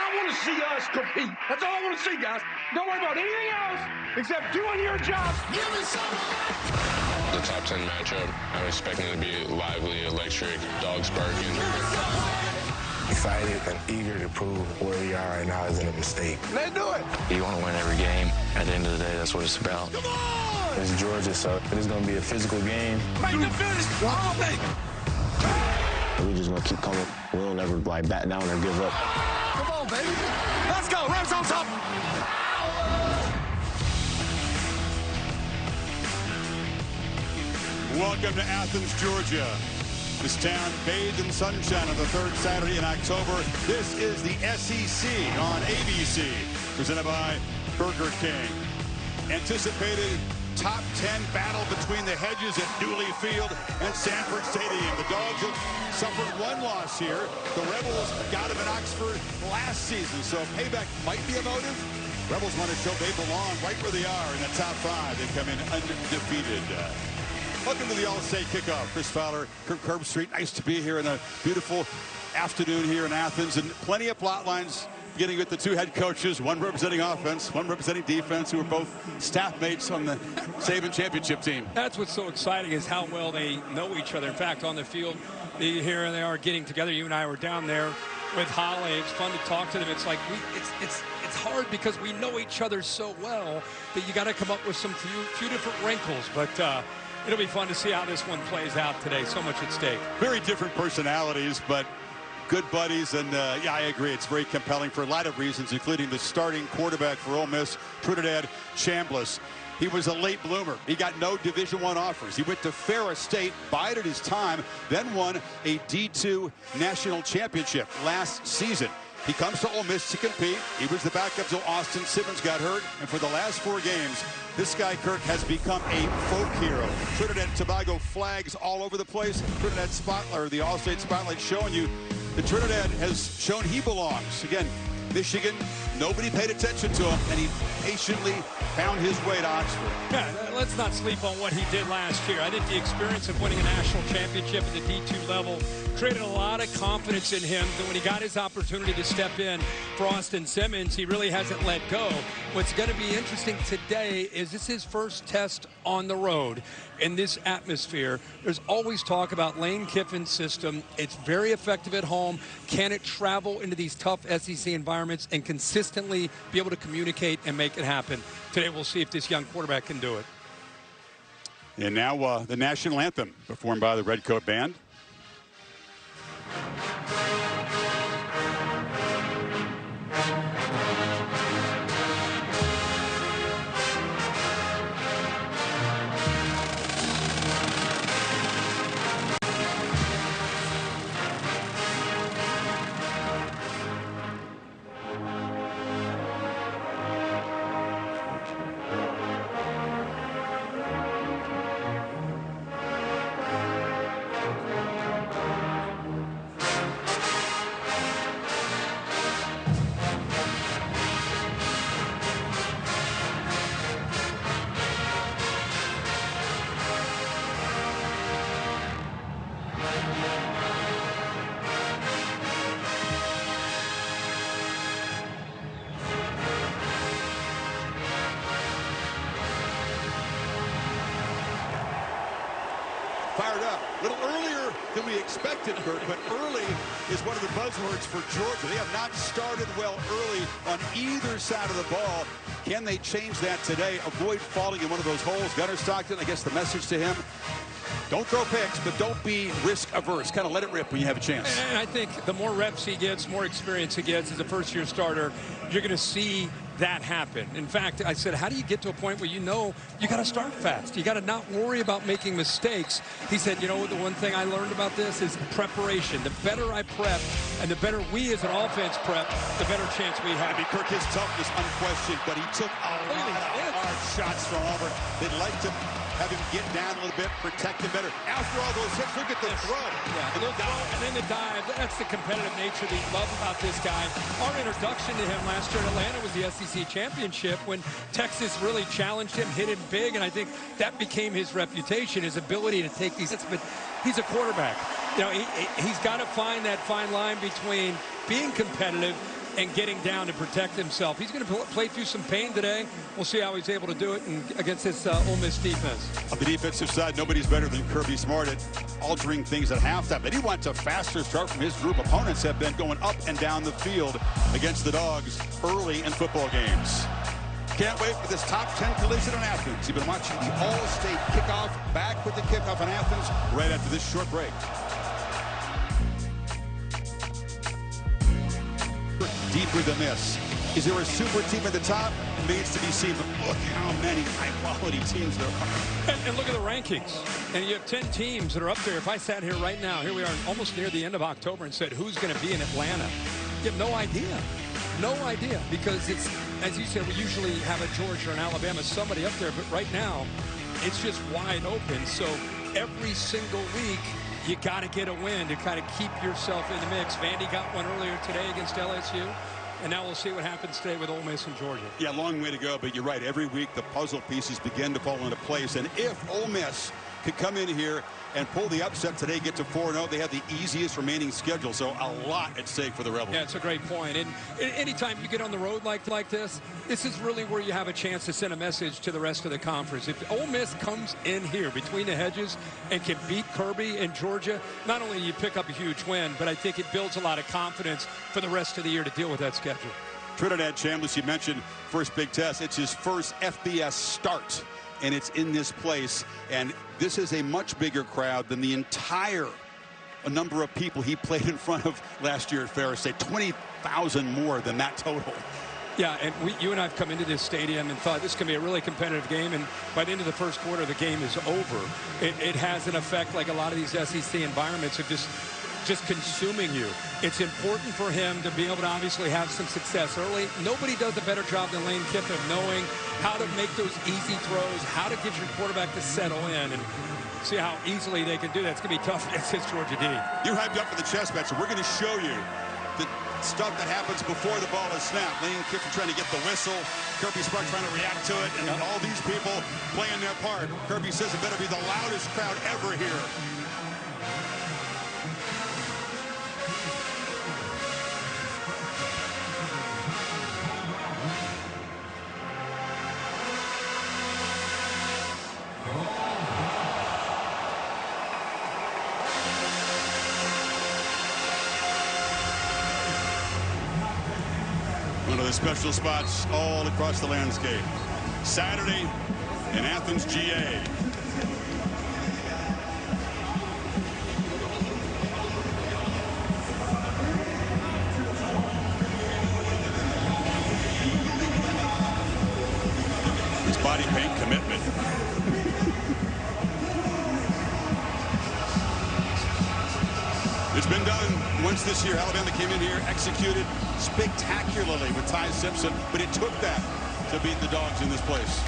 I want to see us compete. That's all I want to see, guys. Don't worry about anything else except doing your job. Give me some The top 10 matchup, I'm expecting it to be lively, electric, dogs barking. Excited and eager to prove where we are right now isn't a mistake. Let's do it. You want to win every game. At the end of the day, that's what it's about. Come on! It's Georgia, so it is going to be a physical game. Make the finish all day. We're just going to keep coming. We don't ever back down or give up. Come on, baby. Let's go. Rams on top. Welcome to Athens, Georgia. This town bathed in sunshine on the third Saturday in October. This is the SEC on ABC, presented by Burger King. Anticipated top 10 battle between the Hedges at Dooley Field and Sanford Stadium. The Dogs have suffered one loss here. The Rebels got them in Oxford last season, so payback might be a motive. Rebels want to show they belong right where they are in the top 5. They come in undefeated. Welcome to the All-State Kickoff. Chris Fowler, Kirk Herbstreit. Nice to be here in a beautiful afternoon here in Athens, and plenty of plot lines getting with the two head coaches, one representing offense, one representing defense, who are both staff mates on the Saban championship team. That's what's so exciting is how well they know each other. In fact, on the field, here they are getting together. You and I were down there with Holly. It's fun to talk to them. It's like it's hard because we know each other so well that you got to come up with some few different wrinkles. But it'll be fun to see how this one plays out today. So much at stake. Very different personalities, but good buddies, and yeah, I agree. It's very compelling for a lot of reasons, including the starting quarterback for Ole Miss, Trinidad Chambliss. He was a late bloomer. He got no Division I offers. He went to Ferris State, bided his time, then won a D2 national championship last season. He comes to Ole Miss to compete. He was the backup till Austin Simmons got hurt, and for the last 4 games, this guy, Kirk, has become a folk hero. Trinidad and Tobago flags all over the place. Trinidad Spotlight, or the All-State Spotlight, showing you that Trinidad has shown he belongs. Again, Michigan, nobody paid attention to him, and he patiently found his way to Oxford. Yeah, let's not sleep on what he did last year. I think the experience of winning a national championship at the D2 level created a lot of confidence in him that when he got his opportunity to step in for Austin Simmons, he really hasn't let go. What's going to be interesting today is this is his first test on the road in this atmosphere. There's always talk about Lane Kiffin's system. It's very effective at home. Can it travel into these tough SEC environments and consistently be able to communicate and make it happen? Today we'll see if this young quarterback can do it. And now the national anthem performed by the Redcoat Band. Fired up. A little earlier than we expected, Kurt, but early is one of the buzzwords for Georgia. They have not started well early on either side of the ball. Can they change that today? Avoid falling in one of those holes. Gunnar Stockton, I guess the message to him, don't throw picks, but don't be risk averse. Kind of let it rip when you have a chance. And I think the more reps he gets, more experience he gets as a first-year starter, you're going to see that happen. In fact, I said, how do you get to a point where you know you got to start fast? You got to not worry about making mistakes. He said, you know, the one thing I learned about this is preparation. The better I prep and the better we as an offense prep, the better chance we have. I mean, Kirk, his toughness unquestioned, but he took a lot of hard shots from Auburn. They'd like to have him get down a little bit, protect him better. After all those hits, look at the throw. Yeah, and then the dive. That's the competitive nature that you love about this guy. Our introduction to him last year in Atlanta was the SEC championship when Texas really challenged him, hit him big, and I think that became his reputation, his ability to take these hits. But he's a quarterback. You know, he's got to find that fine line between being competitive and getting down to protect himself. He's going to play through some pain today. We'll see how he's able to do it against this Ole Miss defense. On the defensive side, nobody's better than Kirby Smart at altering things at halftime. But he wants a faster start from his group. Opponents have been going up and down the field against the Dogs early in football games. Can't wait for this top 10 collision in Athens. You've been watching the All-State Kickoff. Back with the kickoff in Athens right after this short break. Deeper than this. Is there a super team at the top? It needs to be seen, but look how many high-quality teams there are. And look at the rankings. And you have 10 teams that are up there. If I sat here right now, here we are almost near the end of October, and said, who's going to be in Atlanta? You have no idea. No idea. Because it's, as you said, we usually have a Georgia or an Alabama, somebody up there. But right now, it's just wide open. So every single week, you got to get a win to kind of keep yourself in the mix. Vandy got one earlier today against LSU. And now we'll see what happens today with Ole Miss and Georgia. Yeah, long way to go, but you're right. Every week the puzzle pieces begin to fall into place. And if Ole Miss could come in here and pull the upset today, get to 4-0, they have the easiest remaining schedule. So a lot at stake for the Rebels. Yeah, it's a great point. And anytime you get on the road like this is really where you have a chance to send a message to the rest of the conference. If Ole Miss comes in here between the hedges and can beat Kirby and Georgia, not only you pick up a huge win, but I think it builds a lot of confidence for the rest of the year to deal with that schedule. Trinidad Chambliss, you mentioned first big test. It's his first FBS start, and it's in this place. And this is a much bigger crowd than the entire number of people he played in front of last year at Ferris State. 20,000 more than that total. Yeah, and you and I have come into this stadium and thought this can be a really competitive game, and by the end of the first quarter, the game is over. It has an effect like a lot of these SEC environments of just consuming you. It's important for him to be able to obviously have some success early. Nobody does a better job than Lane Kiffin of knowing how to make those easy throws, how to get your quarterback to settle in, and see how easily they can do that. It's going to be tough against this Georgia D. You're hyped up for the chess match, so we're going to show you the stuff that happens before the ball is snapped. Lane Kiffin trying to get the whistle, Kirby Smart trying to react to it, and all these people playing their part. Kirby says it better be the loudest crowd ever here. One of the special spots all across the landscape. Saturday in Athens, GA. His body paint commitment. It's been done once this year. Alabama came in here, executed spectacularly with Ty Simpson, but it took that to beat the Dogs in this place.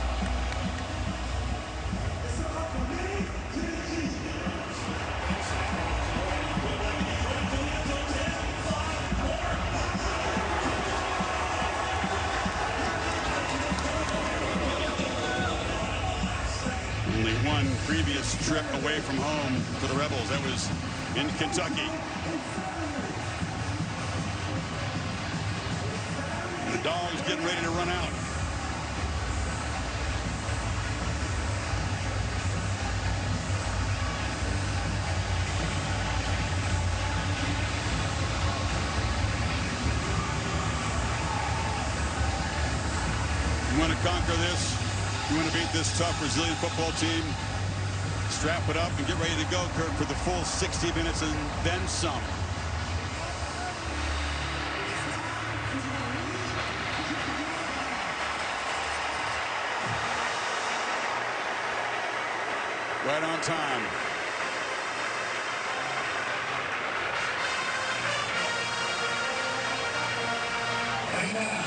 Only one previous trip away from home for the Rebels. That was in Kentucky. The Dogs getting ready to run out. You want to conquer this? You want to beat this tough, resilient football team? Strap it up and get ready to go, Kirk, for the full 60 minutes and then some. Right on time. Right now.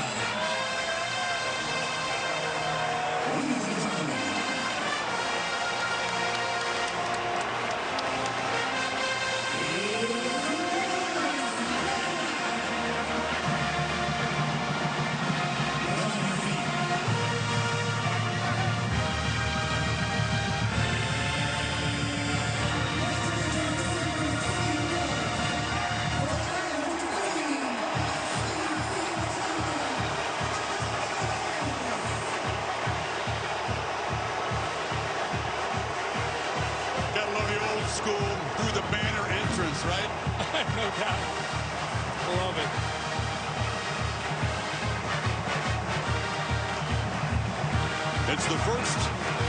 It's the first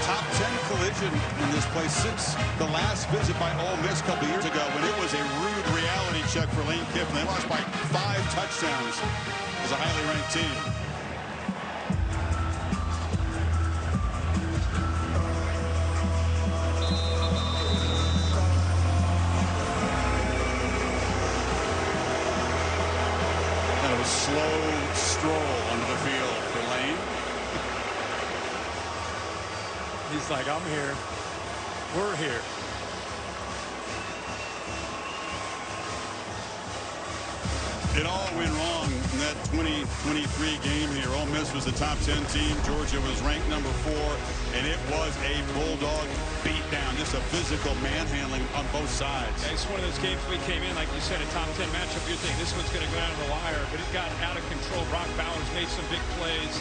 top 10 collision in this place since the last visit by Ole Miss a couple years ago when it was a rude reality check for Lane Kiffin. They lost by 5 touchdowns as a highly ranked team. Kind of a slow stroll onto the field for Lane. He's like, I'm here. We're here. It all went wrong in that 2023 game here. Ole Miss was the top 10 team. Georgia was ranked number 4, and it was a Bulldog beatdown. Just a physical manhandling on both sides. Yeah, it's one of those games we came in, like you said, a top 10 matchup. You're thinking this one's going to go down to the wire, but it got out of control. Brock Bowers made some big plays.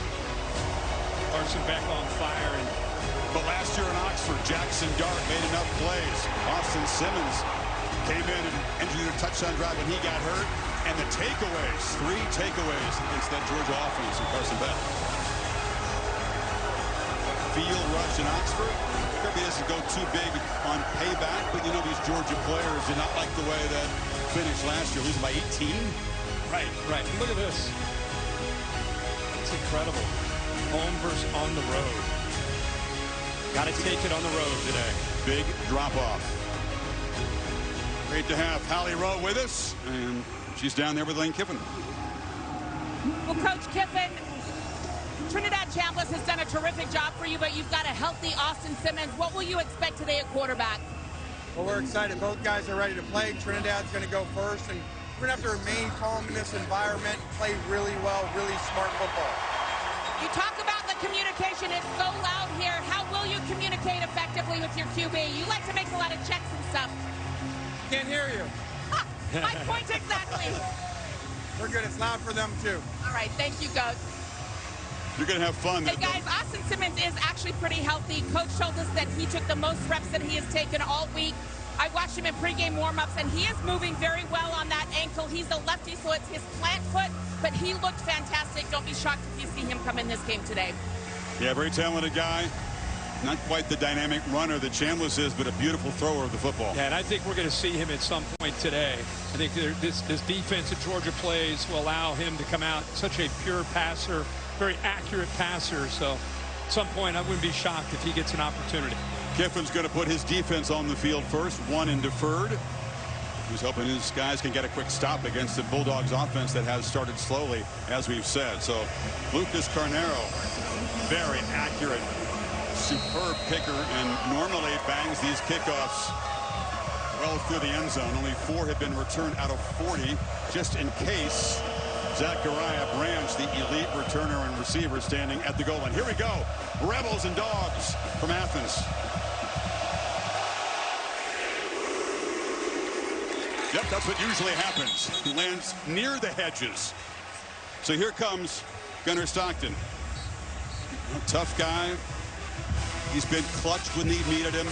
Carson Beck on fire. But last year in Oxford, Jackson Dart made enough plays. Austin Simmons came in and engineered a touchdown drive when he got hurt. And the takeaways, 3 takeaways against that Georgia offense from Carson Beck. Field rush in Oxford. Kirby doesn't go too big on payback, but you know these Georgia players did not like the way that finished last year, losing by 18. Right. And look at this. It's incredible. Home versus on the road. Got to take it on the road today. Big drop-off. Great to have Hallie Rowe with us, and she's down there with Lane Kiffin. Well, Coach Kiffin, Trinidad Chambliss has done a terrific job for you, but you've got a healthy Austin Simmons. What will you expect today at quarterback? Well, we're excited. Both guys are ready to play. Trinidad's going to go first, and we're going to have to remain calm in this environment and play really well, really smart football. You talk about the communication. It's so loud here. How will you communicate effectively with your QB? You like to make a lot of checks and stuff. Can't hear you. My point exactly. We're good. It's loud for them, too. All right. Thank you, Coach. You're going to have fun. Hey, guys, Austin Simmons is actually pretty healthy. Coach told us that he took the most reps that he has taken all week. I watched him in pregame warm-ups, and he is moving very well on that ankle. He's a lefty, so it's his plant foot, but he looked fantastic. Don't be shocked if you see him come in this game today. Yeah, very talented guy. Not quite the dynamic runner that Chambliss is, but a beautiful thrower of the football. Yeah, and I think we're going to see him at some point today. I think this defense that Georgia plays will allow him to come out such a pure passer, very accurate passer. So at some point, I wouldn't be shocked if he gets an opportunity. Kiffin's going to put his defense on the field first, 1 in deferred. He's hoping his guys can get a quick stop against the Bulldogs offense that has started slowly, as we've said. So Lucas Carnero, very accurate, superb kicker, and normally bangs these kickoffs well through the end zone. Only 4 have been returned out of 40, just in case. Zachariah Branch, the elite returner and receiver, standing at the goal line. Here we go. Rebels and Dogs from Athens. Yep, that's what usually happens. He lands near the hedges. So here comes Gunnar Stockton. A tough guy. He's been clutch when they've needed him.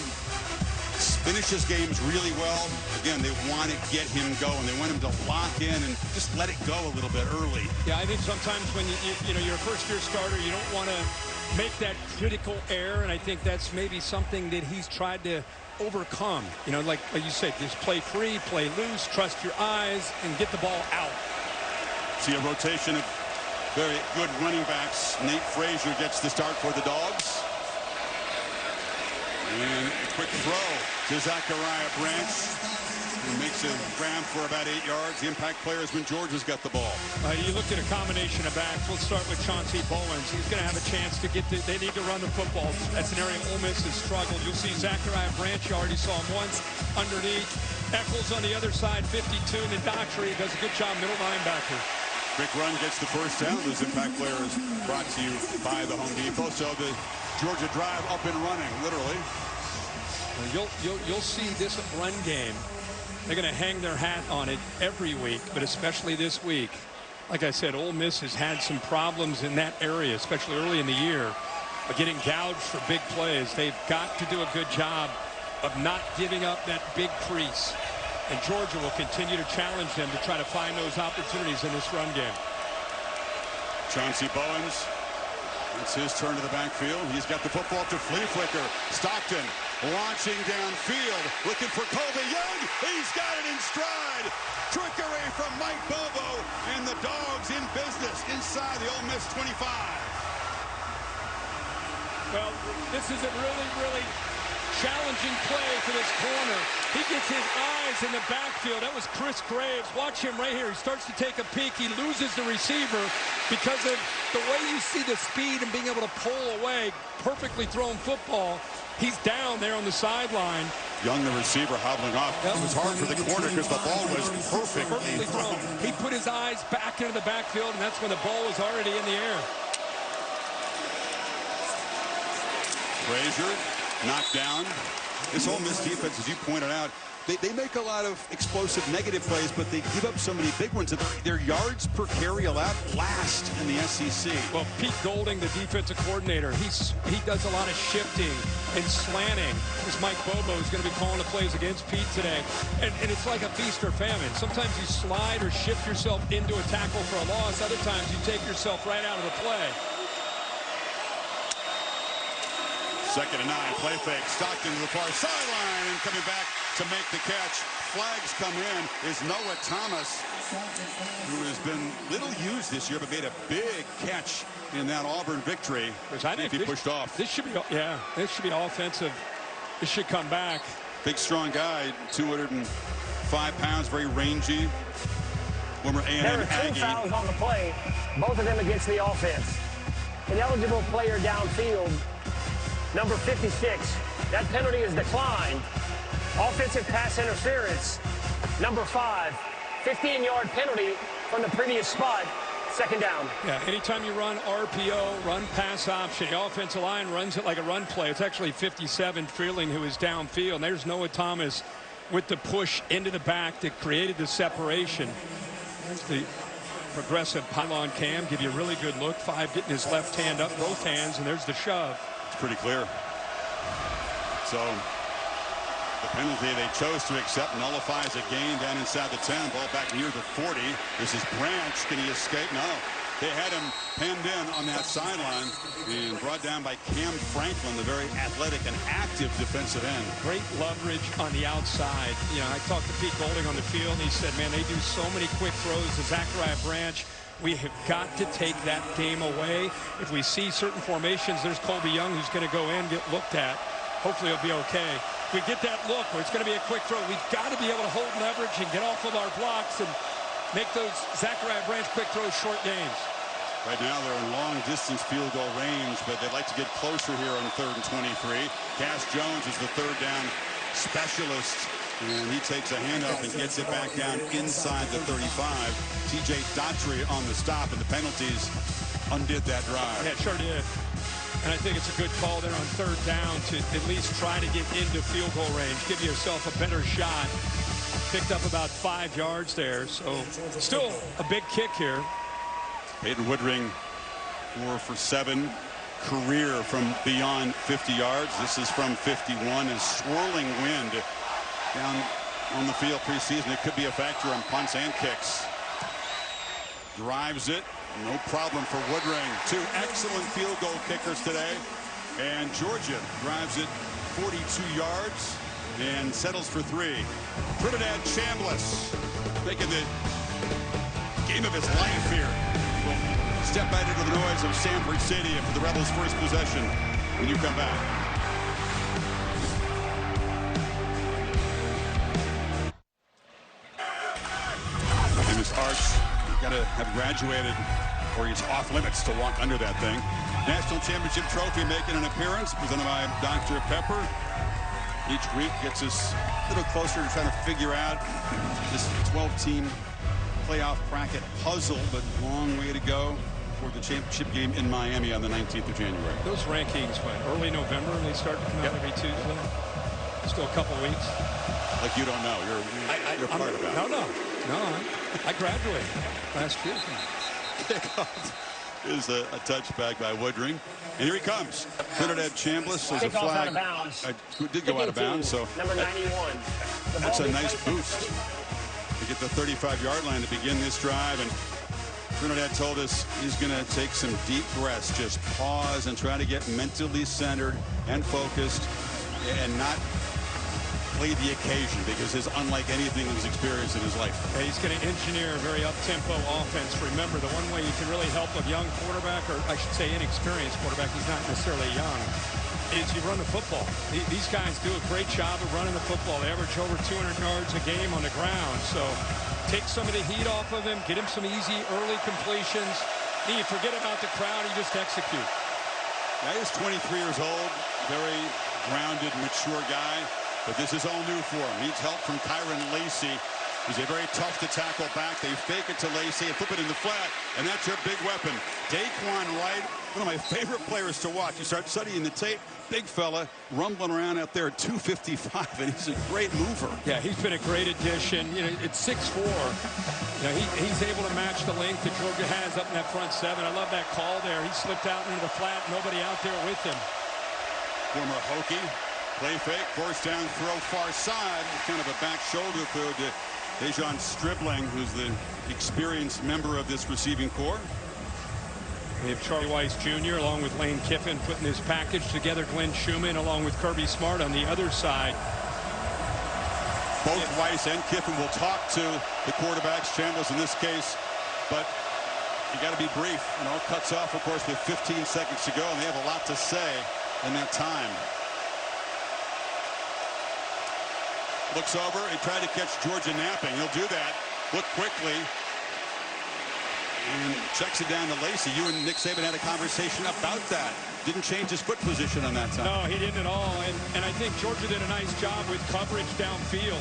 Finishes games really well. Again, they want to get him going. They want him to lock in and just let it go a little bit early. Yeah, I think sometimes when you're a first-year starter, you don't want to make that critical error, and I think that's maybe something that he's tried to overcome. You know, like you said, just play free, play loose, trust your eyes, and get the ball out. See a rotation of very good running backs. Nate Frazier gets the start for the Dogs. And a quick throw to Zachariah Branch, who makes a grab for about 8 yards. The impact player is when Georgia's got the ball. You look at a combination of backs. We'll start with Chauncey Bowens. He's going to have a chance to get they need to run the football. That's an area Ole Miss has struggled. You'll see Zachariah Branch. You already saw him once underneath. Eccles on the other side, 52, and then Daughtry does a good job, middle linebacker. Quick run gets the first down. This impact player is brought to you by the Home Depot. So the Georgia drive up and running, literally. You'll see this run game. They're going to hang their hat on it every week, but especially this week. Like I said, Ole Miss has had some problems in that area, especially early in the year, of getting gouged for big plays. They've got to do a good job of not giving up that big crease. And Georgia will continue to challenge them to try to find those opportunities in this run game. Chauncey Bowens It's his turn to the backfield. He's got the football to flea flicker. Stockton launching downfield, looking for Colby Young. He's got it in stride. Trickery from Mike Bobo, and the Dogs in business inside the Ole Miss 25. Well, this is a really challenging play for this corner. He gets his eyes in the backfield. That was Chris Graves. Watch him right here. He starts to take a peek. He loses the receiver because of the way you see the speed and being able to pull away. Perfectly thrown football. He's down there on the sideline. Young, the receiver, hobbling off. It was hard for the corner because the ball was perfectly thrown. He put his eyes back into the backfield, and that's when the ball was already in the air. Frazier knocked down. This Ole Miss defense, as you pointed out, they make a lot of explosive negative plays, but they give up so many big ones. Their yards per carry allowed last in the SEC. Well, Pete Golding, the defensive coordinator, he does a lot of shifting and slanting. This Mike Bobo is going to be calling the plays against Pete today. And it's like a feast or famine. Sometimes you slide or shift yourself into a tackle for a loss. Other times you take yourself right out of the play. 2nd and 9, play fake. Stockton to the far sideline and coming back to make the catch. Flags come in is Noah Thomas, who has been little used this year, but made a big catch in that Auburn victory. I think he pushed off. This should be, this should be offensive. This should come back. Big, strong guy, 205 pounds, very rangy. Former A&M There are Aggie. 2 fouls on the play, both of them against the offense. An eligible player downfield, number 56. That penalty is declined. Offensive pass interference, number 5. 15-yard penalty from the previous spot. 2nd down. Yeah, anytime you run RPO, run pass option, the offensive line runs it like a run play. It's actually 57 Freeling who is downfield. And there's Noah Thomas with the push into the back that created the separation. There's the progressive pylon cam. Give you a really good look. 5 getting his left hand up, both hands, and there's the shove. It's pretty clear. So the penalty they chose to accept nullifies a gain down inside the 10. Ball back near the 40. This is Branch. Can he escape? No. They had him penned in on that sideline and brought down by Cam Franklin, the very athletic and active defensive end. Great leverage on the outside. You know, I talked to Pete Golding on the field, and he said, man, they do so many quick throws to Zachariah Branch. We have got to take that game away. If we see certain formations, there's Colby Young who's going to go in, get looked at. Hopefully he'll be okay. If we get that look where it's going to be a quick throw, we've got to be able to hold leverage and get off of our blocks and make those Zachariah Branch quick throws short gains. Right now they're in long distance field goal range, but they'd like to get closer here on 3rd and 23. Cass Jones is the 3rd down specialist, and he takes a handoff and gets it back down inside the 35. TJ Daughtry on the stop, and the penalties undid that drive. Yeah, it sure did. And I think it's a good call there on 3rd down to at least try to get into field goal range, give yourself a better shot. Picked up about 5 yards there, so still a big kick here. Peyton Woodring 4 for 7, career from beyond 50 yards. This is from 51, and swirling wind down on the field preseason. It could be a factor on punts and kicks. Drives it. No problem for Woodring. 2 excellent field goal kickers today. And Georgia drives it 42 yards and settles for 3. Trinidad Chambliss making the game of his life here. We'll step right into the noise of Sanford Stadium for the Rebels' first possession when you come back. Famous Arch. Got to have graduated, or he's off limits to walk under that thing. National Championship Trophy making an appearance, presented by Dr. Pepper. Each week gets us a little closer to trying to figure out this 12-team playoff bracket puzzle, but long way to go for the championship game in Miami on the 19th of January. Those rankings went early November, and they start to come out every Tuesday. Still a couple weeks. Like you don't know. You're part of that. No, I graduated last year. Kickoff is a touchback by Woodring. And here he comes. Trinidad Chambliss. There's a flag. Out of bounds. Did go out of bounds. So number 91. That's a nice boost to get the 35-yard line to begin this drive. And Trinidad told us he's going to take some deep breaths, just pause and try to get mentally centered and focused and not play the occasion, because it's unlike anything he's experienced in his life. Yeah, he's going to engineer a very up-tempo offense. Remember, the one way you can really help a young quarterback, or I should say inexperienced quarterback, he's not necessarily young, is you run the football. These guys do a great job of running the football. They average over 200 yards a game on the ground. So take some of the heat off of him, get him some easy early completions. Then you forget about the crowd, you just execute. Now he's 23 years old, very grounded, mature guy. But this is all new for him. Needs help from Kyron Lacey. He's a very tough to tackle back. They fake it to Lacey and flip it in the flat, and that's your big weapon. Daquan Wright, one of my favorite players to watch. You start studying the tape, big fella, rumbling around out there at 255, and he's a great mover. Yeah, he's been a great addition. You know, it's 6'4". You know, he's able to match the length that Georgia has up in that front seven. I love that call there. He slipped out into the flat, nobody out there with him. Former Hokie. Play fake, force down, throw far side. Kind of a back shoulder throw to Dejon Stribling, who's the experienced member of this receiving corps. We have Charlie Weiss Jr. along with Lane Kiffin putting this package together. Glenn Schumann along with Kirby Smart on the other side. Both Weiss and Kiffin will talk to the quarterbacks, Chambliss in this case, but you got to be brief. It all cuts off, of course, with 15 seconds to go, and they have a lot to say in that time. Looks over and tried to catch Georgia napping. He'll do that. Look quickly. And checks it down to Lacey. You and Nick Saban had a conversation about that. Didn't change his foot position on that time. No, he didn't at all. And I think Georgia did a nice job with coverage downfield.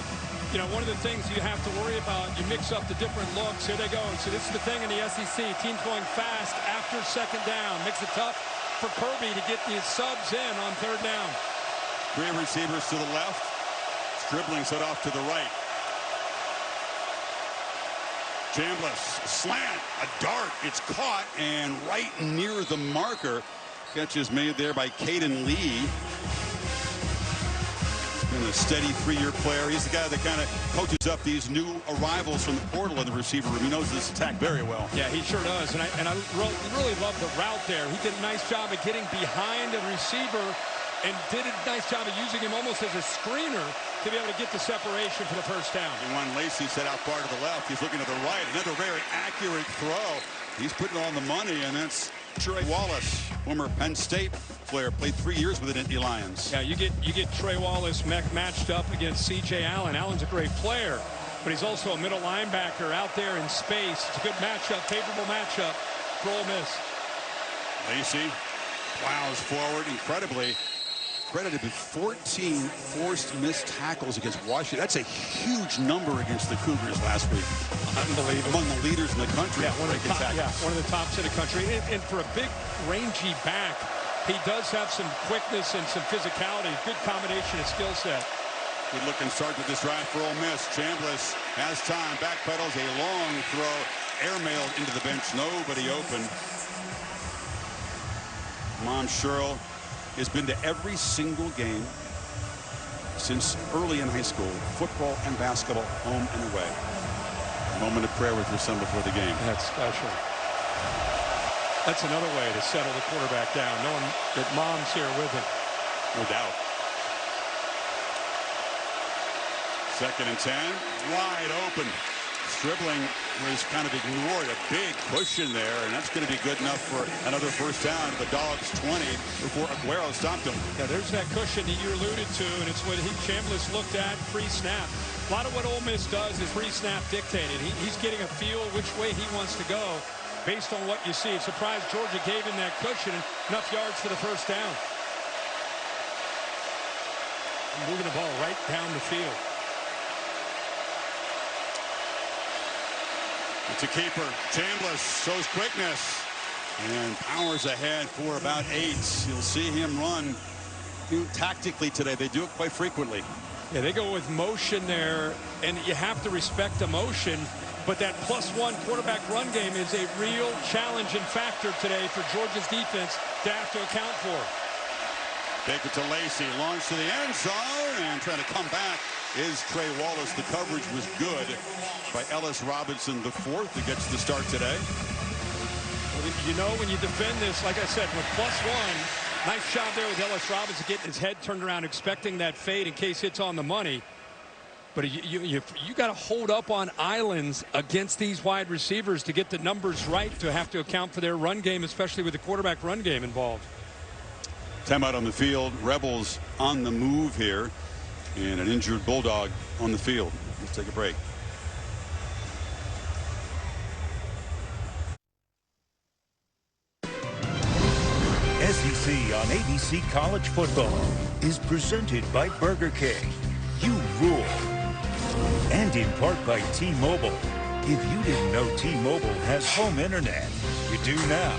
You know, one of the things you have to worry about, you mix up the different looks. Here they go. So this is the thing in the SEC. Teams going fast after second down. Makes it tough for Kirby to get these subs in on third down. Three receivers to the left. Dribbling set off to the right. Chambliss, slant, a dart. It's caught and right near the marker. Catch is made there by Caden Lee. He's been a steady three-year player. He's the guy that kind of coaches up these new arrivals from the portal in the receiver room. He knows this attack very well. Yeah, he sure does. And I really love the route there. He did a nice job of getting behind the receiver and did a nice job of using him almost as a screener to be able to get the separation for the first down. And when Lacey set out far to the left, he's looking to the right. Another very accurate throw. He's putting all the money, and that's Trey Wallace, former Penn State player, played 3 years with the Indy Lions. Yeah, you get Trey Wallace matched up against C.J. Allen. Allen's a great player, but he's also a middle linebacker out there in space. It's a good matchup, favorable matchup for Ole Miss. Lacey plows forward incredibly. Credited with 14 forced missed tackles against Washington. That's a huge number against the Cougars last week. Unbelievable. Among the leaders in the country. Yeah, one of the tops in the country. And for a big, rangy back, he does have some quickness and some physicality. Good combination of skill set. Good looking start to this drive for Ole Miss. Chambliss has time, backpedals a long throw, airmailed into the bench. Nobody open. Mom Sherrill has been to every single game since early in high school, football and basketball, home and away. A moment of prayer with her son before the game. That's special. That's another way to settle the quarterback down, knowing that mom's here with him. No doubt. 2nd and 10, wide open. Stribling was kind of ignored. A big cushion there, and that's going to be good enough for another first down. The Dogs 20 before Aguero stopped him. Yeah, there's that cushion that you alluded to, and it's what Chambliss looked at pre-snap. A lot of what Ole Miss does is pre-snap dictated. He's getting a feel which way he wants to go based on what you see. It's surprised Georgia gave him that cushion, enough yards for the first down. Moving the ball right down the field. It's a keeper. Chambliss shows quickness and powers ahead for about 8. You'll see him run tactically today. They do it quite frequently. Yeah, they go with motion there, and you have to respect the motion, but that +1 quarterback run game is a real challenge and factor today for Georgia's defense to have to account for. Take it to Lacey, launch to the end zone, and trying to come back is Trey Wallace. The coverage was good by Ellis Robinson, the 4th, who gets the start today. You know, when you defend this, like I said, with +1, nice job there with Ellis Robinson getting his head turned around, expecting that fade in case it's on the money. But you got to hold up on islands against these wide receivers to get the numbers right, to have to account for their run game, especially with the quarterback run game involved. Timeout on the field. Rebels on the move here, and an injured Bulldog on the field. Let's take a break. SEC on ABC College Football is presented by Burger King. You rule. And in part by T-Mobile. If you didn't know T-Mobile has home internet, you do now.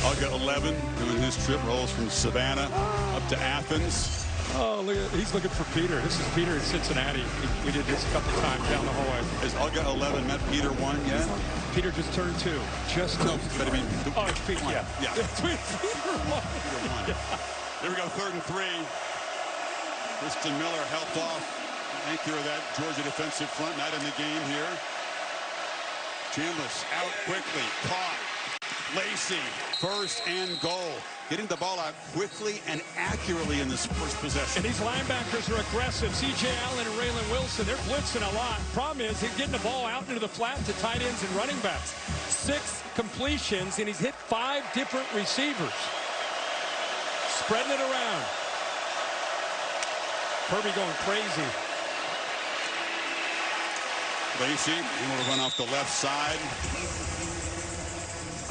Uga 11 doing his trip, rolls from Savannah up to Athens. Oh, look at, he's looking for Peter. This is Peter in Cincinnati. We did this a couple times down the hallway. Has Uga 11 met Peter 1 yet? Peter just turned 2. Just no, but I mean, oh, it's Peter. Yeah. Peter 1. Yeah. Here we go, 3rd and 3. Kristen Miller helped off anchor of that Georgia defensive front, not in the game here. Chambliss out quickly, caught. Lacey, 1st and goal. Getting the ball out quickly and accurately in this first possession. And these linebackers are aggressive. C.J. Allen and Raylan Wilson, they're blitzing a lot. Problem is, he's getting the ball out into the flat to tight ends and running backs. 6 completions, and he's hit 5 different receivers. Spreading it around. Kirby going crazy. Lacey able to run off the left side.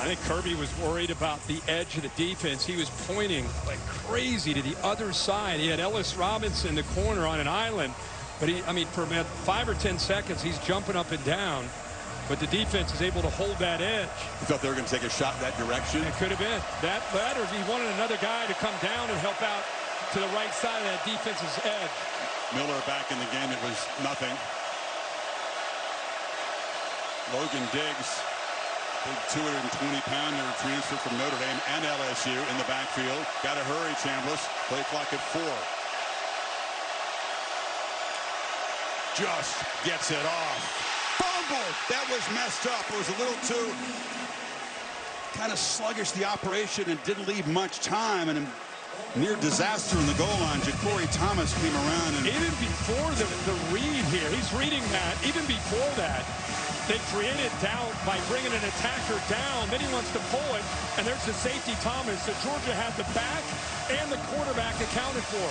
I think Kirby was worried about the edge of the defense. He was pointing like crazy to the other side. He had Ellis Robinson in the corner on an island, but for about 5 or 10 seconds, he's jumping up and down. But the defense is able to hold that edge. You thought they were going to take a shot that direction? It could have been. That, or he wanted another guy to come down and help out to the right side of that defense's edge. Miller back in the game. It was nothing. Logan Diggs, big 220-pounder transfer from Notre Dame and LSU in the backfield. Got to hurry, Chambliss. Play clock at 4. Just gets it off. Fumble! That was messed up. It was a little too kind of sluggish, the operation, and didn't leave much time. And near disaster in the goal line. Ja'Cory Thomas came around. And even before the read here, he's reading that. Even before that, they created doubt by bringing an attacker down. Then he wants to pull it, and there's the safety Thomas. So Georgia had the back and the quarterback accounted for.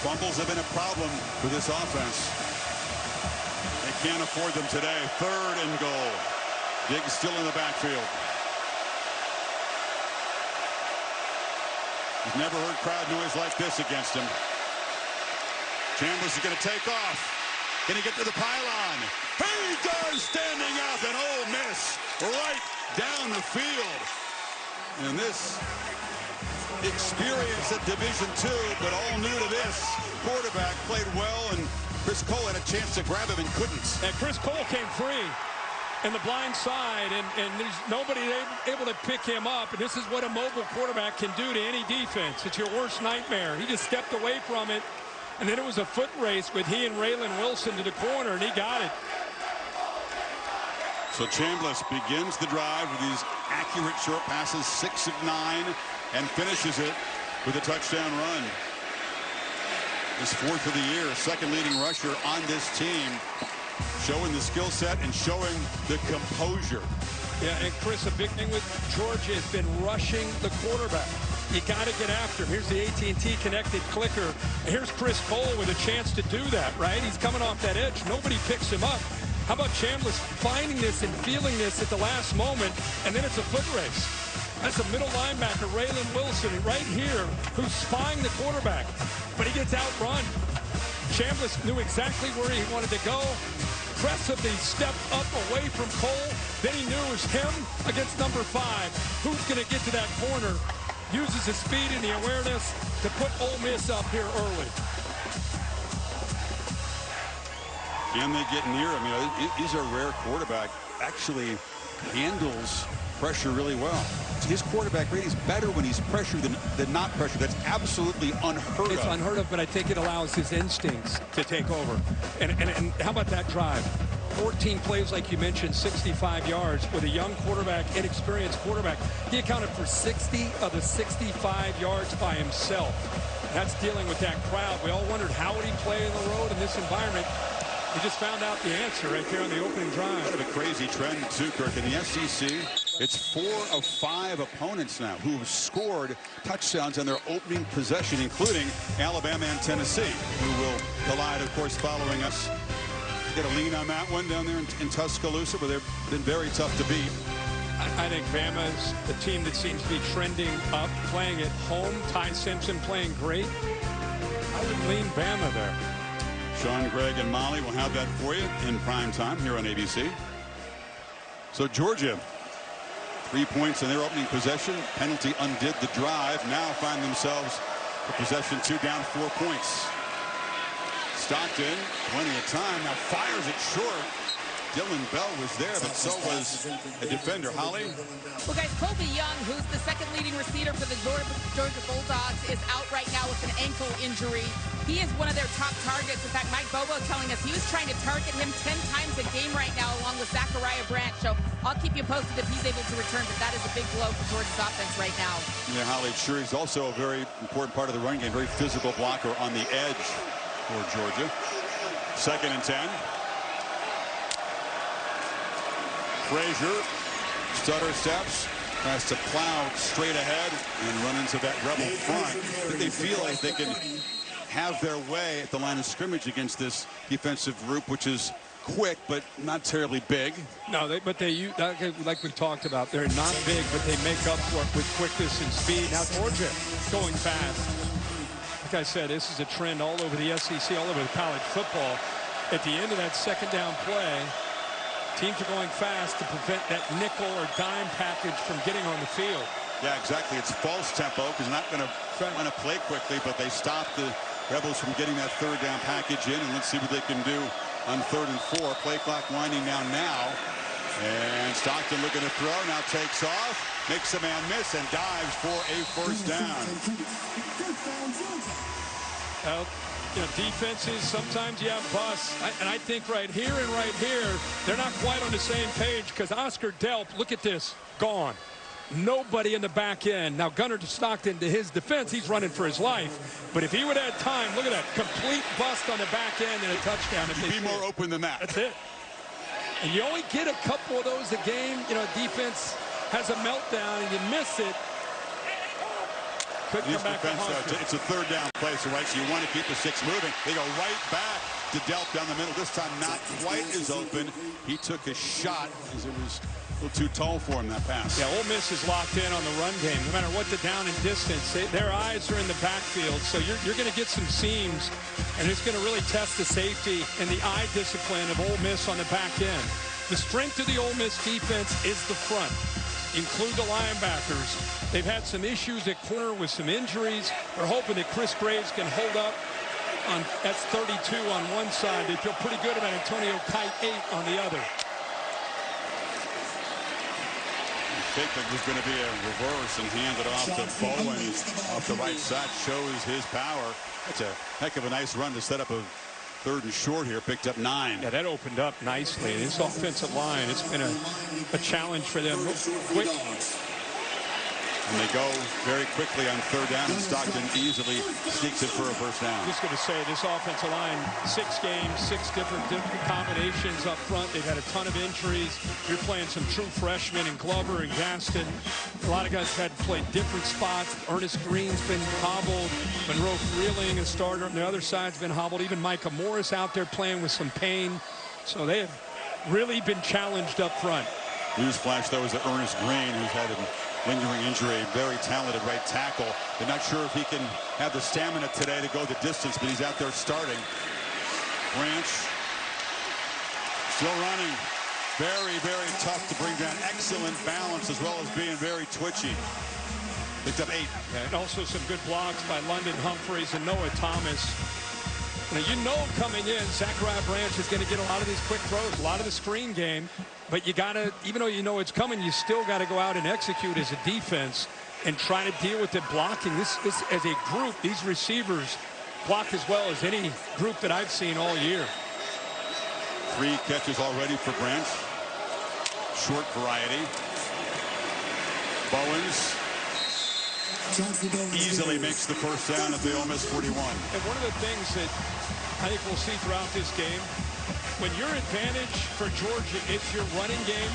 Fumbles have been a problem for this offense. They can't afford them today. 3rd and goal. Diggs still in the backfield. He's never heard crowd noise like this against him. Chambliss is going to take off. Can he get to the pylon? He does, standing up, and Ole Miss right down the field. And this experience at Division II, but all new to this. Quarterback played well, and Chris Cole had a chance to grab him and couldn't. And Chris Cole came free in the blind side, and there's nobody able to pick him up. And this is what a mobile quarterback can do to any defense. It's your worst nightmare. He just stepped away from it, and then it was a foot race with he and Raylan Wilson to the corner, and he got it. So Chambliss begins the drive with these accurate short passes, 6 of 9, and finishes it with a touchdown run. His 4th of the year, 2nd leading rusher on this team, showing the skill set and showing the composure. Yeah, and Chris, a big thing with Georgia has been rushing the quarterback. You got to get after him. Here's the AT&T connected clicker. And here's Chris Cole with a chance to do that, right? He's coming off that edge. Nobody picks him up. How about Chambliss finding this and feeling this at the last moment, and then it's a foot race. That's a middle linebacker, Raylan Wilson, right here, who's spying the quarterback. But he gets outrun. Chambliss knew exactly where he wanted to go. Aggressively stepped up away from Cole. Then he knew it was him against number 5. Who's going to get to that corner? Uses his speed and the awareness to put Ole Miss up here early. Can they get near him? You know, he's a rare quarterback. Actually handles pressure really well. His quarterback rating is better when he's pressured than not pressured. That's absolutely unheard of. It's unheard of, but I think it allows his instincts to take over. And how about that drive? 14 plays, like you mentioned, 65 yards. With a young quarterback, inexperienced quarterback, he accounted for 60 of the 65 yards by himself. That's dealing with that crowd. We all wondered, how would he play in the road in this environment? We just found out the answer right there on the opening drive. Kind of a crazy trend, too, Kirk. In the SEC, it's 4 of 5 opponents now who have scored touchdowns on their opening possession, including Alabama and Tennessee, who will collide, of course, following us. Get a lean on that one down there in Tuscaloosa, where they've been very tough to beat. I think Bama's the team that seems to be trending up, playing at home. Ty Simpson playing great. I would lean Bama there. Sean, Greg, and Molly will have that for you in prime time here on ABC. So Georgia, 3 points in their opening possession. Penalty undid the drive. Now find themselves a possession 2 down 4 points. Stockton, plenty of time, now fires it short. Dylan Bell was there, but so was a defender. Holly? Well, guys, Colby Young, who's the second leading receiver for the Georgia Bulldogs, is out right now with an ankle injury. He is one of their top targets. In fact, Mike Bobo telling us he was trying to target him 10 times a game right now, along with Zachariah Branch. So I'll keep you posted if he's able to return, but that is a big blow for Georgia's offense right now. Yeah, Holly, sure, he's also a very important part of the run game, very physical blocker on the edge for Georgia. 2nd and 10. Frazier, stutter steps, tries to plow straight ahead and run into that Rebel front. I think they feel like they can have their way at the line of scrimmage against this defensive group, which is quick but not terribly big. No, but they like we talked about, they're not big, but they make up for it with quickness and speed. Now Georgia going fast. Like I said, this is a trend all over the SEC, all over the college football. At the end of that 2nd down play, teams are going fast to prevent that nickel or dime package from getting on the field. Yeah, exactly. It's false tempo because they're not going to want to play quickly, but they stop the Rebels from getting that 3rd down package in, and let's see what they can do on 3rd and 4. Play clock winding down now. And Stockton looking to throw, now takes off, makes a man miss, and dives for a 1st down. Well, you know, defenses, sometimes you have busts. And I think right here and right here, they're not quite on the same page because Oscar Delp, look at this, gone. Nobody in the back end. Now, Gunnar Stockton, to his defense, he's running for his life. But if he would have had time, look at that, complete bust on the back end and a touchdown. You'd be more open than that. That's it. And you only get a couple of those a game. You know, defense has a meltdown and you miss it. Could come back to it's a 3rd down play, so right, so you want to keep the 6 moving. They go right back to Delp down the middle. This time not quite as open. He took a shot as it was a little too tall for him, that pass. Yeah, Ole Miss is locked in on the run game. No matter what the down and distance, their eyes are in the backfield. So you're going to get some seams, and it's going to really test the safety and the eye discipline of Ole Miss on the back end. The strength of the Ole Miss defense is the front. Include the linebackers. They've had some issues at corner with some injuries. They're hoping that Chris Graves can hold up. That's 32 on one side. They feel pretty good about Antonio Kite 8 on the other. I think that there's going to be a reverse and hand it off to Bowens off the right side. Shows his power. That's a heck of a nice run to set up a 3rd and short here. Picked up 9. Yeah, that opened up nicely. And this offensive line, it's been a challenge for them. Quick. And they go very quickly on 3rd down, and Stockton easily sneaks it for a 1st down. I'm just going to say, this offensive line, 6 games, 6 different combinations up front. They've had a ton of injuries. You're playing some true freshmen in Glover and Gaston. A lot of guys have had to play different spots. Ernest Green's been hobbled. Monroe Freeling, a starter on the other side's been hobbled. Even Micah Morris out there playing with some pain. So they have really been challenged up front. Newsflash, though, is that Ernest Green, who's had a lingering injury, very talented right tackle. They're not sure if he can have the stamina today to go the distance, but he's out there starting. Branch still running. Very, very tough to bring down. Excellent balance as well as being very twitchy. Picked up 8. Yeah, and also some good blocks by London Humphreys and Noah Thomas. Now, you know coming in, Zachariah Branch is going to get a lot of these quick throws, a lot of the screen game. But you got to, even though you know it's coming, you still got to go out and execute as a defense and try to deal with the blocking. This as a group, these receivers block as well as any group that I've seen all year. 3 catches already for Brent. Short variety. Bowens easily makes the first down at the Ole Miss 41. And one of the things that I think we'll see throughout this game, when your advantage for Georgia is your running game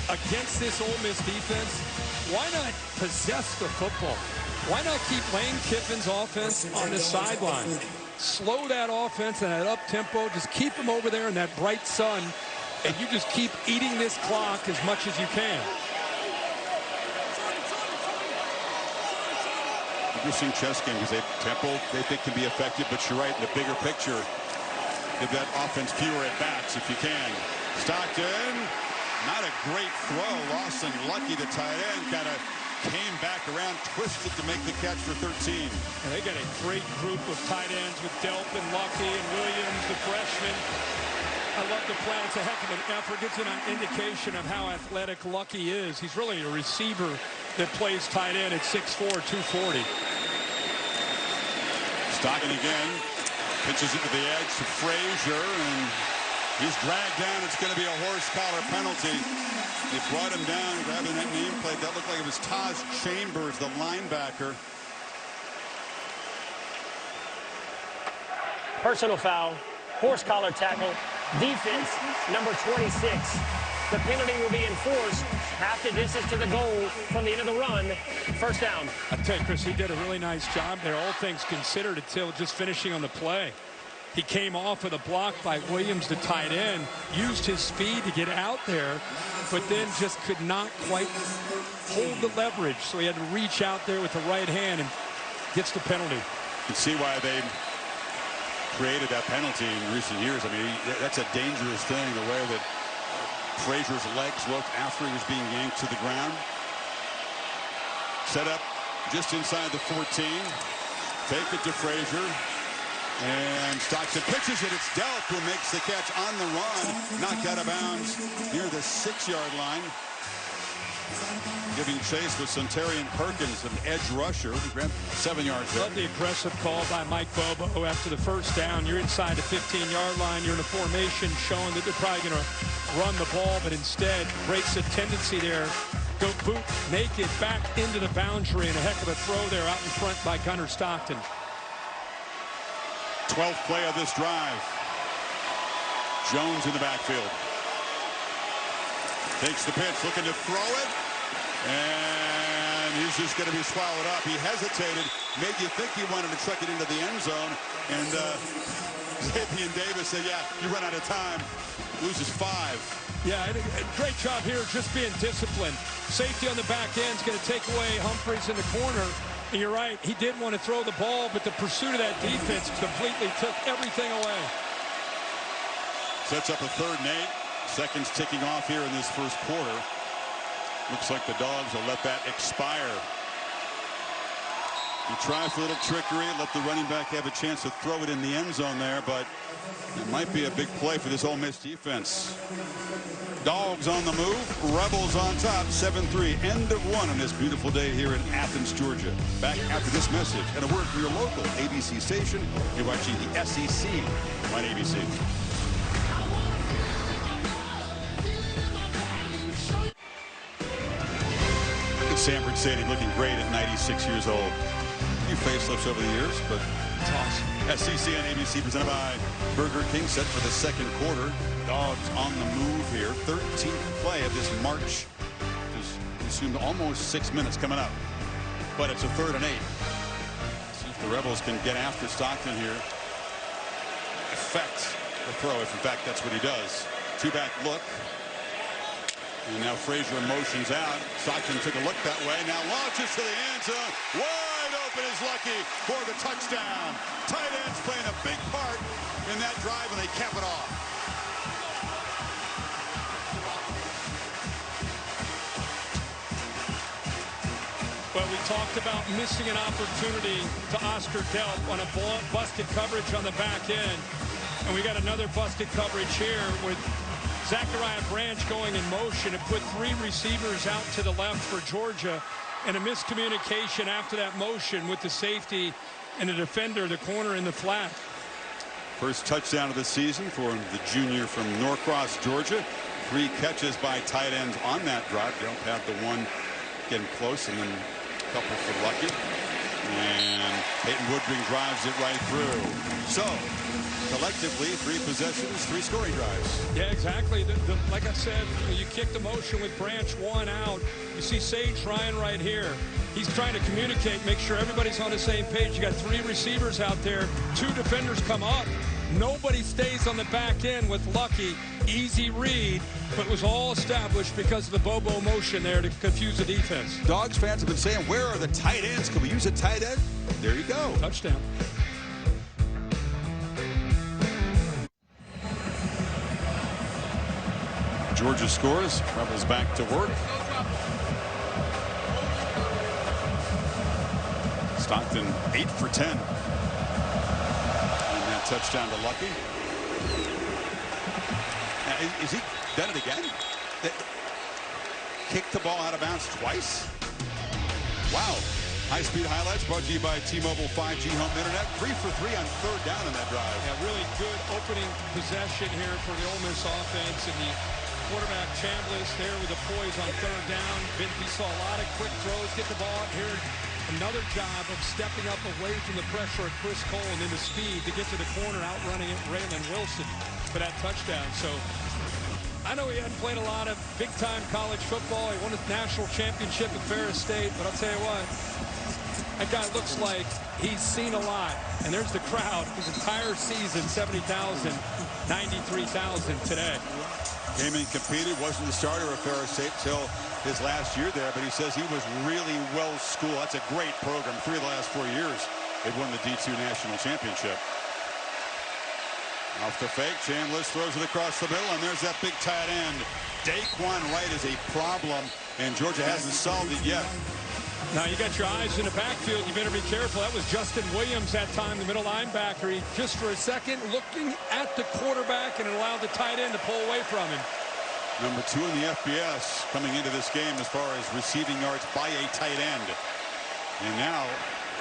against this Ole Miss defense, why not possess the football? Why not keep Lane Kiffin's offense on the sideline? Slow that offense and that up-tempo. Just keep them over there in that bright sun, and you just keep eating this clock as much as you can. Interesting chess game because tempo they think can be effective, but you're right, in the bigger picture, give that offense fewer at-bats if you can. Stockton, not a great throw. Lawson, lucky the tight end, kind of came back around, twisted to make the catch for 13. And they got a great group of tight ends with Delp and Lucky and Williams, the freshman. I love the play. It's a heck of an effort. Gives you an indication of how athletic Lucky is. He's really a receiver that plays tight end at 6'4", 240. Stockton again. Pitches it to the edge to Frazier, and he's dragged down. It's going to be a horse collar penalty. They brought him down, grabbing that nameplate. That looked like it was Taj Chambers, the linebacker. Personal foul, horse collar tackle, defense number 26. The penalty will be enforced after distance to the goal from the end of the run. First down. I tell you, Chris, he did a really nice job there, all things considered, until just finishing on the play. He came off with a block by Williams, the tight end, used his speed to get out there, but then just could not quite hold the leverage. So he had to reach out there with the right hand and gets the penalty. You can see why they created that penalty in recent years. I mean, that's a dangerous thing, the way that Frazier's legs looked after he was being yanked to the ground. Set up just inside the 14. Take it to Frazier. And Stockton pitches it. It's Delp who makes the catch on the run. Knocked out of bounds near the 6-yard line. Giving chase with Centurion Perkins, an edge rusher. He grabbed 7 yards there. Love the aggressive call by Mike Bobo after the first down. You're inside the 15-yard line. You're in a formation showing that they're probably going to run the ball, but instead breaks the tendency there. Go boot naked back into the boundary, and a heck of a throw there out in front by Gunnar Stockton. 12th play of this drive. Jones in the backfield. Takes the pitch, looking to throw it. And he's just going to be swallowed up. He hesitated, made you think he wanted to truck it into the end zone. And Xavier Davis said, yeah, you run out of time. Loses 5. Yeah, great job here, just being disciplined. Safety on the back end is going to take away Humphreys in the corner. And you're right, he did want to throw the ball, but the pursuit of that defense completely took everything away. Sets up a 3rd and 8. Seconds ticking off here in this first quarter. Looks like the Dogs will let that expire. He tries for a little trickery, let the running back have a chance to throw it in the end zone there, but it might be a big play for this Ole Miss defense. Dogs on the move, Rebels on top, 7-3, end of 1 on this beautiful day here in Athens, Georgia. Back after this message and a word from your local ABC station. You're watching the SEC on ABC. Sanford Stadium looking great at 96 years old. A few facelifts over the years, but it's awesome. SEC on ABC presented by Burger King, set for the 2nd quarter. Dogs on the move here. 13th play of this march. Just consumed almost 6 minutes coming up. But it's a 3rd and 8. See if the Rebels can get after Stockton here. Effect the throw, if in fact that's what he does. 2-back look. And now Frazier motions out. Stockton took a look that way. Now launches to the end zone. Wide open is Lucky for the touchdown. Tight ends playing a big part in that drive, and they cap it off. Well, we talked about missing an opportunity to Oscar Delp on a busted coverage on the back end. And we got another busted coverage here with Zachariah Branch going in motion. It put 3 receivers out to the left for Georgia, and a miscommunication after that motion with the safety and the defender, the corner in the flat. First touchdown of the season for the junior from Norcross, Georgia. 3 catches by tight ends on that drive. Delp had the one getting close, and then a couple for Lucky. And Peyton Woodring drives it right through. So, collectively, 3 possessions, 3 scoring drives. Yeah, exactly. Like I said, you kick the motion with Branch 1 out. You see Sage Ryan right here. He's trying to communicate, make sure everybody's on the same page. You got 3 receivers out there. 2 defenders come up. Nobody stays on the back end with Lucky. Easy read, but it was all established because of the Bobo motion there to confuse the defense. Dogs fans have been saying, where are the tight ends? Can we use a tight end? There you go. Touchdown. Georgia scores. Rebels back to work. Stockton 8 for 10. And that touchdown to Lucky. Is he done it again? Kicked the ball out of bounds twice? Wow. High-speed highlights brought to you by T-Mobile 5G home internet. 3 for 3 on 3rd down in that drive. Yeah, really good opening possession here for the Ole Miss offense. And the quarterback Chambliss there with the poise on 3rd down. We saw a lot of quick throws. Get the ball out here. Another job of stepping up away from the pressure of Chris Cole and into speed to get to the corner, outrunning it, Raylan Wilson for that touchdown. So I know he hadn't played a lot of big-time college football. He won a national championship at Ferris State, but I'll tell you what, that guy looks like he's seen a lot. And there's the crowd. His entire season, 70,000, 93,000 today. Came in, competed, wasn't the starter of Ferris State till his last year there, but he says he was really well schooled. That's a great program. 3 of the last 4 years, they've won the D2 national championship. Off the fake, Chambliss throws it across the middle, and there's that big tight end. Daquan Wright is a problem, and Georgia hasn't solved it yet. Now you got your eyes in the backfield. You better be careful. That was Justin Williams that time, the middle linebacker. He just for a second looking at the quarterback and allowed the tight end to pull away from him. Number 2 in the FBS coming into this game as far as receiving yards by a tight end. And now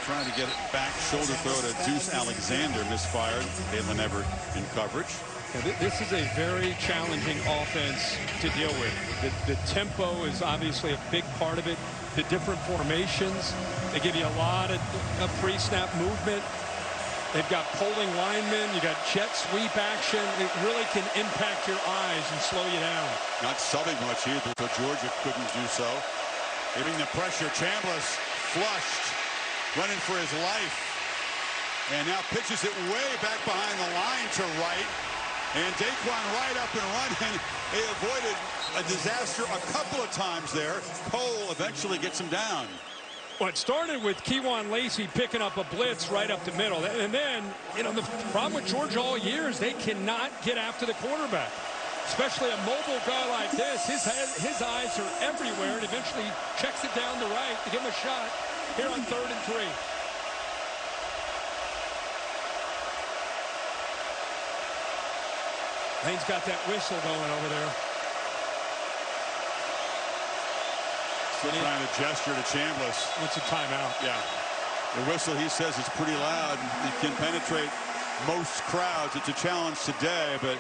trying to get it back, shoulder throw to Deuce Alexander, misfired. Caitlin Everett in coverage. Yeah, this is a very challenging offense to deal with. The tempo is obviously a big part of it. The different formations, they give you a lot of pre-snap movement. They've got pulling linemen. You got jet sweep action. It really can impact your eyes and slow you down. Not subbing much either, so Georgia couldn't do so. Giving the pressure, Chambliss flushed, running for his life. And now pitches it way back behind the line to Wright. And Daquan Wright up and running. They avoided a disaster a couple of times there. Cole eventually gets him down. Well, it started with Kewan Lacey picking up a blitz right up the middle. And then, you know, the problem with Georgia all year is they cannot get after the quarterback. Especially a mobile guy like this. His eyes are everywhere, and eventually checks it down the right to give him a shot here on 3rd and 3. Lane's got that whistle going over there. Trying to gesture to Chambliss. It's a timeout. Yeah. The whistle, he says, is pretty loud. It can penetrate most crowds. It's a challenge today, but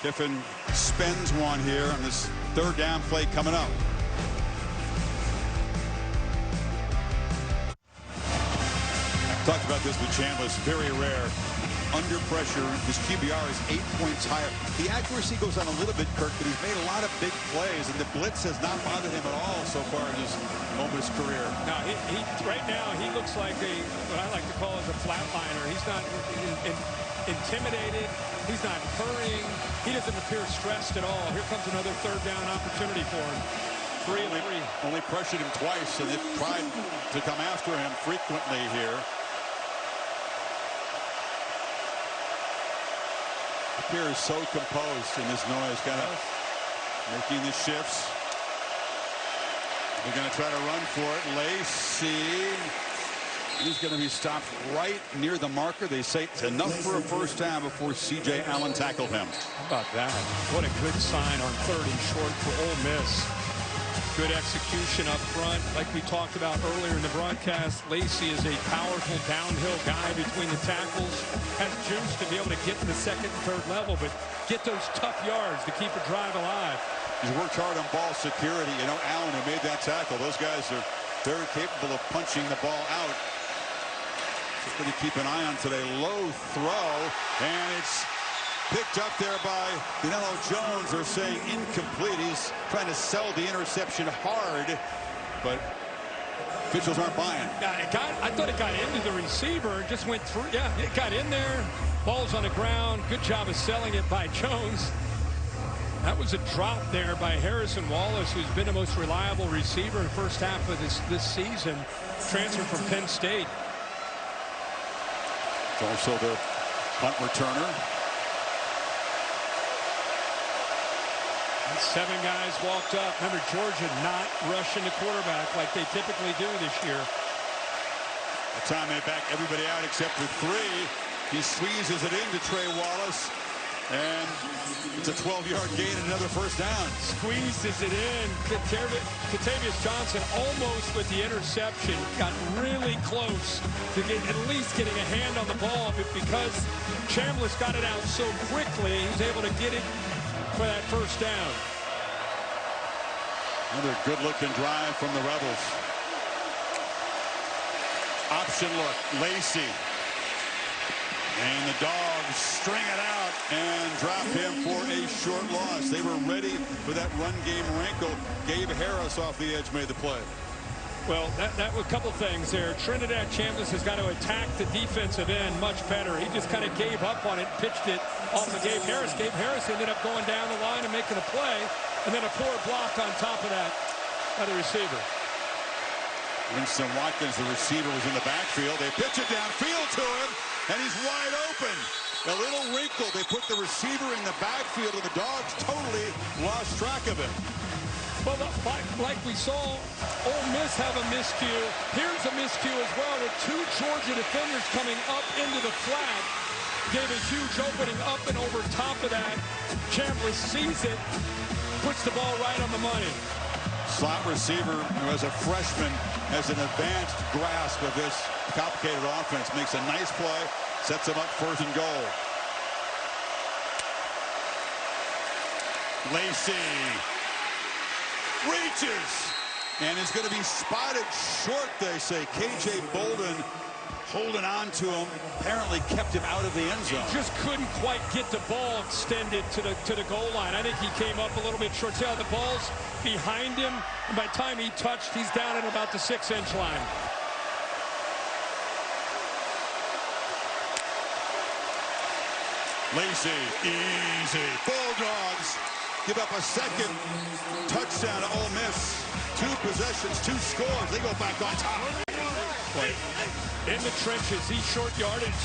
Kiffin spends one here on this 3rd down play coming up. Talked about this with Chambliss. Very rare. Under pressure, his QBR is 8 points higher. The accuracy goes on a little bit, Kirk, but he's made a lot of big plays, and the blitz has not bothered him at all so far in his Ole Miss career. Now, right now, he looks like what I like to call as a flatliner. He's not intimidated. He's not hurrying. He doesn't appear stressed at all. Here comes another 3rd down opportunity for him. 3 and 3. Only pressured him twice, and they've tried to come after him frequently here. Appears so composed in this noise, kind of making the shifts. They're going to try to run for it. Lacey, he's going to be stopped right near the marker. They say it's enough for a 1st down before C.J. Allen tackled him. How about that? What a good sign on 3rd and short for Ole Miss. Good execution up front. Like we talked about earlier in the broadcast, Lacey is a powerful downhill guy between the tackles. Has juice to be able to get to the second and third level, but get those tough yards to keep a drive alive. He's worked hard on ball security. You know, Allen, who made that tackle, those guys are very capable of punching the ball out. Something to keep an eye on today. Low throw, and it's picked up there by Danilo Jones. They're saying incomplete. He's trying to sell the interception hard, but officials aren't buying. I thought it got into the receiver. Just went through. Yeah, it got in there. Ball's on the ground. Good job of selling it by Jones. That was a drop there by Harrison Wallace, who's been the most reliable receiver in the first half of this season. Transferred from Penn State. It's also the punt returner. 7 guys walked up. Remember, Georgia not rushing the quarterback like they typically do this year. That time they back everybody out except for 3. He squeezes it into Trey Wallace, and it's a 12-yard gain and another first down. Squeezes it in. Katavius Johnson almost with the interception. Got really close to at least getting a hand on the ball, but because Chambliss got it out so quickly, he was able to get it for that first down. Another good-looking drive from the Rebels. Option look, Lacey. And the Dogs string it out and drop him for a short loss. They were ready for that run game wrinkle. Gabe Harris off the edge made the play. Well, that was a couple things there. Trinidad Chambliss has got to attack the defensive end much better. He just kind of gave up on it, pitched it off of Gabe Harris. Gabe Harris ended up going down the line and making a play, and then a poor block on top of that by the receiver. Winston Watkins, the receiver, was in the backfield. They pitch it downfield to him, and he's wide open. A little wrinkle. They put the receiver in the backfield, and the Dogs totally lost track of him. Well, like we saw, Ole Miss have a miscue. Here's a miscue as well with 2 Georgia defenders coming up into the flat. Gave a huge opening up and over top of that. Chambliss sees it, puts the ball right on the money. Slot receiver, who as a freshman has an advanced grasp of this complicated offense, makes a nice play, sets him up first and goal. Lacey reaches and is going to be spotted short, they say. KJ Bolden holding on to him, apparently kept him out of the end zone. He just couldn't quite get the ball extended to the goal line. I think he came up a little bit short. See how the ball's behind him, and by the time he touched, he's down at about the 6-inch line. Lacey, easy. Bulldogs give up a second touchdown to Ole Miss. 2 possessions, 2 scores. They go back on top. In the trenches, these short yardage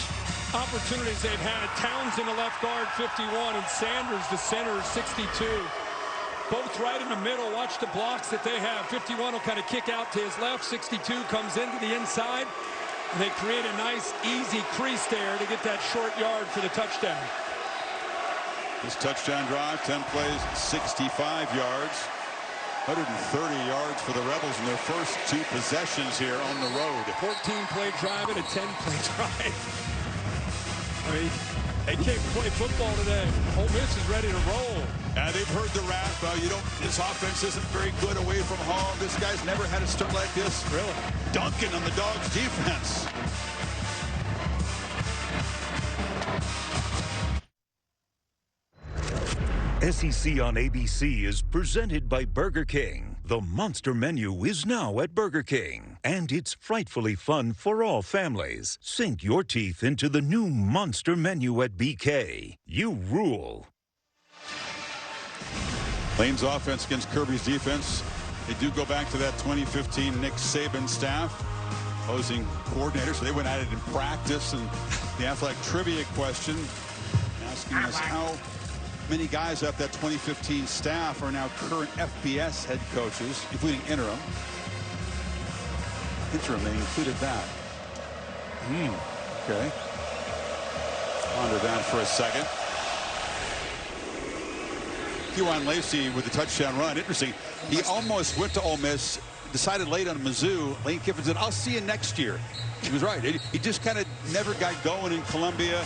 opportunities they've had. Towns in the left guard, 51, and Sanders, the center, 62. Both right in the middle. Watch the blocks that they have. 51 will kind of kick out to his left. 62 comes into the inside. And they create a nice, easy crease there to get that short yard for the touchdown. This touchdown drive, 10 plays, 65 yards. 130 yards for the Rebels in their first 2 possessions here on the road. 14-play drive and a 10-play drive. I mean, they came to play football today. Ole Miss is ready to roll. And they've heard the rap. This offense isn't very good away from home. This guy's never had a start like this. Really? Duncan on the Dogs' defense. SEC on ABC is presented by Burger King. The Monster Menu is now at Burger King, and it's frightfully fun for all families. Sink your teeth into the new Monster Menu at BK. You rule. Lane's offense against Kirby's defense. They do go back to that 2015 Nick Saban staff, opposing coordinator, so they went at it in practice. And the athletic trivia question asking us how many guys up that 2015 staff are now current FBS head coaches, including interim. They included that. Okay. Ponder that for a second. Kewan Lacey with the touchdown run. Interesting. He almost went to Ole Miss, decided late on Mizzou. Lane Kiffin said, I'll see you next year. He was right. He just kind of never got going in Columbia.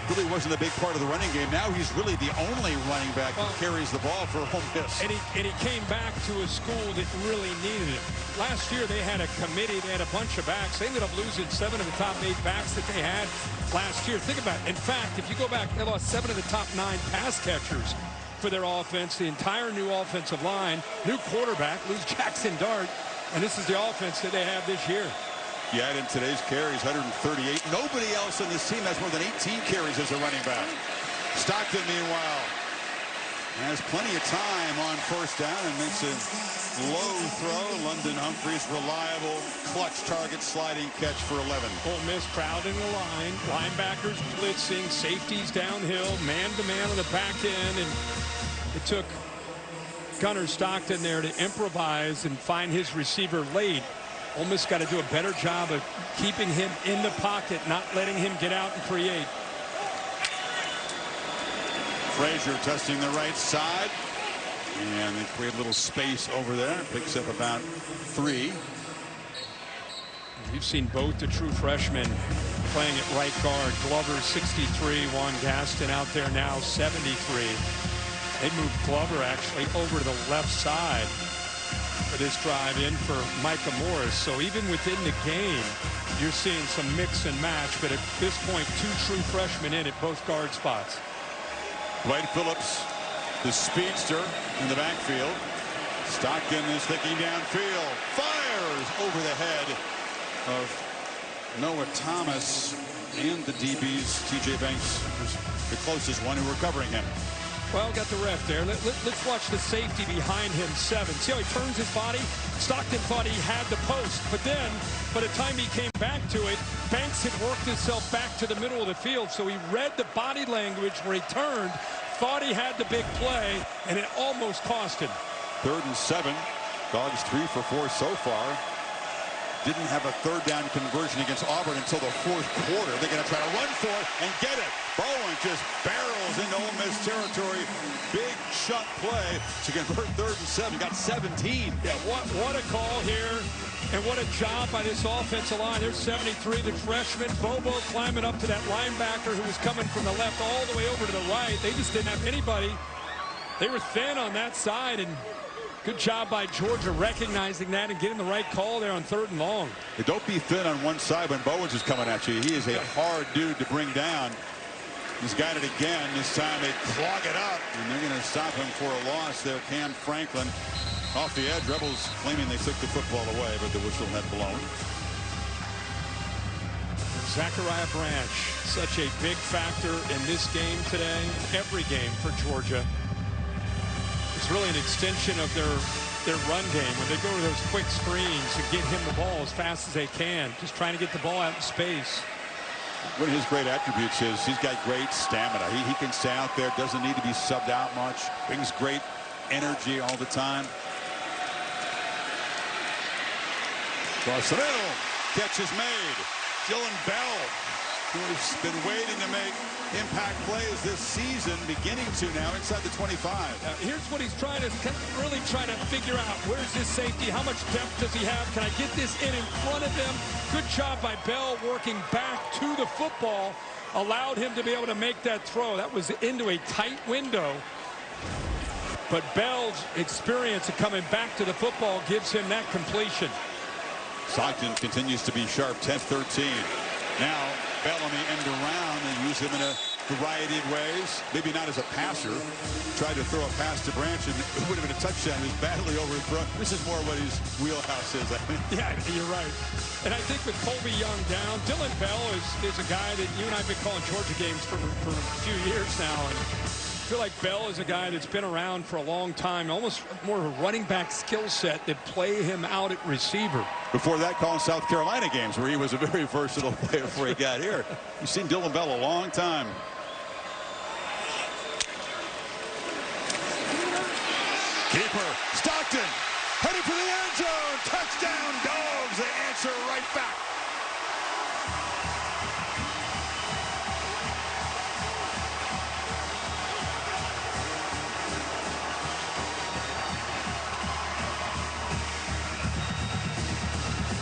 Really wasn't a big part of the running game. Now he's really the only running back who carries the ball for Ole Miss. And he came back to a school that really needed him. Last year they had a committee. They had a bunch of backs. They ended up losing 7 of the top 8 backs that they had last year. Think about it. In fact, if you go back, they lost 7 of the top 9 pass catchers for their offense. The entire new offensive line, new quarterback, lose Jackson Dart. And this is the offense that they have this year. Yeah, in today's carries, 138. Nobody else on this team has more than 18 carries as a running back. Stockton, meanwhile, has plenty of time on first down and makes a low throw. London Humphreys, reliable, clutch target, sliding catch for 11. Ole Miss crowding the line. Linebackers blitzing. Safeties downhill. Man-to-man on the back end. And it took Gunnar Stockton there to improvise and find his receiver late. Ole Miss got to do a better job of keeping him in the pocket, not letting him get out and create. Frazier testing the right side. And they create a little space over there. Picks up about 3. You've seen both the true freshmen playing at right guard. Glover 63, Juan Gaston out there now 73. They moved Glover actually over to the left side for this drive in for Micah Morris. So even within the game, you're seeing some mix and match. But at this point, 2 true freshmen in at both guard spots. Dwight Phillips, the speedster in the backfield. Stockton is thinking downfield. Fires over the head of Noah Thomas and the DBs. TJ Banks was the closest one who were covering him. Well, got the ref there. Let's watch the safety behind him, 7. See how he turns his body? Stockton thought he had the post, but then by the time he came back to it, Banks had worked himself back to the middle of the field, so he read the body language where he turned, thought he had the big play, and it almost cost him. 3rd and 7. Dogs 3 for 4 so far. Didn't have a 3rd down conversion against Auburn until the 4th quarter. They're going to try to run for it and get it. Bowen just barrels into Ole Miss territory. Big chunk play to convert 3rd and 7. Got 17. Yeah, what a call here. And what a job by this offensive line. There's 73, the freshman. Bobo climbing up to that linebacker who was coming from the left all the way over to the right. They just didn't have anybody. They were thin on that side, and good job by Georgia recognizing that and getting the right call there on 3rd and long. Don't be thin on one side when Bowens is coming at you. He is a hard dude to bring down. He's got it again. This time they clog it up, and they're going to stop him for a loss there. Cam Franklin off the edge. Rebels claiming they took the football away, but the whistle had blown. Zachariah Branch, such a big factor in this game today, every game for Georgia. It's really an extension of their run game when they go to those quick screens and get him the ball as fast as they can, just trying to get the ball out in space. One of his great attributes is he's got great stamina. He can stay out there, doesn't need to be subbed out much, brings great energy all the time. Across the middle, catch is made. Dylan Bell, who's been waiting to make impact plays this season, beginning to now inside the 25. Here's what he's trying to really trying to figure out. Where's his safety? How much depth does he have? Can I get this in front of him? Good job by Bell working back to the football. Allowed him to be able to make that throw. That was into a tight window. But Bell's experience of coming back to the football gives him that completion. Stockton continues to be sharp, 10-13. Now Bellamy end around and use him in a variety of ways. Maybe not as a passer. Tried to throw a pass to Branch, and it would have been a touchdown. He was badly overthrown. This is more what his wheelhouse is, I think. Yeah, you're right. And I think with Colby Young down, Dylan Bell is a guy that you and I have been calling Georgia games for a few years now. And I feel like Bell is a guy that's been around for a long time, almost more of a running back skill set that play him out at receiver. Before that, calling South Carolina games where he was a very versatile player before he got here. You've seen Dylan Bell a long time. Keeper, Stockton, headed for the end zone. Touchdown, Dogs. They answer right back.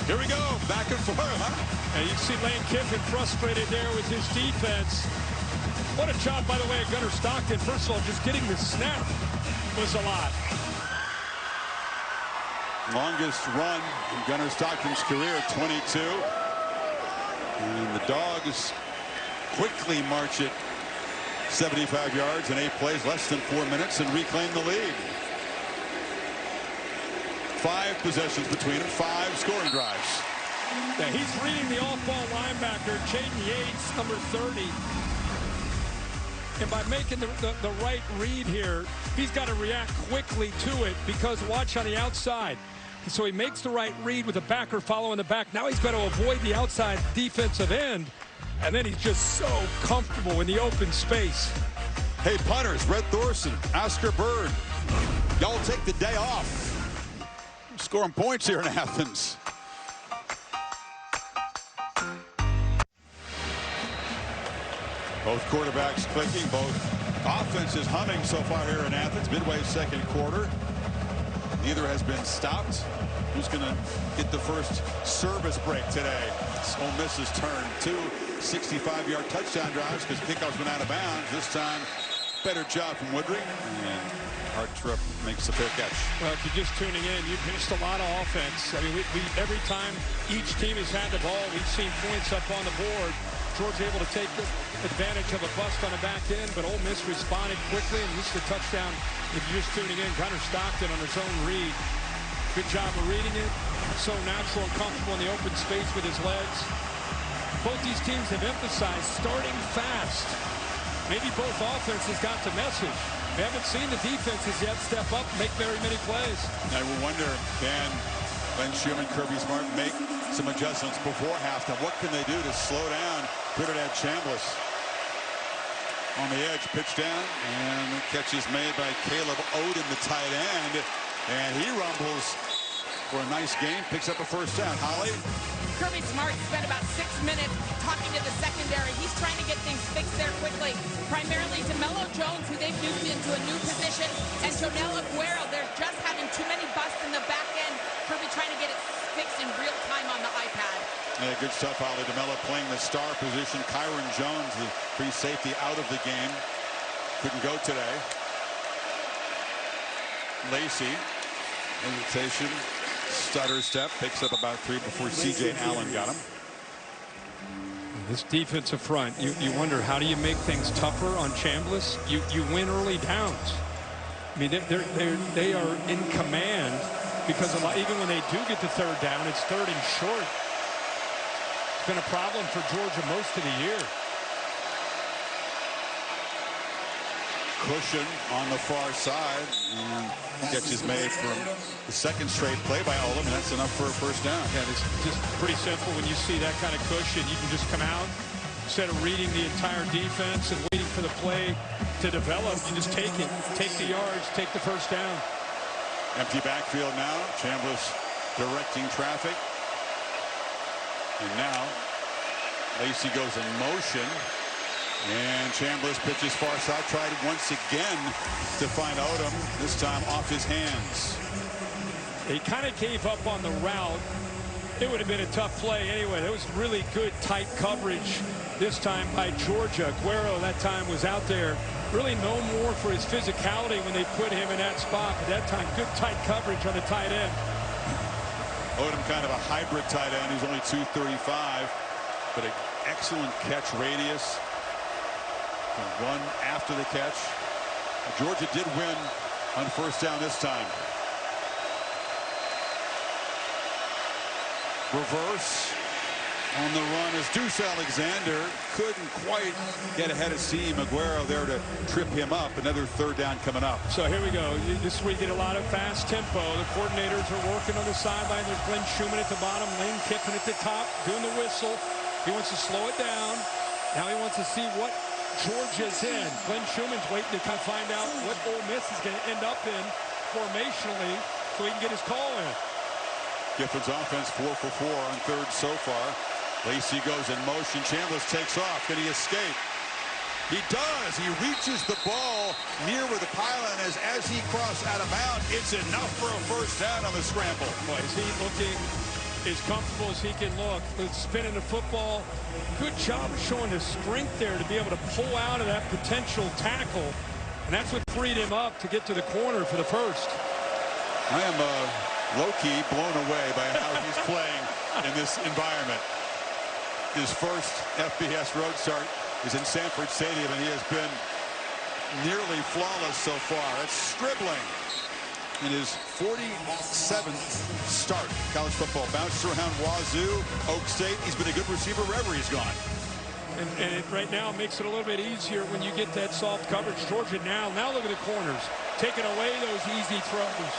Here we go, back and forth, huh? And you see Lane Kiffin frustrated there with his defense. What a job, by the way, of Gunnar Stockton. First of all, just getting the snap was a lot. Longest run in Gunnar Stockton's career, 22. And the Dogs quickly march it 75 yards in 8 plays, less than 4 minutes, and reclaim the lead. 5 possessions between them, 5 scoring drives. Yeah, he's reading the off-ball linebacker, Jaden Yates, number 30. And by making the right read here, he's got to react quickly to it because watch on the outside. So he makes the right read with the backer following the back. Now he's got to avoid the outside defensive end. And then he's just so comfortable in the open space. Hey, punters, Red Thorson, Oscar Bird, y'all take the day off. Scoring points here in Athens. Both quarterbacks clicking, both offenses humming so far here in Athens. Midway second quarter. Neither has been stopped. Who's going to get the first service break today? It's Ole Miss's turn. 2 65-yard touchdown drives because kickoffs went out of bounds. This time, better job from Woodring. And Hartrup makes the fair catch. Well, if you're just tuning in, you've missed a lot of offense. I mean, we every time each team has had the ball, we've seen points up on the board. Georgia able to take advantage of a bust on the back end, but Ole Miss responded quickly, and this is the touchdown. If you're just tuning in, Gunnar Stockton on his own read. Good job of reading it. So natural and comfortable in the open space with his legs. Both these teams have emphasized starting fast. Maybe both offenses got the message. We haven't seen the defenses yet step up and make very many plays. I will wonder, can Glenn Schumann, Kirby Smart make some adjustments before halftime? What can they do to slow down Trinidad Chambliss? On the edge, pitch down, and the catch is made by Caleb Odin, the tight end, and he rumbles for a nice game, picks up a first down. Holly? Kirby Smart spent about 6 minutes talking to the secondary. He's trying to get things fixed there quickly. Primarily DeMello Jones, who they've moved into a new position, and Jonel Aguero. They're just having too many busts in the back end. Kirby trying to get it fixed in real time on the iPad. Yeah, good stuff, Holly. DeMello playing the star position. Kyron Jones, the free safety, out of the game. Couldn't go today. Lacey, hesitation, stutter step, picks up about 3 before C.J. Allen got him. This defensive front, you wonder, how do you make things tougher on Chambliss? You win early downs. I mean, they are in command because even when they do get to third down, it's third and short. It's been a problem for Georgia most of the year. Cushion on the far side, and catch is made from the second straight play by Olam, and that's enough for a first down. Yeah, it's just pretty simple when you see that kind of cushion. You can just come out instead of reading the entire defense and waiting for the play to develop. You just take it, take the yards, take the first down. Empty backfield now. Chambliss directing traffic, and now Lacey goes in motion. And Chambliss pitches far side, tried once again to find Odom, this time off his hands. He kind of gave up on the route. It would have been a tough play anyway. That was really good tight coverage this time by Georgia. Aguero that time was out there, really known more for his physicality when they put him in that spot. But that time, good tight coverage on the tight end. Odom kind of a hybrid tight end. He's only 235, but an excellent catch radius. Run after the catch. Georgia did win on first down this time. Reverse on the run is Deuce Alexander. Couldn't quite get ahead of Steve Aguero there to trip him up. Another third down coming up. So here we go. This is where you get a lot of fast tempo. The coordinators are working on the sideline. There's Glenn Schumann at the bottom, Lane Kiffin at the top, doing the whistle. He wants to slow it down. Now he wants to see what Georgia's in. Glenn Schumann's waiting to kind of find out what Ole Miss is going to end up in formationally so he can get his call in. Kiffin's offense 4 for 4 on third so far. Lacey goes in motion. Chambliss takes off. Can he escape? He does. He reaches the ball near where the pylon is. As he crosses out of bounds, it's enough for a first down on the scramble. Boy, is he looking as comfortable as he can look. Spinning the football. Good job of showing his strength there to be able to pull out of that potential tackle. And that's what freed him up to get to the corner for the first. I am low-key blown away by how he's playing in this environment. His first FBS road start is in Sanford Stadium, and he has been nearly flawless so far. That's Stribling in his 47th start in college football. Bounced around Wazoo, Oak State. He's been a good receiver wherever he's gone. And it right now makes it a little bit easier when you get that soft coverage. Georgia now look at the corners, taking away those easy throws.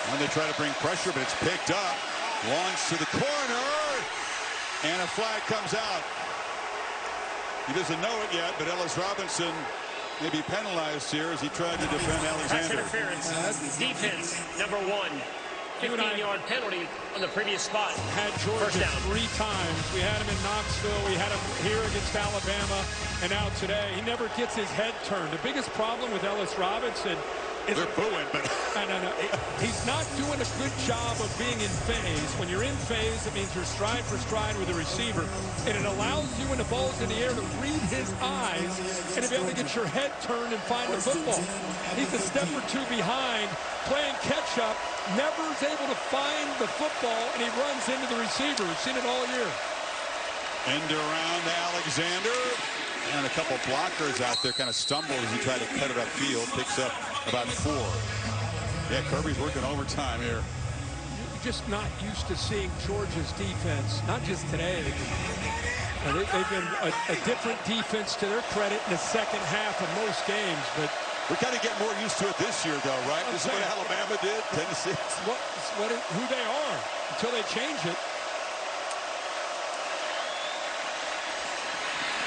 And they try to bring pressure, but it's picked up. Launch to the corner, and a flag comes out. He doesn't know it yet, but Ellis Robinson may be penalized here as he tried to defend Alexander. Pass interference. Defense, number 1. 15-yard penalty on the previous spot. Had Georgia 3 times. We had him in Knoxville. We had him here against Alabama. And now today, he never gets his head turned. The biggest problem with Ellis Robinson is... They're booing, but... No. He's not doing a good job of being in phase. When you're in phase, it means you're stride for stride with the receiver. And it allows you, when the ball's in the air, to read his eyes and to be able to get your head turned and find the football. He's a step or 2 behind, playing catch-up, never is able to find the football, and he runs into the receiver. We've seen it all year. End around to Alexander. And a couple blockers out there kind of stumble as he tried to cut it upfield. Picks up about 4. Yeah, Kirby's working overtime here. You're just not used to seeing Georgia's defense, not just today. They've been a different defense, to their credit, in the second half of most games. But we kind of get more used to it this year, though, right? This is what Alabama did, Tennessee. Who they are until they change it.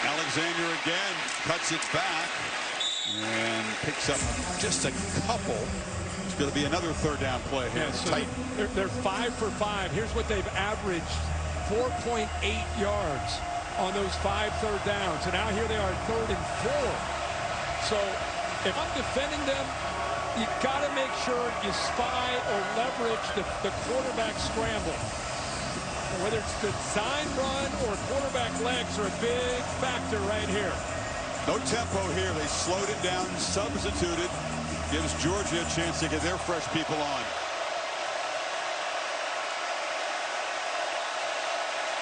Alexander again cuts it back and picks up just a couple. It's going to be another 3rd down play here. Yeah, so they're 5 for 5. Here's what they've averaged: 4.8 yards on those 5 third downs. And now here they are, 3rd and 4. So if I'm defending them, you got to make sure you spy or leverage the quarterback scramble. Whether it's the design run or quarterback legs are a big factor right here. No tempo here. They slowed it down, substituted. Gives Georgia a chance to get their fresh people on.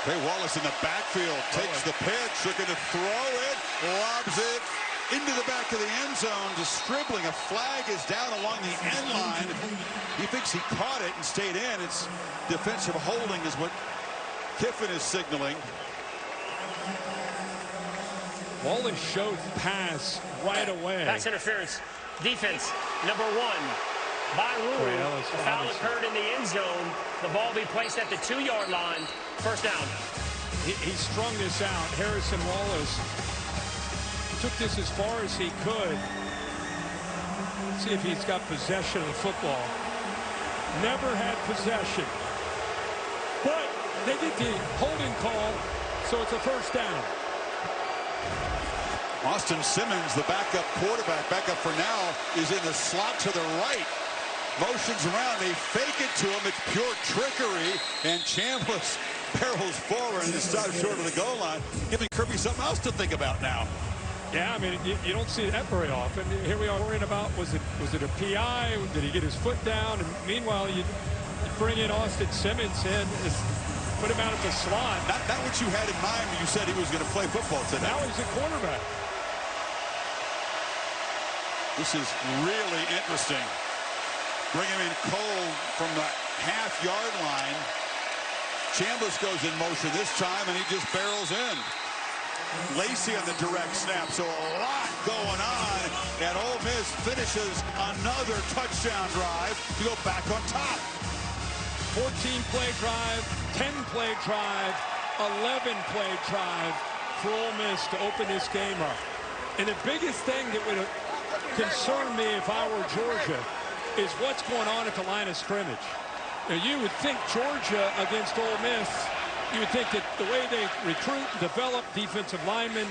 Trey Wallace in the backfield takes the pitch, looking to throw it, lobs it into the back of the end zone to Stribling. A flag is down along the end line. He thinks he caught it and stayed in. It's defensive holding is what Kiffin is signaling. Wallace showed pass right away. Pass interference. Defense, number 1. By rule, a foul occurred in the end zone. The ball be placed at the 2-yard line. First down. He strung this out. Harrison Wallace took this as far as he could. Let's see if he's got possession of the football. Never had possession. But they get the holding call, so it's a first down. Austin Simmons, the backup quarterback, backup for now, is in the slot to the right. Motions around, they fake it to him. It's pure trickery, and Chambliss barrels forward and stops short of the goal line, giving Kirby something else to think about now. Yeah, I mean, you don't see that very often. Here we are worrying about, was it a PI? Did he get his foot down? And meanwhile, you bring in Austin Simmons in, put him out at the slot. Not what you had in mind when you said he was going to play football today. Now he's a quarterback. This is really interesting. Bring him in cold from the half-yard line. Chambliss goes in motion this time, and he just barrels in. Lacey on the direct snap, so a lot going on, and Ole Miss finishes another touchdown drive to go back on top. 14-play drive, 10-play drive, 11-play drive for Ole Miss to open this game up. And the biggest thing that would concern me if I were Georgia is what's going on at the line of scrimmage. Now, you would think Georgia against Ole Miss, you would think that the way they recruit and develop defensive linemen,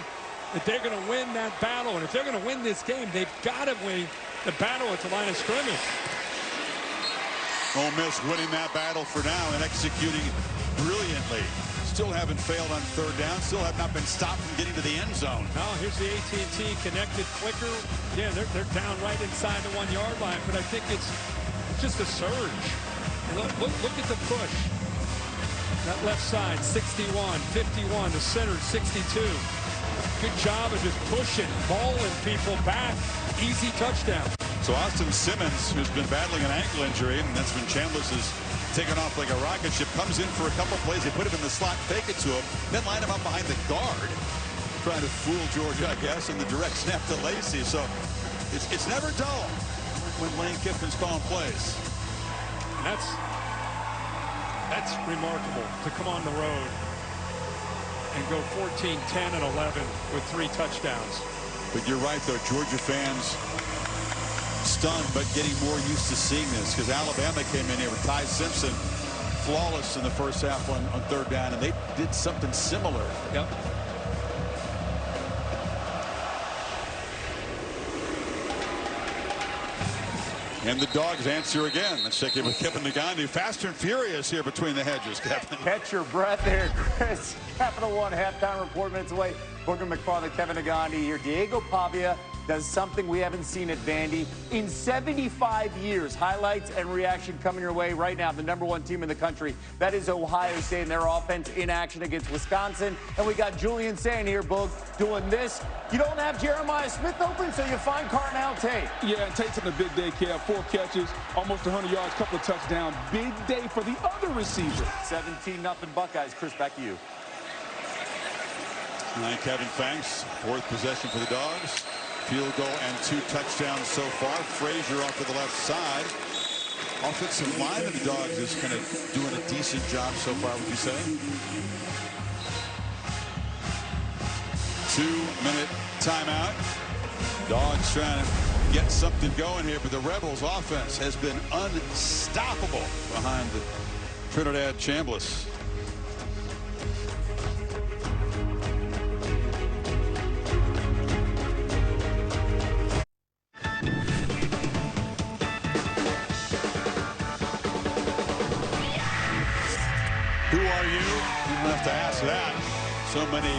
that they're going to win that battle. And if they're going to win this game, they've got to win the battle at the line of scrimmage. Ole Miss winning that battle for now and executing brilliantly. Still haven't failed on third down. Still have not been stopped from getting to the end zone. Oh, here's the AT&T connected clicker. Yeah, they're down right inside the 1 yard line, but I think it's just a surge. Look at the push. That left side, 61, 51, the center, 62. Good job of just pushing, balling people back. Easy touchdown. So Austin Simmons, who's been battling an ankle injury, and that's when Chambliss is taken off like a rocket ship, comes in for a couple plays. They put him in the slot, fake it to him, then line him up behind the guard, trying to fool Georgia, I guess, and the direct snap to Lacey. So it's never dull when Lane Kiffin's calling plays. And that's remarkable to come on the road and go 14, 10, and 11 with 3 touchdowns. But you're right, though, Georgia fans stunned, but getting more used to seeing this, because Alabama came in here with Ty Simpson flawless in the first half on third down, and they did something similar. Yep. And the Dogs answer again. Let's check in with Kevin Nagandi. Fast and furious here between the hedges, Kevin. Catch your breath there, Chris. Capital One halftime report minutes away. Booger McFarland, Kevin Nagandi here. Diego Pavia does something we haven't seen at Vandy in 75 years. Highlights and reaction coming your way right now. The #1 team in the country. That is Ohio State and their offense in action against Wisconsin. And we got Julian Sand here, Boog, doing this. You don't have Jeremiah Smith open, so you find Carnell Tate. Yeah, and Tate's having a big day, Kev. 4 catches, almost 100 yards, couple of touchdowns. Big day for the other receiver. 17-0 Buckeyes. Chris, back to you. All right, Kevin, thanks. 4th possession for the Dogs. Field goal and 2 touchdowns so far. Frazier off to the left side. Offensive line of the Dogs is kind of doing a decent job so far, would you say? 2-minute timeout. Dogs trying to get something going here, but the Rebels offense has been unstoppable behind the Trinidad Chambliss. Who are you? You don't have to ask that. So many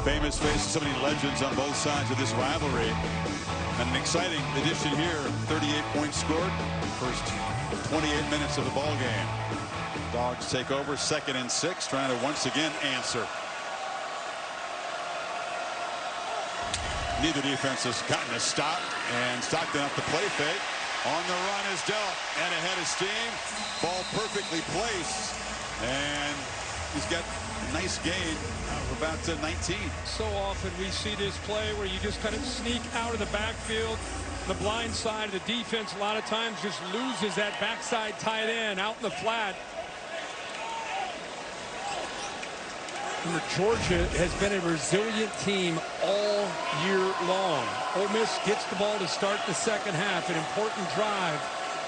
famous faces, so many legends on both sides of this rivalry. And an exciting addition here. 38 points scored. First 28 minutes of the ball game. Dogs take over, 2nd and 6, trying to once again answer. Neither defense has gotten a stop, and Stockton up the play fake. On the run is dealt, and ahead of steam. Ball perfectly placed. And he's got a nice gain of about 19. So often we see this play where you just kind of sneak out of the backfield. The blind side of the defense a lot of times just loses that backside tight end out in the flat. Remember, Georgia has been a resilient team all year long. Ole Miss gets the ball to start the second half. An important drive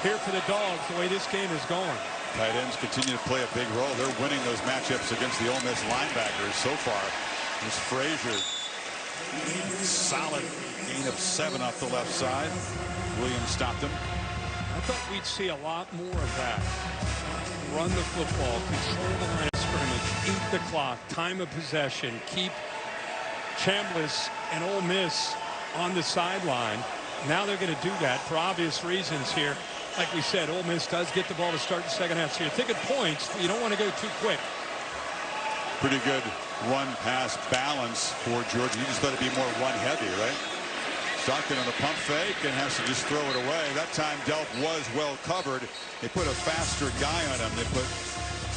here for the Dogs, the way this game is going. Tight ends continue to play a big role. They're winning those matchups against the Ole Miss linebackers so far. There's Frazier. Solid gain of 7 off the left side. Williams stopped him. I thought we'd see a lot more of that. Run the football, control the line of scrimmage, eat the clock, time of possession, keep Chambliss and Ole Miss on the sideline. Now they're going to do that for obvious reasons here. Like we said, Ole Miss does get the ball to start the second half. So you're thinking points, but you don't want to go too quick. Pretty good run-pass balance for Georgia. You just let it be more run-heavy, right? Stockton on the pump fake and has to just throw it away. That time Delp was well covered. They put a faster guy on him. They put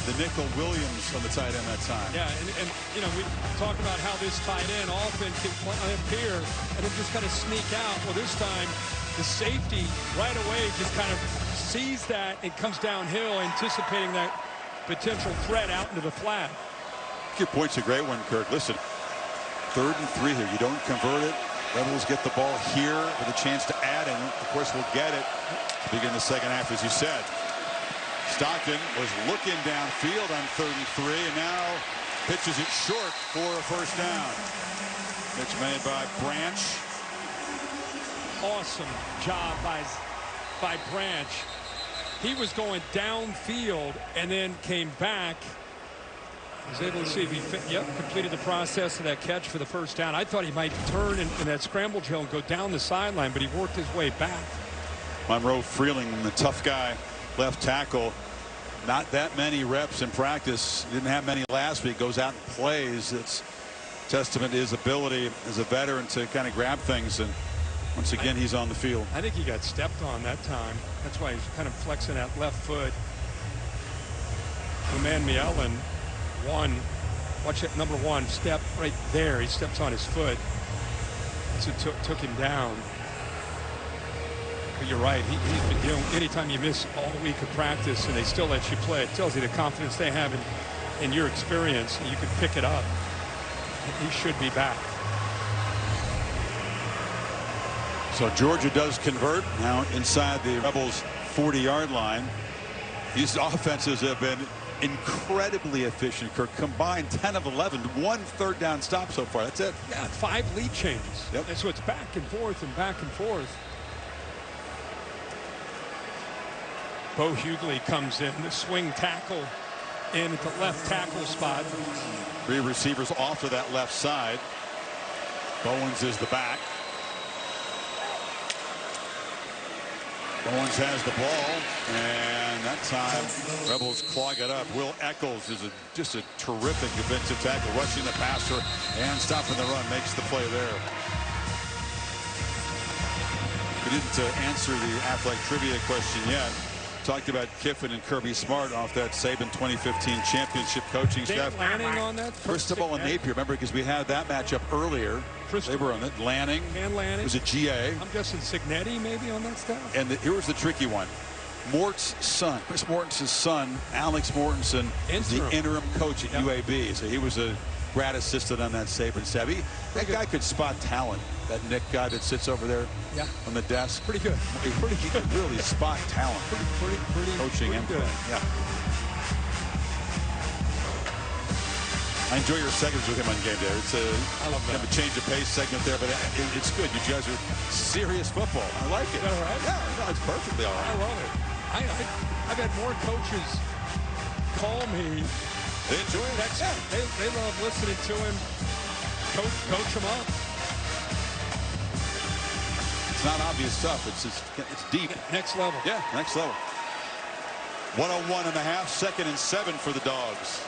the nickel Williams on the tight end that time. Yeah, and you know, we talk about how this tight end often can appear and then just kind of sneak out. Well, this time the safety right away just kind of sees that and comes downhill, anticipating that potential threat out into the flat. Your point's a great one, Kirk. Listen, 3rd and 3 here. You don't convert it. Rebels get the ball here with a chance to add, and of course we'll get it to begin the second half, as you said. Stockton was looking downfield on 3rd and 3, and now pitches it short for a first down. Pitch made by Branch. Awesome job by Branch. He was going downfield and then came back. Was able to see if he completed the process of that catch for the first down. I thought he might turn in that scramble drill and go down the sideline, but he worked his way back. Monroe Freeling, the tough guy, left tackle. Not that many reps in practice. Didn't have many last week. Goes out and plays. It's testament to his ability as a veteran to kind of grab things. And once again, he's on the field. I think he got stepped on that time. That's why he's kind of flexing that left foot. Roman Mielen, watch it, number 1 step right there. He steps on his foot. So it took him down. But you're right. He's been, anytime you miss all week of practice and they still let you play, it tells you the confidence they have in your experience. You can pick it up. He should be back. So Georgia does convert now inside the Rebels 40-yard line. These offenses have been incredibly efficient. Kirk combined 10 of 11, 1 third down stop so far. That's it. Yeah, 5 lead changes. Yep. And so it's back and forth and back and forth. Bo Hughley comes in, the swing tackle in at the left tackle spot. 3 receivers off of that left side. Bowens is the back. Bowens has the ball, and that time Rebels clog it up. Will Eccles is just a terrific defensive tackle, rushing the passer and stopping the run, makes the play there. We didn't answer the Athletic trivia question yet. Talked about Kiffin and Kirby Smart off that Saban 2015 championship coaching staff. Lanning on that? Cristobal and Napier, remember, because we had that matchup earlier. They were on it. Lanning. And Lanning. It was a GA. I'm guessing Signetti maybe on that staff. And here was the tricky one. Mort's son, Chris Morton's son, Alex Mortensen, is the interim coach at UAB. So he was a grad assistant on that Saban staff. That guy could spot talent. That Nick guy that sits over there on the desk. Pretty good. He could really spot talent. Pretty coaching pretty and good. Yeah. I enjoy your segments with him on game day. It's I love that. Kind of a change of pace segment there, but it's good. You guys are serious football. I like it. Is that all right? Yeah, no, it's perfectly all right. I love it. I've had more coaches call me. They enjoy it. They love listening to him. Coach them up. It's not obvious stuff. It's deep. Next level. Yeah, next level. 101 and a half, 2nd and 7 for the Dogs.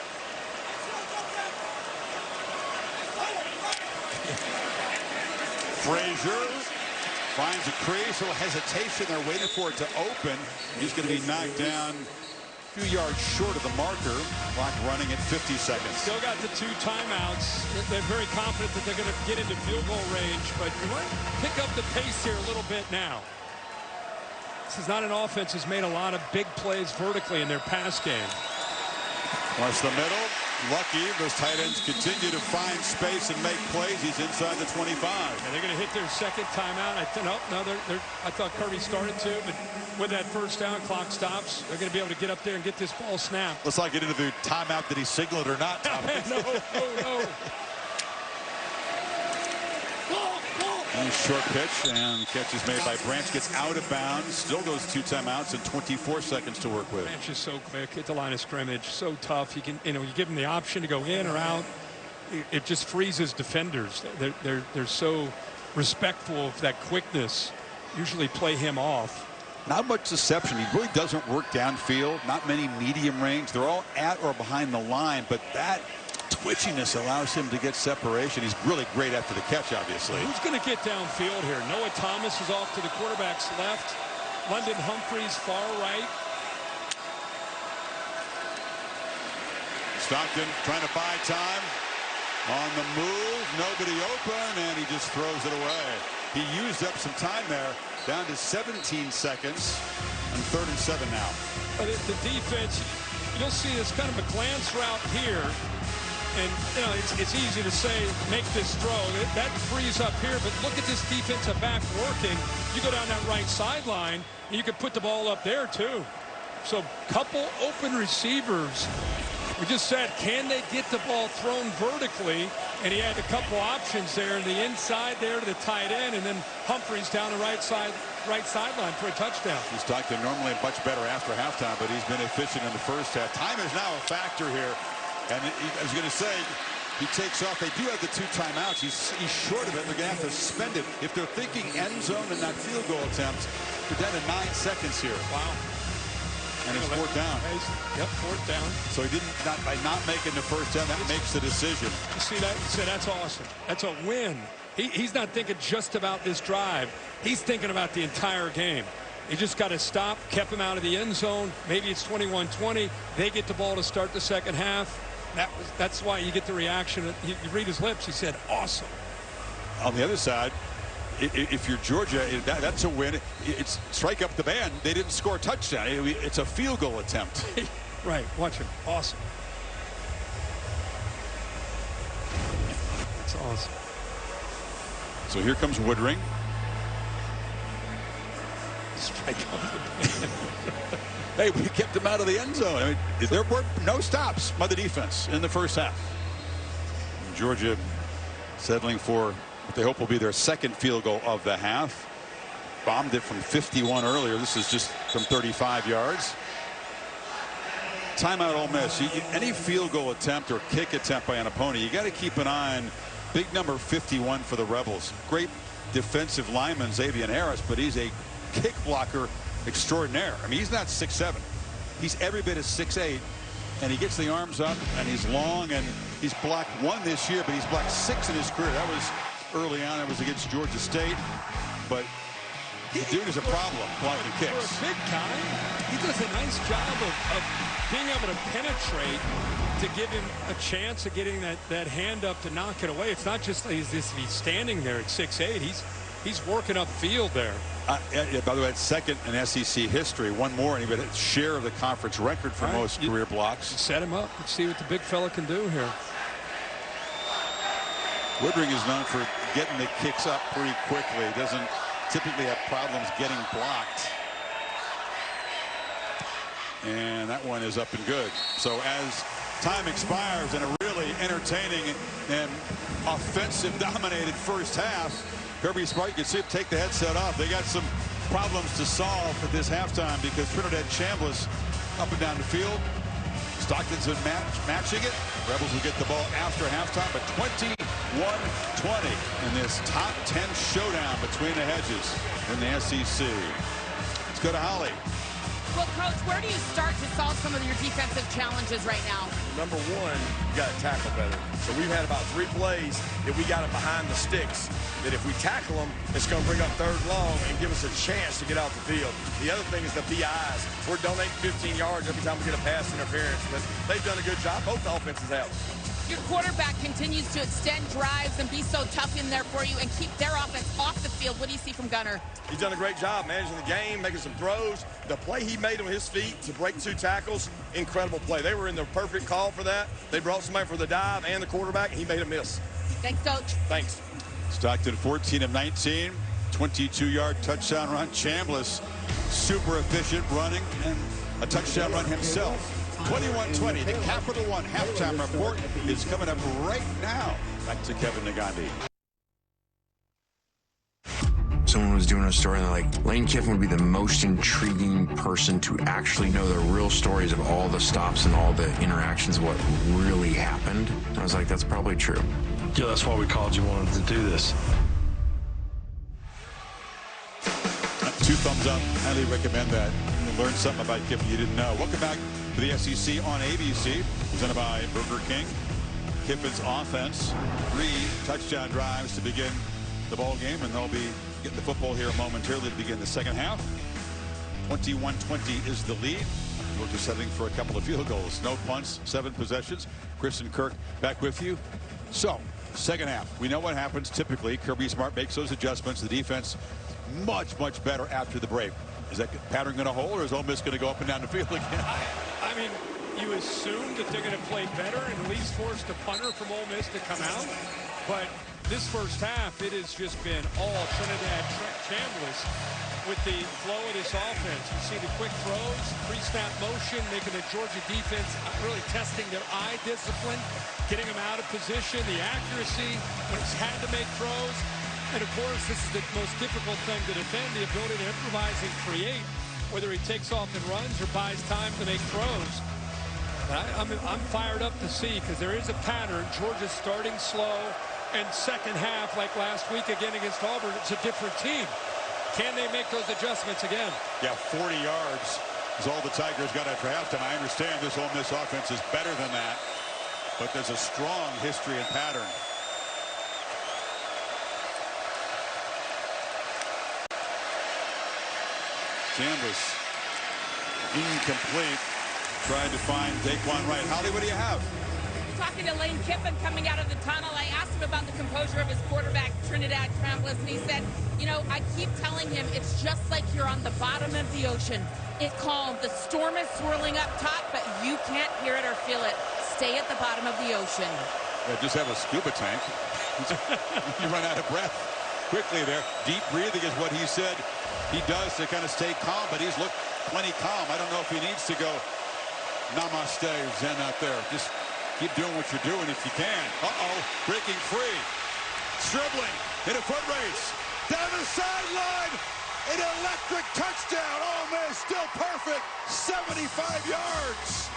Frazier finds a crease, a little hesitation. They're waiting for it to open. He's going to be knocked down a few yards short of the marker. Clock running at 50 seconds. Still got the 2 timeouts. They're very confident that they're going to get into field goal range, but you might pick up the pace here a little bit now. This is not an offense that's made a lot of big plays vertically in their pass game. Watch the middle. Lucky, those tight ends continue to find space and make plays. He's inside the 25. And they're going to hit their 2nd timeout. I thought Kirby started to, but with that 1st down, clock stops. They're going to be able to get up there and get this ball snapped. Let's not get into the timeout. Did he signal it or not? No. And short pitch, and catch is made by Branch. Gets out of bounds. Still goes 2 timeouts and 24 seconds to work with. Branch is so quick at the line of scrimmage, so tough. You can, you give them the option to go in or out. It just freezes defenders. They're so respectful of that quickness. Usually play him off. Not much deception. He really doesn't work downfield. Not many medium range. They're all at or behind the line, but that twitchiness allows him to get separation. He's really great after the catch, obviously. Who's going to get downfield here? Noah Thomas is off to the quarterback's left. London Humphreys far right. Stockton trying to buy time. On the move, nobody open, and he just throws it away. He used up some time there, down to 17 seconds, and 3rd and 7 now. But the defense, you'll see this kind of a glance route here, and it's easy to say make this throw. That frees up here, but look at this defensive back working. You go down that right sideline, and you can put the ball up there too. So couple open receivers. We just said, can they get the ball thrown vertically? And he had a couple options there, the inside there to the tight end, and then Humphreys down the right side right sideline for a touchdown. Stockton normally much better after halftime, but he's been efficient in the first half. Time is now a factor here. And I was going to say, he takes off. They do have the 2 timeouts. He's short of it. They're going to have to spend it. If they're thinking end zone and not field goal attempts, they're down to 9 seconds here. Wow. And it's 4th down. Yep, 4th down. So he didn't, by not making the first down, that makes the decision. You see that? You said that's awesome. That's a win. He's not thinking just about this drive. He's thinking about the entire game. He just got to stop, kept him out of the end zone. Maybe it's 21-20. They get the ball to start the second half. That's why you get the reaction. You read his lips. He said, awesome. On the other side, if you're Georgia, that's a win. It's strike up the band. They didn't score a touchdown. It's a field goal attempt. Right. Watch him. Awesome. That's awesome. So here comes Woodring. Strike up the band. Hey, we kept him out of the end zone. I mean, there were no stops by the defense in the first half. Georgia settling for what they hope will be their second field goal of the half. Bombed it from 51 earlier. This is just from 35 yards. Timeout Ole Miss. Any field goal attempt or kick attempt by an opponent, you got to keep an eye on big number 51 for the Rebels. Great defensive lineman, Xavier Harris, but he's a kick blocker extraordinaire. I mean, he's not 6'7". He's every bit as 6'8", and he gets the arms up, and he's long, and he's blocked 1 this year, but he's blocked 6 in his career. That was early on. It was against Georgia State, but the dude is a problem blocking kicks. For a big guy, he does a nice job of being able to penetrate to give him a chance of getting that hand up to knock it away. It's not just he's standing there at 6'8". He's working upfield there. By the way, it's second in SEC history. One more, and he would share of the conference record for most career blocks. Set him up. Let's see what the big fella can do here. Woodring is known for getting the kicks up pretty quickly. Doesn't typically have problems getting blocked. And that one is up and good. So as time expires in a really entertaining and offensive dominated first half, Kirby Smart, you can see him take the headset off. They got some problems to solve at this halftime because Trinidad Chambliss up and down the field. Stockton's been matching it. Rebels will get the ball after halftime, but 21-20 in this top 10 showdown between the hedges in the SEC. Let's go to Holly. Well, Coach, where do you start to solve some of your defensive challenges right now? Number one, you got to tackle better. So we've had about 3 plays that we got it behind the sticks, that if we tackle them, it's going to bring up 3rd long and give us a chance to get out the field. The other thing is the PIs. We're donating 15 yards every time we get a pass interference, but they've done a good job. Both offenses have. Your quarterback continues to extend drives and be so tough in there for you and keep their offense off the field. What do you see from Gunner? He's done a great job managing the game, making some throws. The play he made on his feet to break 2 tackles, incredible play. They were in the perfect call for that. They brought somebody for the dive and the quarterback, and he made a miss. Thanks, Coach. Thanks. Stockton 14 of 19, 22-yard touchdown run. Chambliss super efficient running and a touchdown run himself. 21-20, the Capital One halftime report is coming up right now. Back to Kevin Negandhi. Someone was doing a story and they're like, Lane Kiffin would be the most intriguing person to actually know the real stories of all the stops and all the interactions, what really happened. And I was like, that's probably true. Yeah, that's why we called you, wanted to do this. 2 thumbs up. Highly recommend that. You'll learn something about Kiffin you didn't know. Welcome back to the SEC on ABC, presented by Burger King. Kiffin's offense, 3 touchdown drives to begin the ball game, and they'll be getting the football here momentarily to begin the second half. 21-20 is the lead. Georgia settling for a couple of field goals. No punts, 7 possessions. Chris and Kirk back with you. So, second half, we know what happens typically. Kirby Smart makes those adjustments. The defense much, much better after the break. Is that pattern going to hold, or is Ole Miss going to go up and down the field again? I mean, you assume that they're going to play better and at least force the punter from Ole Miss to come out. But this first half, it has just been all Trinidad Chambliss with the flow of this offense. You see the quick throws, pre-snap motion, making the Georgia defense really testing their eye discipline, getting them out of position, the accuracy when it's had to make throws. And of course, this is the most difficult thing to defend, the ability to improvise and create, whether he takes off and runs or buys time to make throws. I'm fired up to see, because there is a pattern. Georgia's starting slow, and second half, like last week again against Auburn, it's a different team. Can they make those adjustments again? Yeah, 40 yards is all the Tigers got after halftime. I understand this Ole Miss offense is better than that, but there's a strong history and pattern. Canvas incomplete. Trying to find Daquan Wright. Holly, what do you have? Talking to Lane Kiffin coming out of the tunnel, I asked him about the composure of his quarterback, Trinidad Chambliss, and he said, you know, I keep telling him it's just like you're on the bottom of the ocean. It's calm. The storm is swirling up top, but you can't hear it or feel it. Stay at the bottom of the ocean. Yeah, just have a scuba tank. You run out of breath quickly there. Deep breathing is what he said he does to kind of stay calm, but he's looked plenty calm. I don't know if he needs to go namaste zen out there. Just keep doing what you're doing if you can. Uh-oh, breaking free. Stribling in a foot race. Down the sideline. An electric touchdown. Ole Miss still perfect. 75 yards.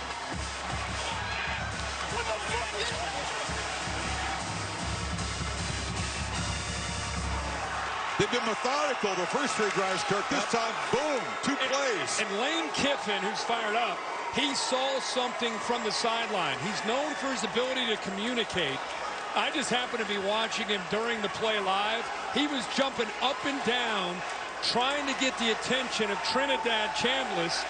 They've been methodical the first three drives, Kirk. This time, boom, 2 plays. And Lane Kiffin, who's fired up, he saw something from the sideline. He's known for his ability to communicate. I just happened to be watching him during the play live. He was jumping up and down, trying to get the attention of Trinidad Chambliss,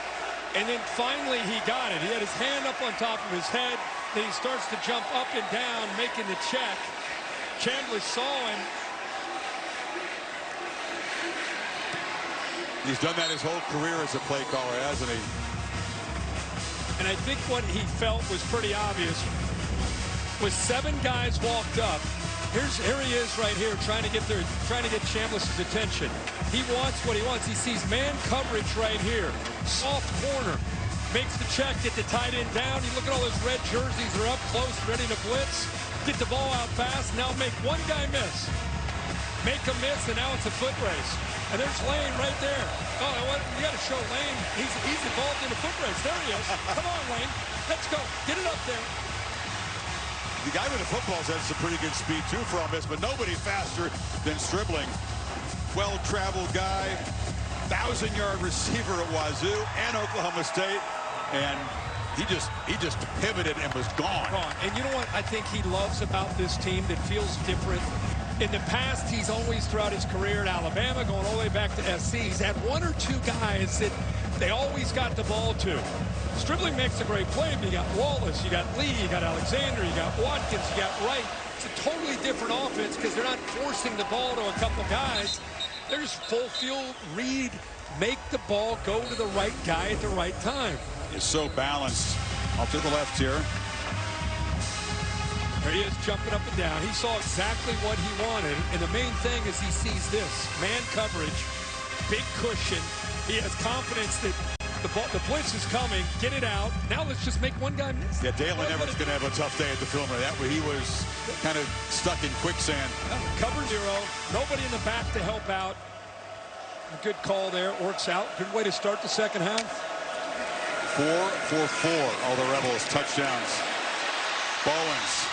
and then finally he got it. He had his hand up on top of his head, then he starts to jump up and down, making the check. Chambliss saw him. He's done that his whole career as a play caller, hasn't he? And I think what he felt was pretty obvious. With 7 guys walked up, here he is right here trying to get Chambliss's attention. He wants what he wants. He sees man coverage right here, soft corner, makes the check, get the tight end down. You look at all those red jerseys, they're up close, ready to blitz. Get the ball out fast. Now make one guy miss. Make a miss, and now it's a foot race. And there's Lane right there. Oh, you got to show Lane. He's involved in a foot race. There he is. Come on, Lane. Let's go. Get it up there. The guy with the football's had some pretty good speed, too, for Ole Miss, but nobody faster than Stribling. Well-traveled guy, 1,000-yard receiver at Wazoo and Oklahoma State, and he just pivoted and was gone. And you know what I think he loves about this team that feels different? In the past, he's always, throughout his career at Alabama, going all the way back to SC, he's had 1 or 2 guys that they always got the ball to. Stribling makes a great play, but you got Wallace, you got Lee, you got Alexander, you got Watkins, you got Wright. It's a totally different offense because they're not forcing the ball to a couple guys. They're just full field read, make the ball go to the right guy at the right time. Is so balanced. Off to the left here. There he is, jumping up and down. He saw exactly what he wanted, and the main thing is he sees this. Man coverage, big cushion. He has confidence that the blitz is coming. Get it out. Now let's just make one guy miss. Yeah, Dalen Everett's going to have a tough day at the Fillmore. That way he was kind of stuck in quicksand. Cover 0. Nobody in the back to help out. A good call there. Works out. Good way to start the second half. 4 for 4. All the Rebels touchdowns. Bowens.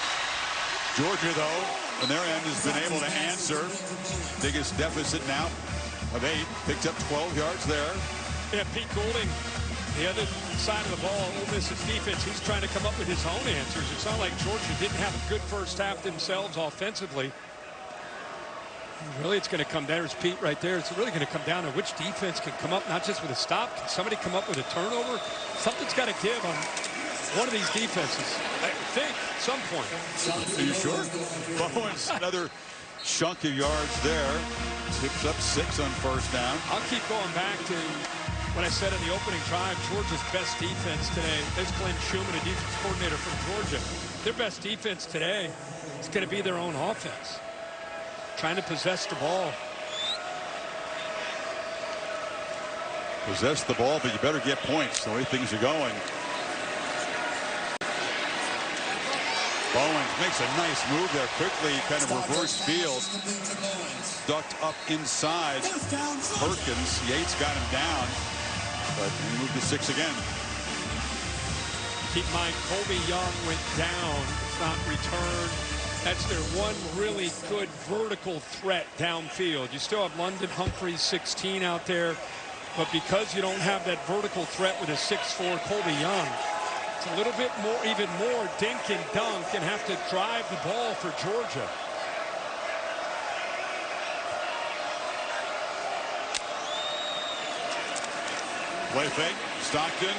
Georgia, though, on their end, has been able to answer. Biggest deficit now of 8. Picked up 12 yards there. Yeah, Pete Goulding, the other side of the ball, Ole Miss's defense, he's trying to come up with his own answers. It's not like Georgia didn't have a good first half themselves offensively. Really, it's going to come down. There's Pete right there. It's really going to come down to which defense can come up, not just with a stop. Can somebody come up with a turnover? Something's got to give on one of these defenses, I think, at some point. Are you sure? Bowens, another chunk of yards there. Picks up 6 on first down. I'll keep going back to what I said in the opening drive. Georgia's best defense today. There's Glenn Schumann, a defense coordinator from Georgia. Their best defense today is going to be their own offense. Trying to possess the ball. Possess the ball, but you better get points the way things are going. Bowens makes a nice move there quickly, kind of reverse field. Ducked up inside Perkins. Yates got him down, but he moved to 6 again. Keep in mind, Colby Young went down. It's not returned. That's their one really good vertical threat downfield. You still have London Humphreys, 16 out there, but because you don't have that vertical threat with a 6'4" Colby Young, it's a little bit more, even more dink and dunk, and have to drive the ball for Georgia. Play fake. Stockton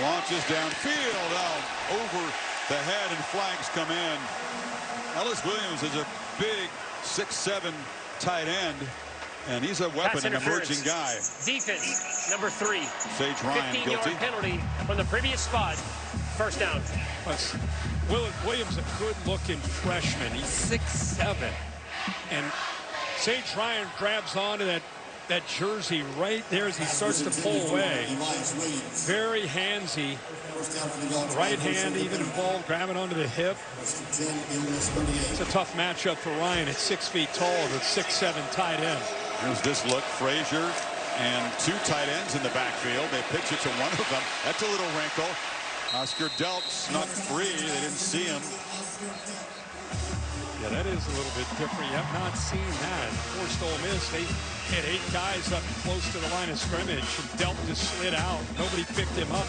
launches downfield, out over the head, and flags come in. Ellis Williams is a big 6'7" tight end, and he's a weapon, an emerging guy. Defense, number 3. Sage Ryan guilty. 15-yard penalty from the previous spot. First down. Williams, a good-looking freshman. He's 6'7", and Sage Ryan grabs onto that jersey right there as he starts to pull away. Very handsy. Right hand even involved, grabbing onto the hip. It's a tough matchup for Ryan at 6 feet tall, the 6'7" tight end. Here's this look. Frazier and 2 tight ends in the backfield. They pitch it to one of them. That's a little wrinkle. Oscar Delp snuck free. They didn't see him. Yeah, that is a little bit different. You have not seen that. Forced Ole Miss, they had 8 guys up close to the line of scrimmage, and Delp just slid out. Nobody picked him up.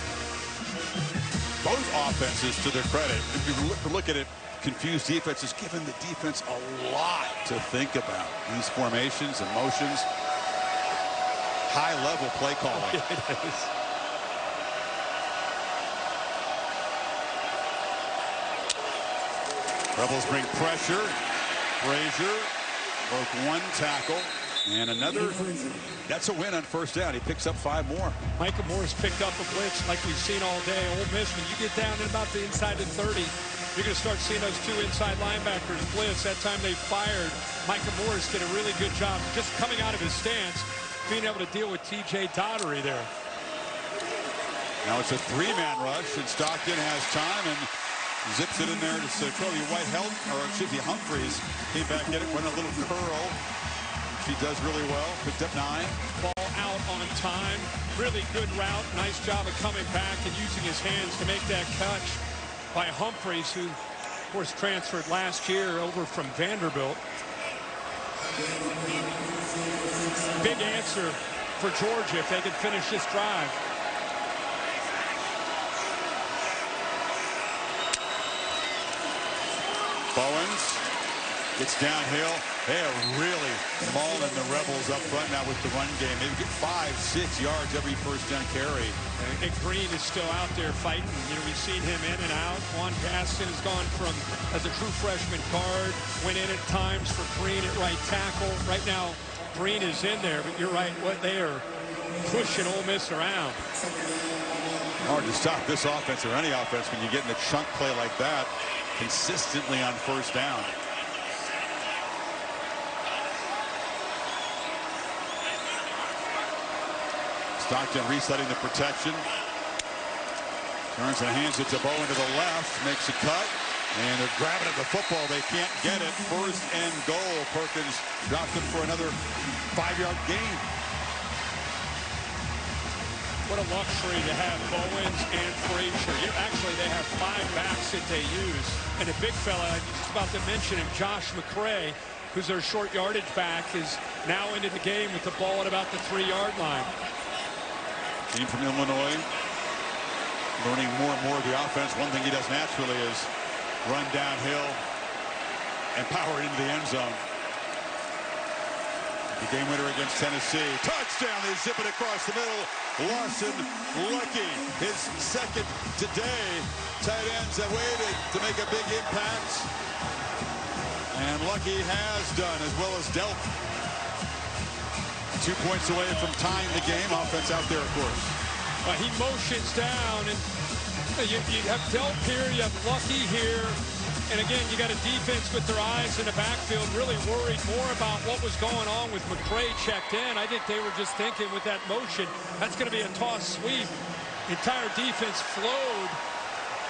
Both offenses, to their credit, if you look at it, confused defenses, giving the defense a lot to think about. These formations and motions, high-level play calling. It is. Rebels bring pressure. Frazier broke 1 tackle. And another, that's a win on first down. He picks up 5 more. Micah Morris picked up a blitz like we've seen all day. Ole Miss, when you get down in about the inside the 30, you're going to start seeing those 2 inside linebackers blitz. That time they fired. Micah Morris did a really good job just coming out of his stance, being able to deal with T.J. Daugherty there. Now it's a 3-man rush, and Stockton has time and zips it in there to Kobe White. Humphreys came back, get it, went a little curl. He does really well. Picked up 9. Ball out on time. Really good route. Nice job of coming back and using his hands to make that catch by Humphreys, who, of course, transferred last year over from Vanderbilt. Big answer for Georgia if they can finish this drive. Bowens gets downhill. They are really mauling the Rebels up front now with the run game. They get 5-6 yards every first down carry. And Green is still out there fighting. You know, we've seen him in and out. Juan Gaston has gone from, as a true freshman guard, went in at times for Green at right tackle. Right now, Green is in there, but you're right, what they are pushing Ole Miss around. Hard to stop this offense or any offense when you get in a chunk play like that consistently on first down. Stockton resetting the protection. Turns and hands it to Bowen to the left. Makes a cut. And they're grabbing at the football. They can't get it. First and goal. Perkins dropped him for another 5-yard gain. What a luxury to have Bowens and Frazier. Actually, they have 5 backs that they use. And a big fella, I was just about to mention him, Josh McCray, who's their short yardage back, is now into the game with the ball at about the 3-yard line. Team from Illinois, learning more and more of the offense. One thing he does naturally is run downhill and power into the end zone. The game winner against Tennessee. Touchdown, they zip it across the middle. Lawson Lucky, his second today. Tight ends have waited to make a big impact. And Lucky has done, as well as Delp. 2 points away from tying the game. Offense out there, of course. He motions down, and you have Delp here, you have Lucky here. And again, you got a defense with their eyes in the backfield, really worried more about what was going on with McCray checked in. I think they were just thinking with that motion, that's going to be a toss sweep. The entire defense flowed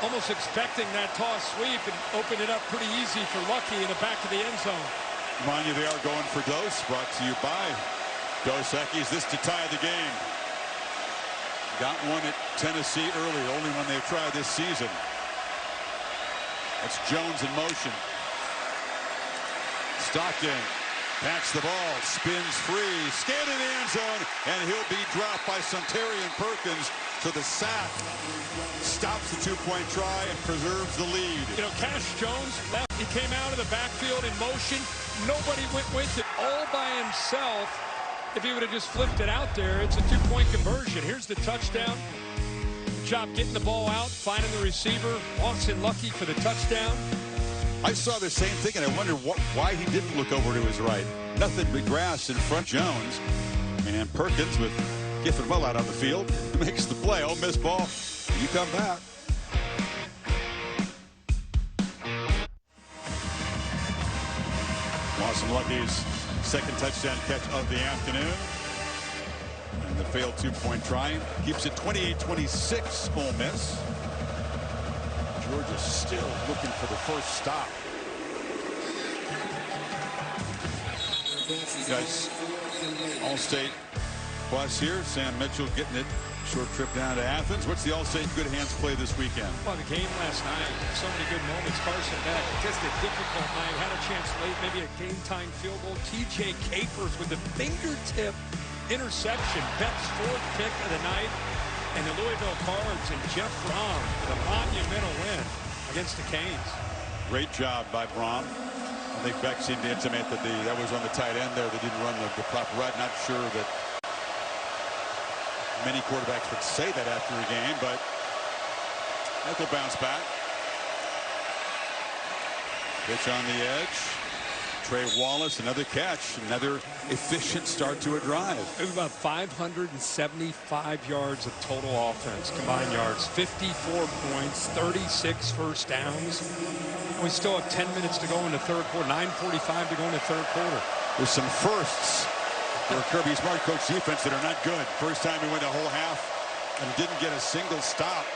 Almost expecting that toss sweep and opened it up pretty easy for Lucky in the back of the end zone. Mind you, they are going for Dos, brought to you by Dos Equis. This to tie the game. Got one at Tennessee early, the only one they've tried this season. That's Jones in motion. Stockton backs the ball, spins free, scanning the end zone, and he'll be dropped by Sunterian Perkins. So the sack stops the two-point try and preserves the lead. You know, Cash Jones left. He came out of the backfield in motion. Nobody went with it all by himself. If he would have just flipped it out there, it's a two-point conversion. Here's the touchdown. Good job getting the ball out, finding the receiver. Austin Lucky for the touchdown. I saw the same thing, and I wondered why he didn't look over to his right. Nothing but grass in front. Jones and Perkins with Giffen well out on the field. Makes the play. Ole Miss ball. You come back. Lawson Lucky's second touchdown catch of the afternoon. And the failed two-point try keeps it 28-26 Ole Miss. Georgia still looking for the first stop. Guys, All-State bus here. Sam Mitchell getting it. Short trip down to Athens. What's the All-State good hands play this weekend? Well, the game last night, so many good moments. Carson Beck, just a difficult night. Had a chance late, maybe a game-time field goal. TJ Capers with the fingertip interception. Beck's fourth pick of the night. And the Louisville Cards and Jeff Brom with a monumental win against the Canes. Great job by Brom. I think Beck seemed to intimate that that was on the tight end there. They didn't run the proper route. Not sure that many quarterbacks would say that after a game, but they'll bounce back. Pitch on the edge. Trey Wallace, another catch, another efficient start to a drive. It was about 575 yards of total offense, combined yards, 54 points, 36 first downs. We still have 10 minutes to go in the third quarter, 9:45 to go in the third quarter. There's some firsts for Kirby Smart coach defense that are not good. First time he went a whole half and didn't get a single stop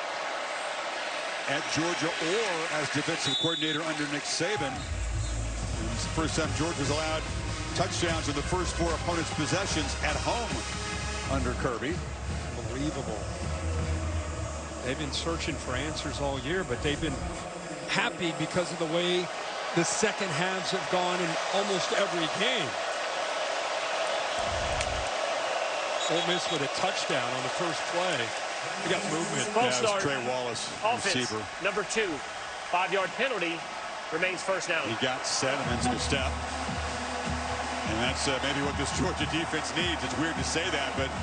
at Georgia or as defensive coordinator under Nick Saban. It's the first time Georgia's allowed touchdowns in the first four opponents' possessions at home under Kirby. Unbelievable. They've been searching for answers all year, but they've been happy because of the way the second halves have gone in almost every game. Ole Miss with a touchdown on the first play. We got movement. False start. Trey Wallace, Offense, receiver. number 2, 5-yard penalty. Remains first down. He got set and then took a step. And that's maybe what this Georgia defense needs. It's weird to say that, but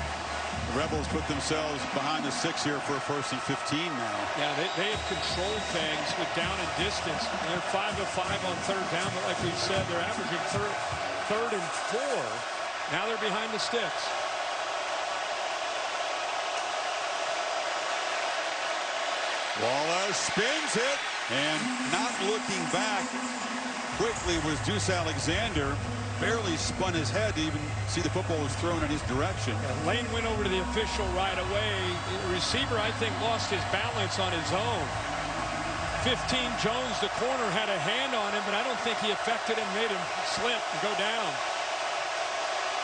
the Rebels put themselves behind the 6 here for a 1st and 15 now. Yeah, they have controlled things with down and distance. They're 5 of 5 on third down, but like we've said, they're averaging third and 4. Now they're behind the sticks. Wallace spins it, and not looking back quickly was Deuce Alexander. Barely spun his head to even see the football was thrown in his direction. Yeah, Lane went over to the official right away. The receiver, I think, lost his balance on his own. 15 Jones, the corner, had a hand on him, but I don't think he affected him, made him slip and go down.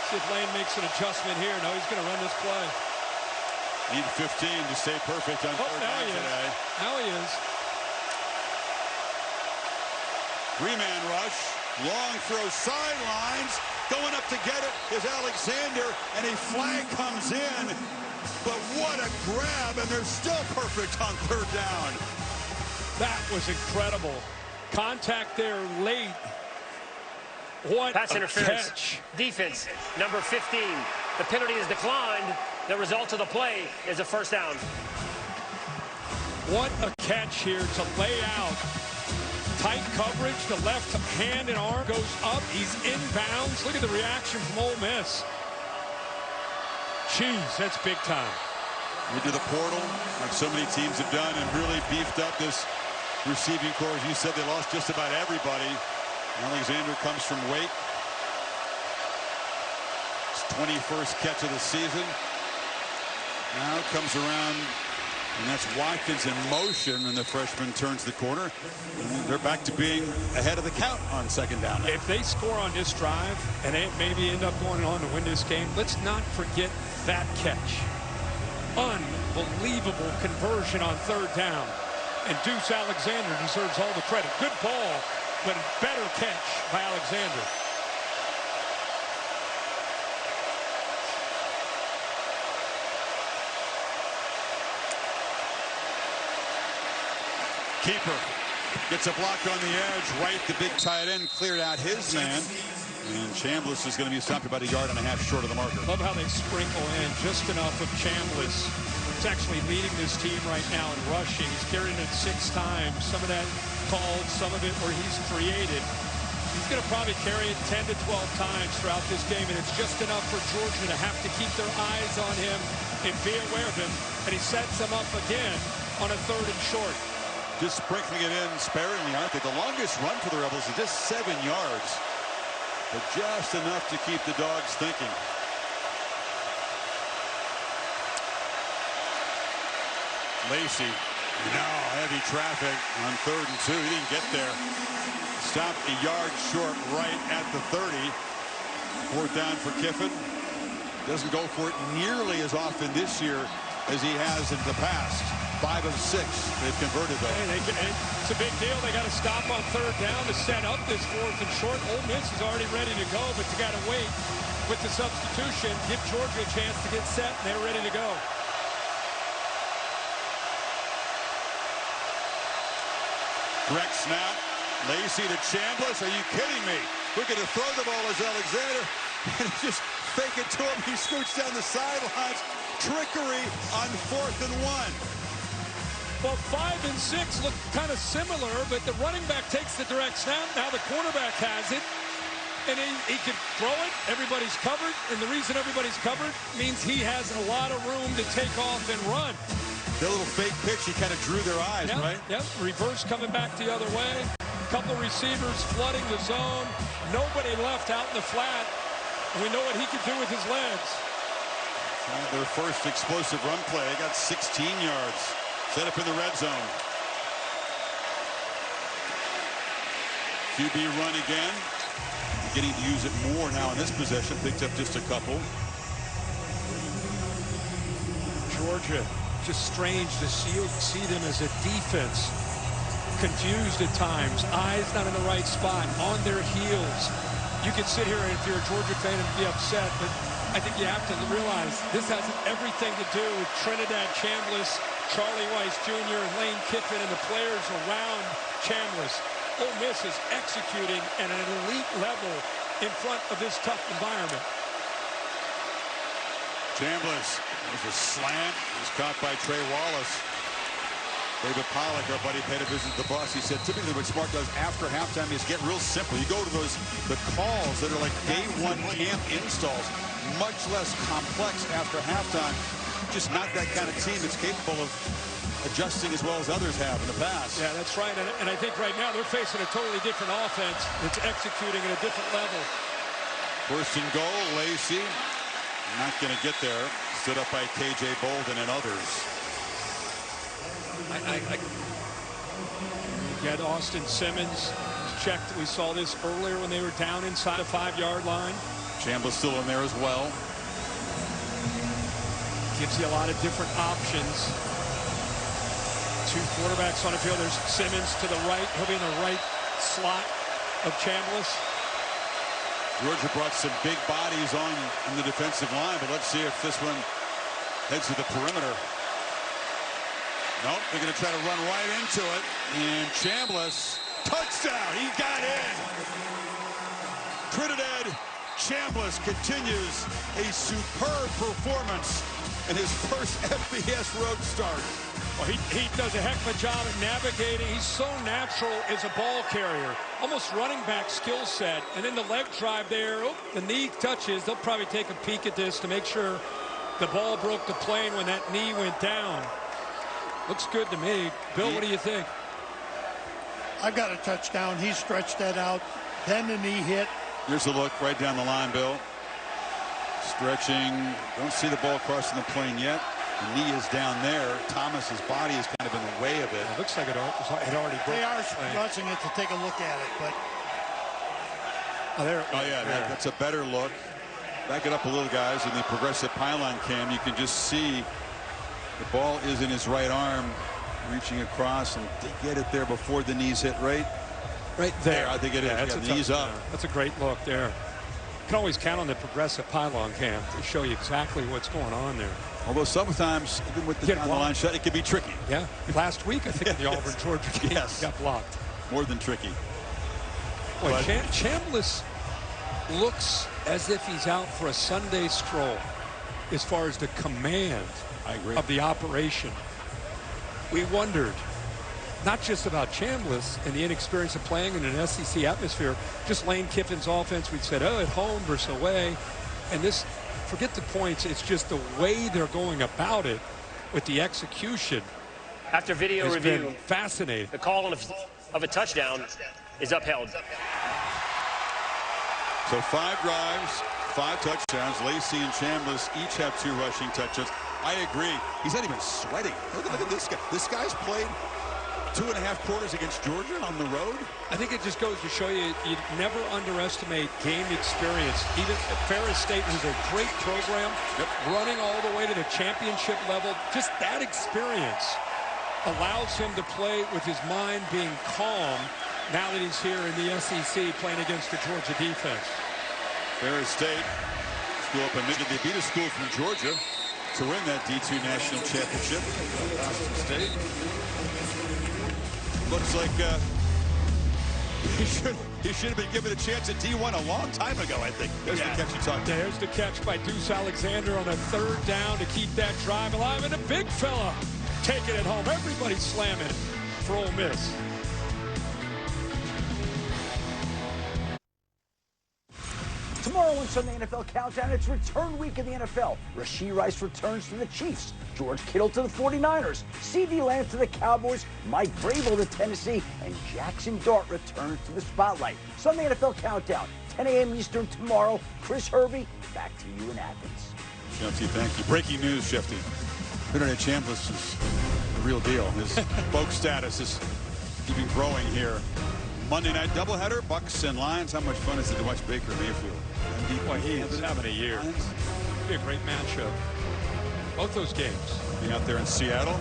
See if Lane makes an adjustment here. No, he's going to run this play. Need 15 to stay perfect on third down today. Now he is. 3-man rush. Long throw sidelines. Going up to get it is Alexander, and a flag comes in. But what a grab, and they're still perfect on third down. That was incredible. Contact there late. What Pass a interference. catch. Defense, number 15. The penalty is declined. The result of the play is a first down. What a catch here to lay out. Tight coverage, the left hand and arm goes up. He's inbounds. Look at the reaction from Ole Miss. Jeez, that's big time. Into the portal, like so many teams have done, and really beefed up this receiving corps. As you said, they lost just about everybody. Alexander comes from Wake. His 21st catch of the season. Now comes around And that's Watkins in motion, and the freshman turns the corner. And they're back to being ahead of the count on second down. Now. If they score on this drive and they maybe end up going on to win this game, let's not forget that catch. Unbelievable conversion on third down. And Deuce Alexander deserves all the credit. Good ball, but a better catch by Alexander. Keeper gets a block on the edge. Wright, the big tight end, cleared out his man. And Chambliss is going to be stopped about 1.5 yards short of the marker. Love how they sprinkle in just enough of Chambliss. He's actually leading this team right now in rushing. He's carried it 6 times. Some of that called, some of it where he's created. He's going to probably carry it 10 to 12 times throughout this game, and it's just enough for Georgia to have to keep their eyes on him and be aware of him. And he sets them up again on a 3rd and short. Just sprinkling it in sparingly, aren't they? The longest run for the Rebels is just 7 yards. But just enough to keep the Dogs thinking. Lacey, now heavy traffic on 3rd and 2. He didn't get there. Stopped a yard short right at the 30. 4th down for Kiffin. Doesn't go for it nearly as often this year as he has in the past. 5 of 6 they've converted though. It's a big deal. They got to stop on 3rd down to set up this 4th and short. Ole Miss is already ready to go, but you got to wait with the substitution. Give Georgia a chance to get set, and they're ready to go. Direct snap. Lacey to Chambliss. Are you kidding me? Looking to throw the ball as Alexander. And just fake it to him. He scoots down the sidelines. Trickery on 4th and 1. Well, 5 and 6 look kind of similar, but the running back takes the direct snap. Now the quarterback has it, and he can throw it. Everybody's covered, and the reason everybody's covered means he has a lot of room to take off and run. The little fake pitch, he kind of drew their eyes, right? Yep, reverse coming back the other way. Couple receivers flooding the zone. Nobody left out in the flat. And we know what he can do with his legs. Their first explosive run play. They got 16 yards. Set up in the red zone. QB run again. Beginning to use it more now in this possession. Picked up just a couple. Georgia, just strange to see them as a defense. Confused at times. Eyes not in the right spot. On their heels. You could sit here and if you're a Georgia fan and be upset, but I think you have to realize this has everything to do with Trinidad Chambliss, Charlie Weiss Jr., and Lane Kiffin, and the players around Chambliss. Ole Miss is executing at an elite level in front of this tough environment. Chambliss, there's a slant. He's caught by Trey Wallace. David Pollack, our buddy, paid a visit to the bus. He said typically what Smart does after halftime is get real simple. You go to the calls that are like day 1 camp installs. Much less complex after halftime. Just not that kind of team that's capable of adjusting as well as others have in the past. Yeah, that's right. And I think right now they're facing a totally different offense that's executing at a different level. 1st and goal, Lacey. Not going to get there. Stood up by K.J. Bolden and others. You had Austin Simmons checked. We saw this earlier when they were down inside a 5-yard line. Chambliss still in there as well. Gives you a lot of different options. 2 quarterbacks on the field. There's Simmons to the right. He'll be in the right slot of Chambliss. Georgia brought some big bodies on in the defensive line, but let's see if this one heads to the perimeter. Nope, they're going to try to run right into it. And Chambliss, touchdown, he got in. Trinidad Chambliss continues a superb performance in his first FBS road start. Well, he does a heck of a job at navigating. He's so natural as a ball carrier. Almost running back skill set. And then the leg drive there. Oh, the knee touches. They'll probably take a peek at this to make sure the ball broke the plane when that knee went down. Looks good to me. Bill, what do you think? I've got a touchdown. He stretched that out. Then the knee hit. Here's a look right down the line, Bill. Stretching. Don't see the ball crossing the plane yet. The knee is down there. Thomas's body is kind of in the way of it. It looks like it already broke. They are rushing it to take a look at it, but. That's a better look. Back it up a little, guys. In the progressive pylon cam, you can just see the ball is in his right arm, reaching across, and they get it there before the knees hit right there. I think it is. The knees up. That's a great look there. You can always count on the progressive pylon cam to show you exactly what's going on there. Although sometimes, even with the on-the-line shot, it can be tricky. Yeah. Last week, I think in the Auburn-Georgia game, got blocked. More than tricky. Boy, Chambliss looks as if he's out for a Sunday stroll as far as the command of the operation. We wondered not just about Chambliss and the inexperience of playing in an SEC atmosphere, just Lane Kiffin's offense. We'd said, oh, at home versus away. And this, forget the points, it's just the way they're going about it with the execution. After video has review, been fascinating. The call of a touchdown is upheld. So 5 drives, 5 touchdowns. Lacey and Chambliss each have 2 rushing touchdowns. I agree. He's not even sweating. Look at this guy. This guy's played 2.5 quarters against Georgia on the road. I think it just goes to show you never underestimate game experience. Even at Ferris State, who's a great program, running all the way to the championship level, just that experience allows him to play with his mind being calm now that he's here in the SEC playing against the Georgia defense. Ferris State, school up in Michigan. They beat a school from Georgia to win that D2 national championship. Austin State. Looks like he should have been given a chance at D1 a long time ago, I think. There's the catch you talked about. There's the catch by Deuce Alexander on a 3rd down to keep that drive alive. And a big fella taking it home. Everybody slamming it for Ole Miss. Tomorrow on Sunday NFL Countdown, it's return week in the NFL. Rashee Rice returns to the Chiefs. George Kittle to the 49ers. CeeDee Lamb to the Cowboys. Mike Vrabel to Tennessee. And Jackson Dart returns to the spotlight. Sunday NFL Countdown, 10 a.m. Eastern tomorrow. Chris Hervey, back to you in Athens. Shefty, thank you. Breaking news, Shefty. Benedict Chambliss is the real deal. His folk status is even growing here. Monday night doubleheader, Bucks and Lions. How much fun is it to watch Baker Mayfield? Boy, he is having a year. It'll be a great matchup. Both those games. Being out there in Seattle,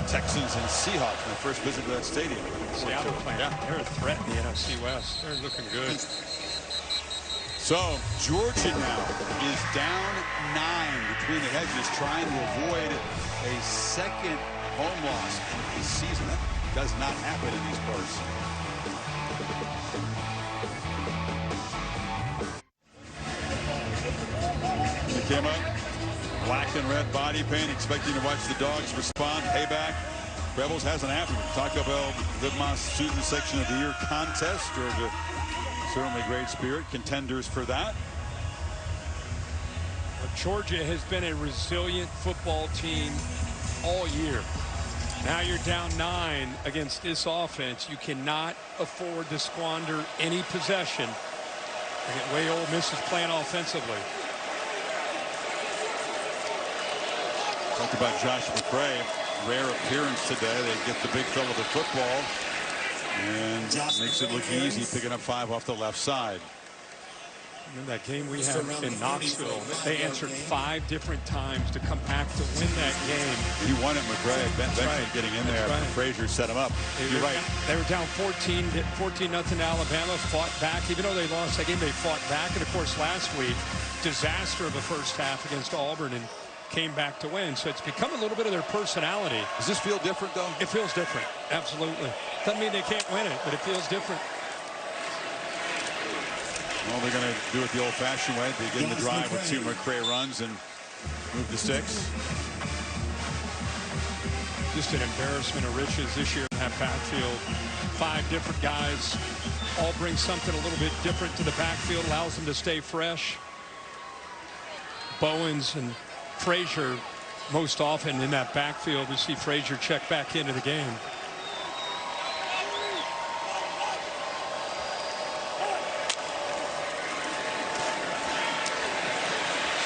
Texans and Seahawks. My first visit to that stadium. Seattle playing. Yeah. They're a threat in the NFC West. They're looking good. So Georgia now is down 9 between the hedges, trying to avoid a second home loss this season. That does not happen in these parts. He came up, black and red body paint, expecting to watch the dogs respond. Payback. Rebels hasn't happened. Taco Bell Vidmas Student Section of the Year contest. Georgia, certainly great spirit. Contenders for that. Georgia has been a resilient football team all year. Now you're down 9 against this offense. You cannot afford to squander any possession. The way Ole Miss is playing offensively. Talked about Josh McCray. Rare appearance today. They get the big fella the football. And makes it look easy, picking up 5 off the left side. Remember that game we had in Knoxville? They answered 5 different times to come back to win that game. He won it, McCray. Benson getting in there. Right. Frazier set him up. You're right. They were down 14-0 to Alabama, fought back. Even though they lost that game, they fought back. And, of course, last week, disaster of a first half against Auburn and came back to win. So it's become a little bit of their personality. Does this feel different, though? It feels different. Absolutely. Doesn't mean they can't win it, but it feels different. Well, they're going to do it the old-fashioned way. They begin the drive with 2 McCray runs and move to 6. Just an embarrassment of riches this year in that backfield. 5 different guys all bring something a little bit different to the backfield, allows them to stay fresh. Bowens and Frazier most often in that backfield. We see Frazier check back into the game.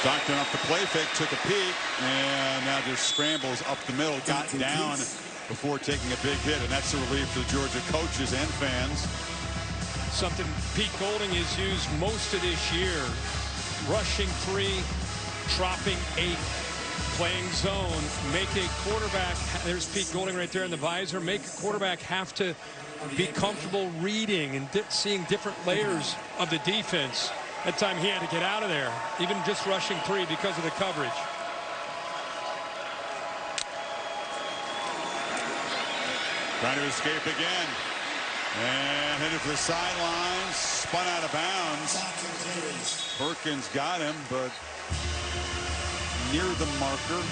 Stockton off the play fake, took a peek, and now just scrambles up the middle, got down before taking a big hit, and that's a relief for the Georgia coaches and fans. Something Pete Golding has used most of this year. Rushing 3, dropping 8, playing zone, make a quarterback, there's Pete Golding right there in the visor, make a quarterback have to be comfortable reading and seeing different layers of the defense. That time he had to get out of there, even just rushing 3 because of the coverage. Trying to escape again. And headed for the sidelines, spun out of bounds. Perkins got him, but near the marker.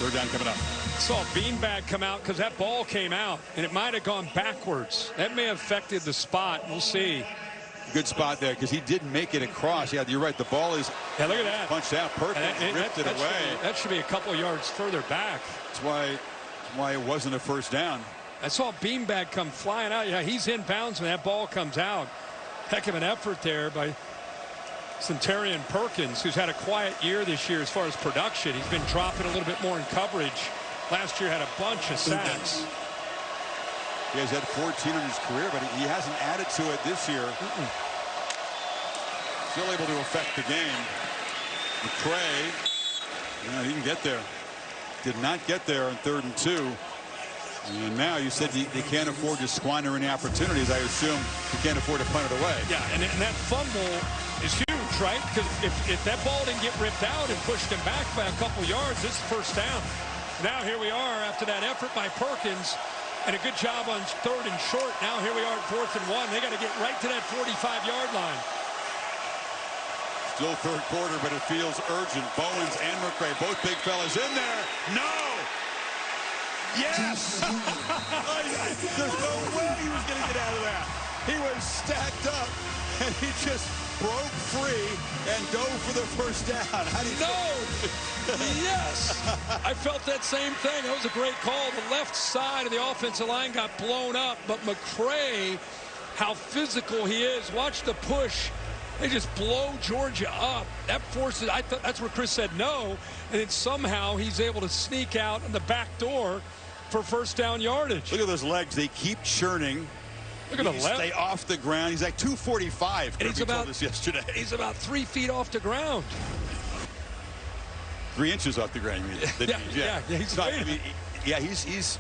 Third down coming up. Saw Beanbag come out because that ball came out, and it might have gone backwards. That may have affected the spot. We'll see. Good spot there because he did make it across. Yeah, you're right. The ball is look at that. Punched out. Perkins ripped it away. That should be a couple of yards further back. That's why it wasn't a first down. I saw Beanbag come flying out. Yeah, he's in bounds when that ball comes out. Heck of an effort there by Centurion Perkins, who's had a quiet year this year as far as production. He's been dropping a little bit more in coverage. Last year had a bunch of sacks. He has had 14 in his career, but he hasn't added to it this year. Still able to affect the game. McCray, he didn't get there. Did not get there on 3rd and 2. And now you said they can't afford to squander any opportunities. I assume you can't afford to punt it away. Yeah, and that fumble is huge, right? Because if that ball didn't get ripped out and pushed him back by a couple yards, this is first down. Now here we are after that effort by Perkins and a good job on 3rd and short. Now here we are at 4th and 1. They got to get right to that 45-yard line. Still third quarter, but it feels urgent. Bowens and McCray, both big fellas in there. No! Yes! There's no way he was going to get out of that. He was stacked up, and he just broke free and dove for the first down. How do you Yes! I felt that same thing. That was a great call. The left side of the offensive line got blown up, but McCray, how physical he is. Watch the push. They just blow Georgia up. That forces, I thought that's where Chris said no, and then somehow he's able to sneak out in the back door for first down yardage. Look at those legs. They keep churning. Look at the left. Stay off the ground. He's like 245. And Kirby told us yesterday. He's about 3 feet off the ground. 3 inches off the ground. He's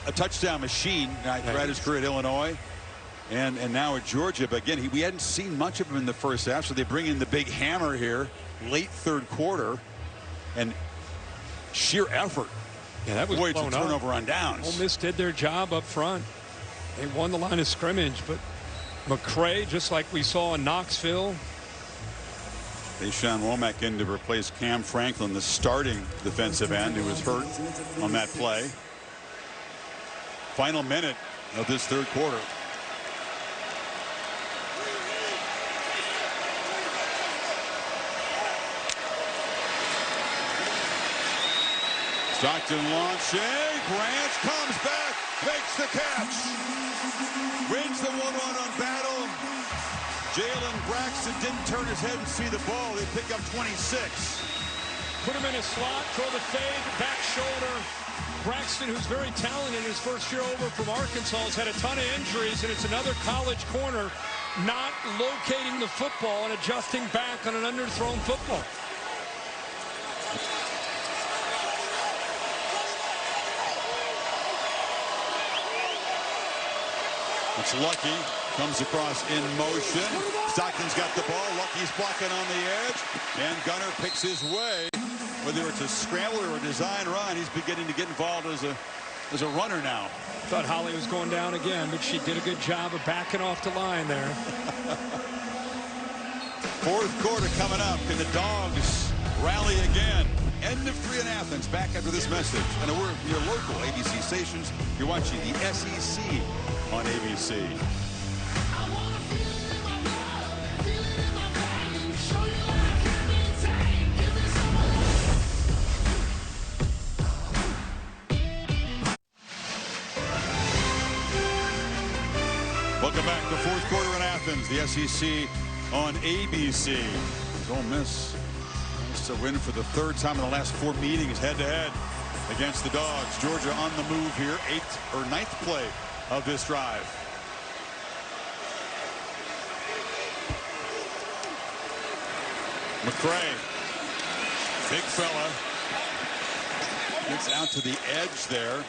a touchdown machine throughout his career at Illinois. And now at Georgia, but again, we hadn't seen much of him in the first half, so they bring in the big hammer here, late third quarter, and sheer effort. Yeah, that was blown up. Turnover on downs. Ole Miss did their job up front. They won the line of scrimmage, but McCray, just like we saw in Knoxville. Deshaun Womack in to replace Cam Franklin, the starting defensive end, who was hurt on that play. Final minute of this third quarter. Stockton launching. Branch comes back, makes the catch. Wins the one-run on Battle. Jalen Braxton didn't turn his head and see the ball. They pick up 26. Put him in a slot, throw the fade, back shoulder. Braxton, who's very talented in his first year over from Arkansas, has had a ton of injuries, and it's another college corner not locating the football and adjusting back on an underthrown football. It's Lucky. Comes across in motion. Stockton's got the ball. Lucky's blocking on the edge. And Gunner picks his way. Whether it's a scramble or a design run, he's beginning to get involved as a runner now. Thought Holly was going down again, but she did a good job of backing off the line there. Fourth quarter coming up. Can the Dogs rally again? End of 3 in Athens. Back after this message. And we're your local ABC stations. You're watching the SEC on ABC. Welcome back to fourth quarter in Athens. The SEC on ABC. Ole Miss wants to win for the third time in the last 4 meetings head-to-head against the Dogs. Georgia on the move here, 8th or 9th play of this drive. McCray, big fella, gets out to the edge there.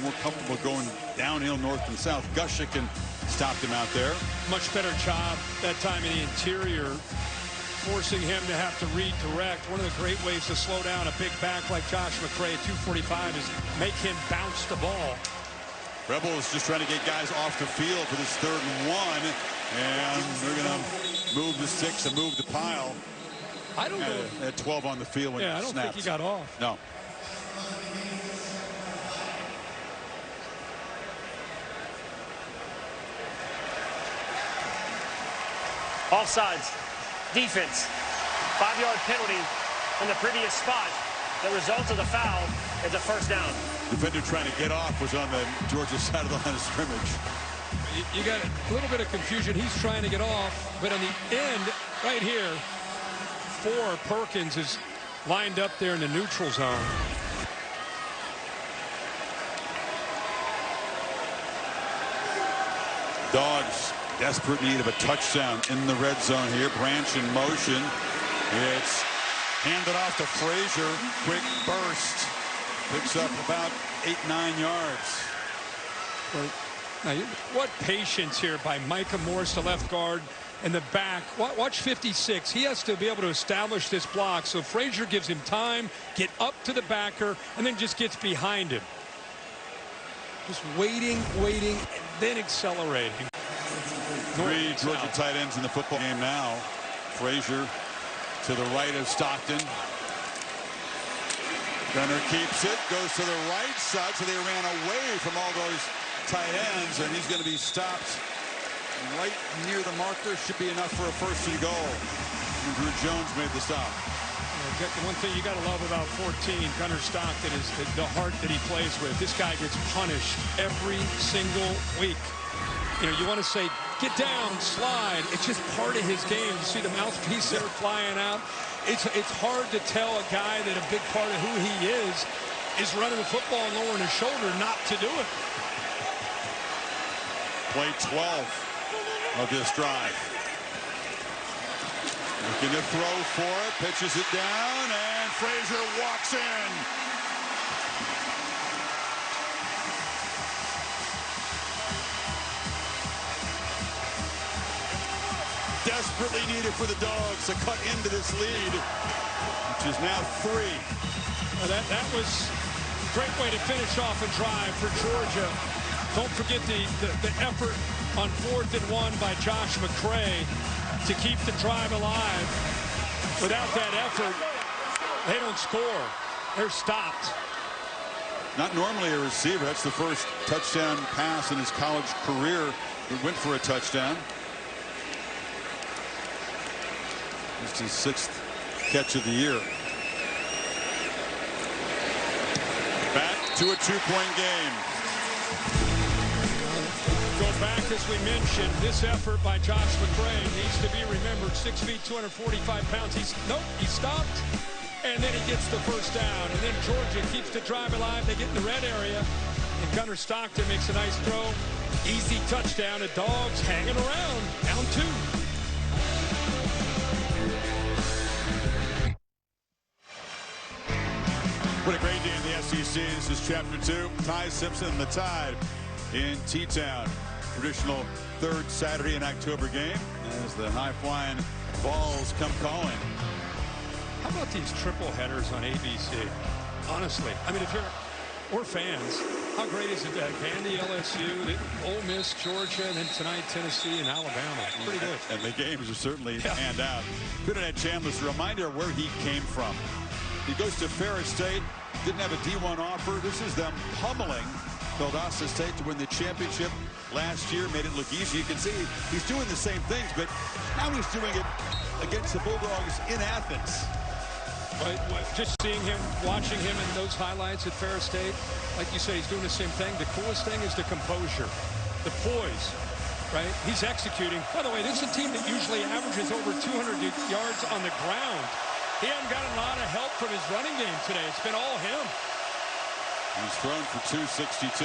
More comfortable going downhill north and south. Gushikin stopped him out there. Much better job that time in the interior, forcing him to have to redirect. One of the great ways to slow down a big back like Josh McCray at 245 is make him bounce the ball. Rebels just trying to get guys off the field for this 3rd and 1, and they're going to move the sticks and move the pile. I don't know. At 12 on the field when I don't think he got off. No. Offsides. Defense. 5-yard penalty in the previous spot. The result of the foul is a first down. Defender trying to get off was on the Georgia side of the line of scrimmage. You got a little bit of confusion. He's trying to get off, but on the end right here, Perkins is lined up there in the neutral zone. Dogs desperate need of a touchdown in the red zone here. Branch in motion. It's handed off to Frazier. Quick burst. Picks up about 8-9 yards. Now, what patience here by Micah Morris, the left guard, and the back. Watch 56. He has to be able to establish this block. So Frazier gives him time, get up to the backer, and then just gets behind him. Just waiting, and then accelerating. 3 Georgia tight ends in the football game now. Frazier to the right of Stockton. Gunner keeps it, goes to the right side, so they ran away from all those tight ends, and he's going to be stopped right near the marker. Should be enough for a first and goal. And Drew Jones made the stop. The one thing you got to love about 14, Gunner Stockton, is the heart that he plays with. This guy gets punished every single week. You know, you want to say, get down, slide. It's just part of his game. You see the mouthpiece there flying out. It's hard to tell a guy that a big part of who he is running the football and lowering his shoulder not to do it. Play 12 of this drive. Looking to throw for it, pitches it down, and Frazier walks in. Desperately needed for the Dogs to cut into this lead, which is now 3. That was a great way to finish off a drive for Georgia. Don't forget the effort on 4th and 1 by Josh McCray to keep the drive alive. Without that effort, they don't score. They're stopped. Not normally a receiver. That's the first touchdown pass in his college career. He went for a touchdown. It's his 6th catch of the year. Back to a 2-point game. Go back, as we mentioned, this effort by Josh McCray needs to be remembered. 6 feet, 245 pounds. He stopped, and then he gets the first down. And then Georgia keeps the drive alive. They get in the red area, and Gunner Stockton makes a nice throw. Easy touchdown. The Dogs hanging around. Down 2. What a great day in the SEC. This is Chapter 2. Ty Simpson and the Tide in T-Town. Traditional 3rd Saturday in October game as the high-flying balls come calling. How about these triple headers on ABC? Honestly, I mean, we're fans. How great is it that Vandy, LSU, Ole Miss, Georgia, and then tonight Tennessee and Alabama? Pretty good. And the games are certainly hand out. Bennett Chandler's a reminder of where he came from. He goes to Ferris State, didn't have a D1 offer. This is them pummeling Valdosta State to win the championship last year. Made it look easy. You can see he's doing the same things, but now he's doing it against the Bulldogs in Athens. Just seeing him, watching him in those highlights at Ferris State, like you say, he's doing the same thing. The coolest thing is the composure, the poise. right? He's executing. By the way, this is a team that usually averages over 200 yards on the ground. He hasn't gotten a lot of help from his running game today. It's been all him. He's thrown for 262.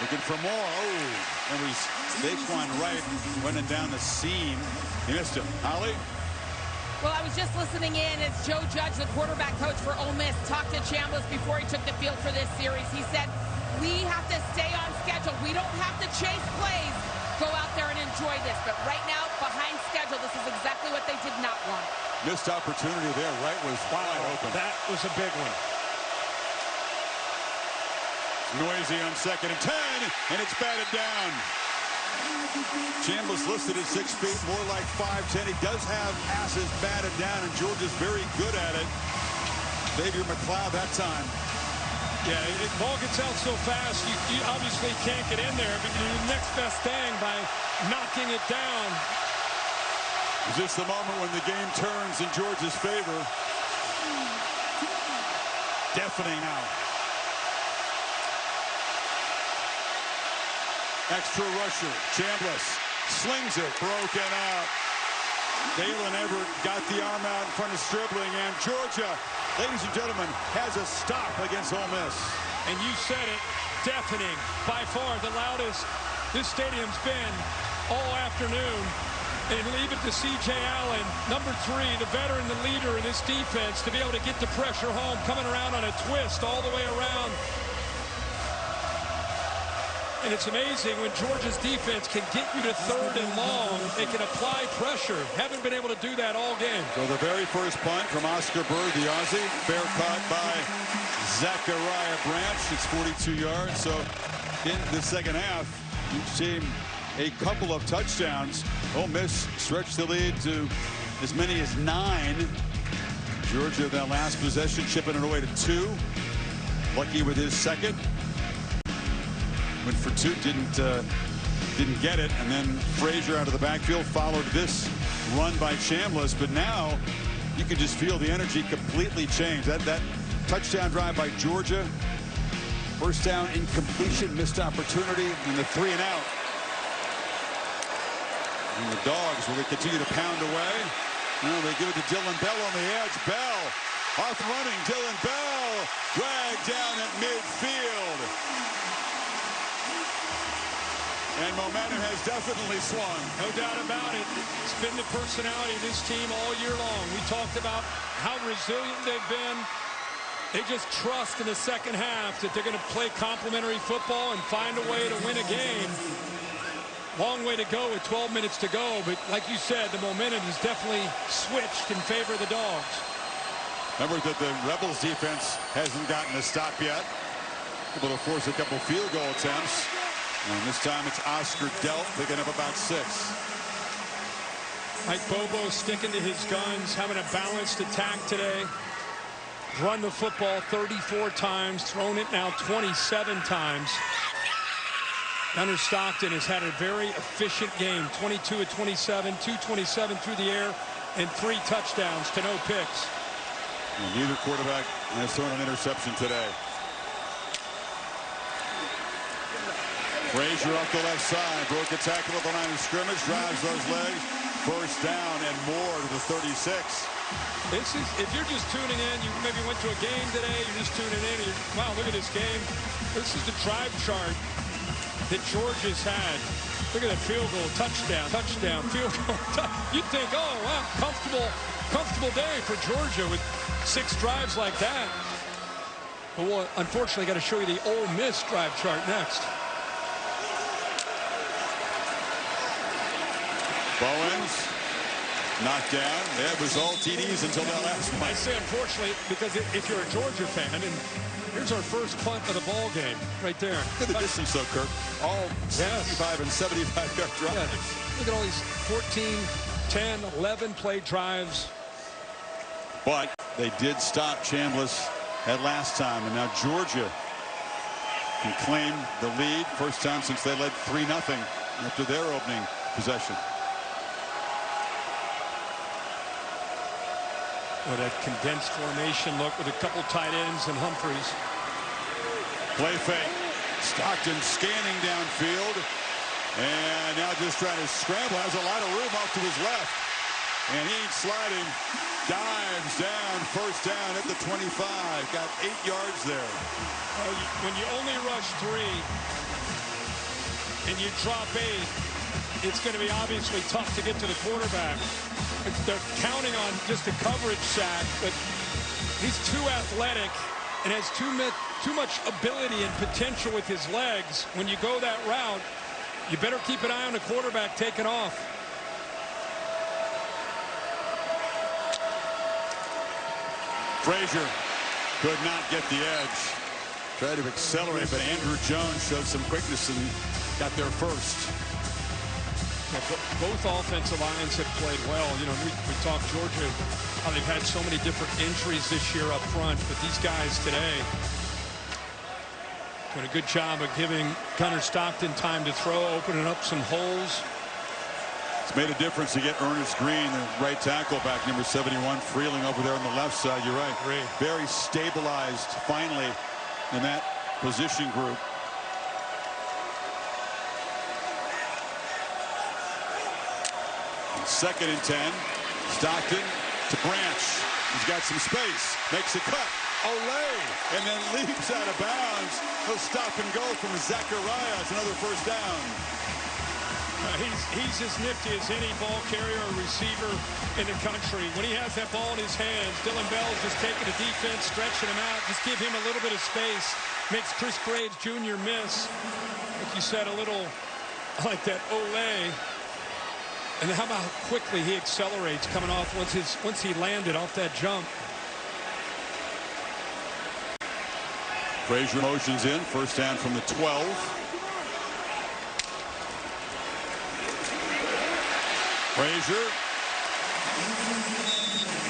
Looking for more. Oh, it was Daquan Wright running down the seam. He missed him. Holly? Well, I was just listening in as Joe Judge, the quarterback coach for Ole Miss, talked to Chambliss before he took the field for this series. He said, we have to stay on schedule. We don't have to chase plays. Go out there and enjoy this. But right now, behind schedule, this is exactly what they did not want. Missed opportunity there. Wright was wide open. That was a big one. Noisy on 2nd and 10, and it's batted down. Chambliss listed at 6 feet, more like 5'10". He does have passes batted down, and Georgia's very good at it. Xavier McLeod that time. Yeah, the ball gets out so fast, you obviously can't get in there, but you do the next best thing by knocking it down. Is this the moment when the game turns in Georgia's favor? Deafening now. Extra rusher, Chambliss slings it, broken out. Dalen Everett got the arm out in front of Stribling, and Georgia, ladies and gentlemen, has a stop against Ole Miss. And you said it, deafening, by far the loudest this stadium's been all afternoon. And leave it to C.J. Allen, number 3, the veteran, the leader in this defense, to be able to get the pressure home, coming around on a twist all the way around. And it's amazing when Georgia's defense can get you to 3rd and long. They can apply pressure. Haven't been able to do that all game. So the very first punt from Oscar Bird, the Aussie. Fair caught by Zachariah Branch. It's 42 yards. So in the second half, you've seen a couple of touchdowns. Ole Miss stretched the lead to as many as 9. Georgia, that last possession, chipping it away to 2. Lucky with his second. Went for 2, didn't get it, and then Frazier out of the backfield followed this run by Chambliss. But now you can just feel the energy completely change. That touchdown drive by Georgia, first down incompletion, missed opportunity, and the 3 and out. And the Dogs will continue to pound away. Now they give it to Dylan Bell on the edge. Bell off running. Dylan Bell dragged down at midfield. And momentum has definitely swung. No doubt about it. It's been the personality of this team all year long. We talked about how resilient they've been. They just trust in the second half that they're going to play complementary football and find a way to win a game. Long way to go with 12 minutes to go. But like you said, the momentum has definitely switched in favor of the Dogs. Remember that the Rebels defense hasn't gotten a stop yet. Able to force a couple field goal attempts. And this time it's Oscar Delp picking up about 6. Mike Bobo sticking to his guns, having a balanced attack today. Run the football 34 times, thrown it now 27 times. Gunnar Stockton has had a very efficient game. 22 of 27, 227 through the air, and 3 touchdowns to no picks. And neither quarterback has thrown an interception today. Frazier off the left side, broke a tackle at the line of scrimmage, drives those legs, first down and more to the 36. This is, if you're just tuning in, you maybe went to a game today, you're just tuning in, and wow, look at this game. This is the drive chart that Georgia's had. Look at that field goal, touchdown, field goal. You'd think, oh, wow, comfortable day for Georgia with 6 drives like that. But we'll unfortunately got to show you the Ole Miss drive chart next. Bowens knocked down. That was all TDs until that last one. I say unfortunately because if you're a Georgia fan, and here's our first punt of the ball game right there. Look at the distance though, Kirk. All 65 and 75-yard drives. Yeah. Look at all these 14, 10, 11 play drives. But they did stop Chambliss at last time, and now Georgia can claim the lead. First time since they led 3-0 after their opening possession. Well, that condensed formation look with a couple tight ends and Humphreys. Play fake. Stockton scanning downfield. And now just trying to scramble. Has a lot of room off to his left. And he ain't sliding. Dives down. First down at the 25. Got 8 yards there. When you only rush 3 and you drop 8, it's going to be obviously tough to get to the quarterback. They're counting on just a coverage sack, but he's too athletic and has too much ability and potential with his legs. When you go that route, you better keep an eye on the quarterback taking off. Frazier could not get the edge. Tried to accelerate, but Andrew Jones showed some quickness and got there first. Yeah, both offensive lines have played well. You know, we talked Georgia, how they've had so many different injuries this year up front, but these guys today doing a good job of giving Gunnar Stockton time to throw, opening up some holes. It's made a difference to get Ernest Green, the right tackle, back, number 71, Freeling over there on the left side. You're right. Great. Very stabilized, finally, in that position group. Second and 10. Stockton to Branch. He's got some space. Makes a cut. Olay. And then leaps out of bounds. He'll stop and go from Zacharias. Another first down. He's as nifty as any ball carrier or receiver in the country. When he has that ball in his hands, Dylan Bell's just taking the defense, stretching him out. Just give him a little bit of space. Makes Chris Graves Jr. miss. Like you said, a little like that Olay. And how about how quickly he accelerates coming off once he landed off that jump. Frazier motions in. First down from the 12. Frazier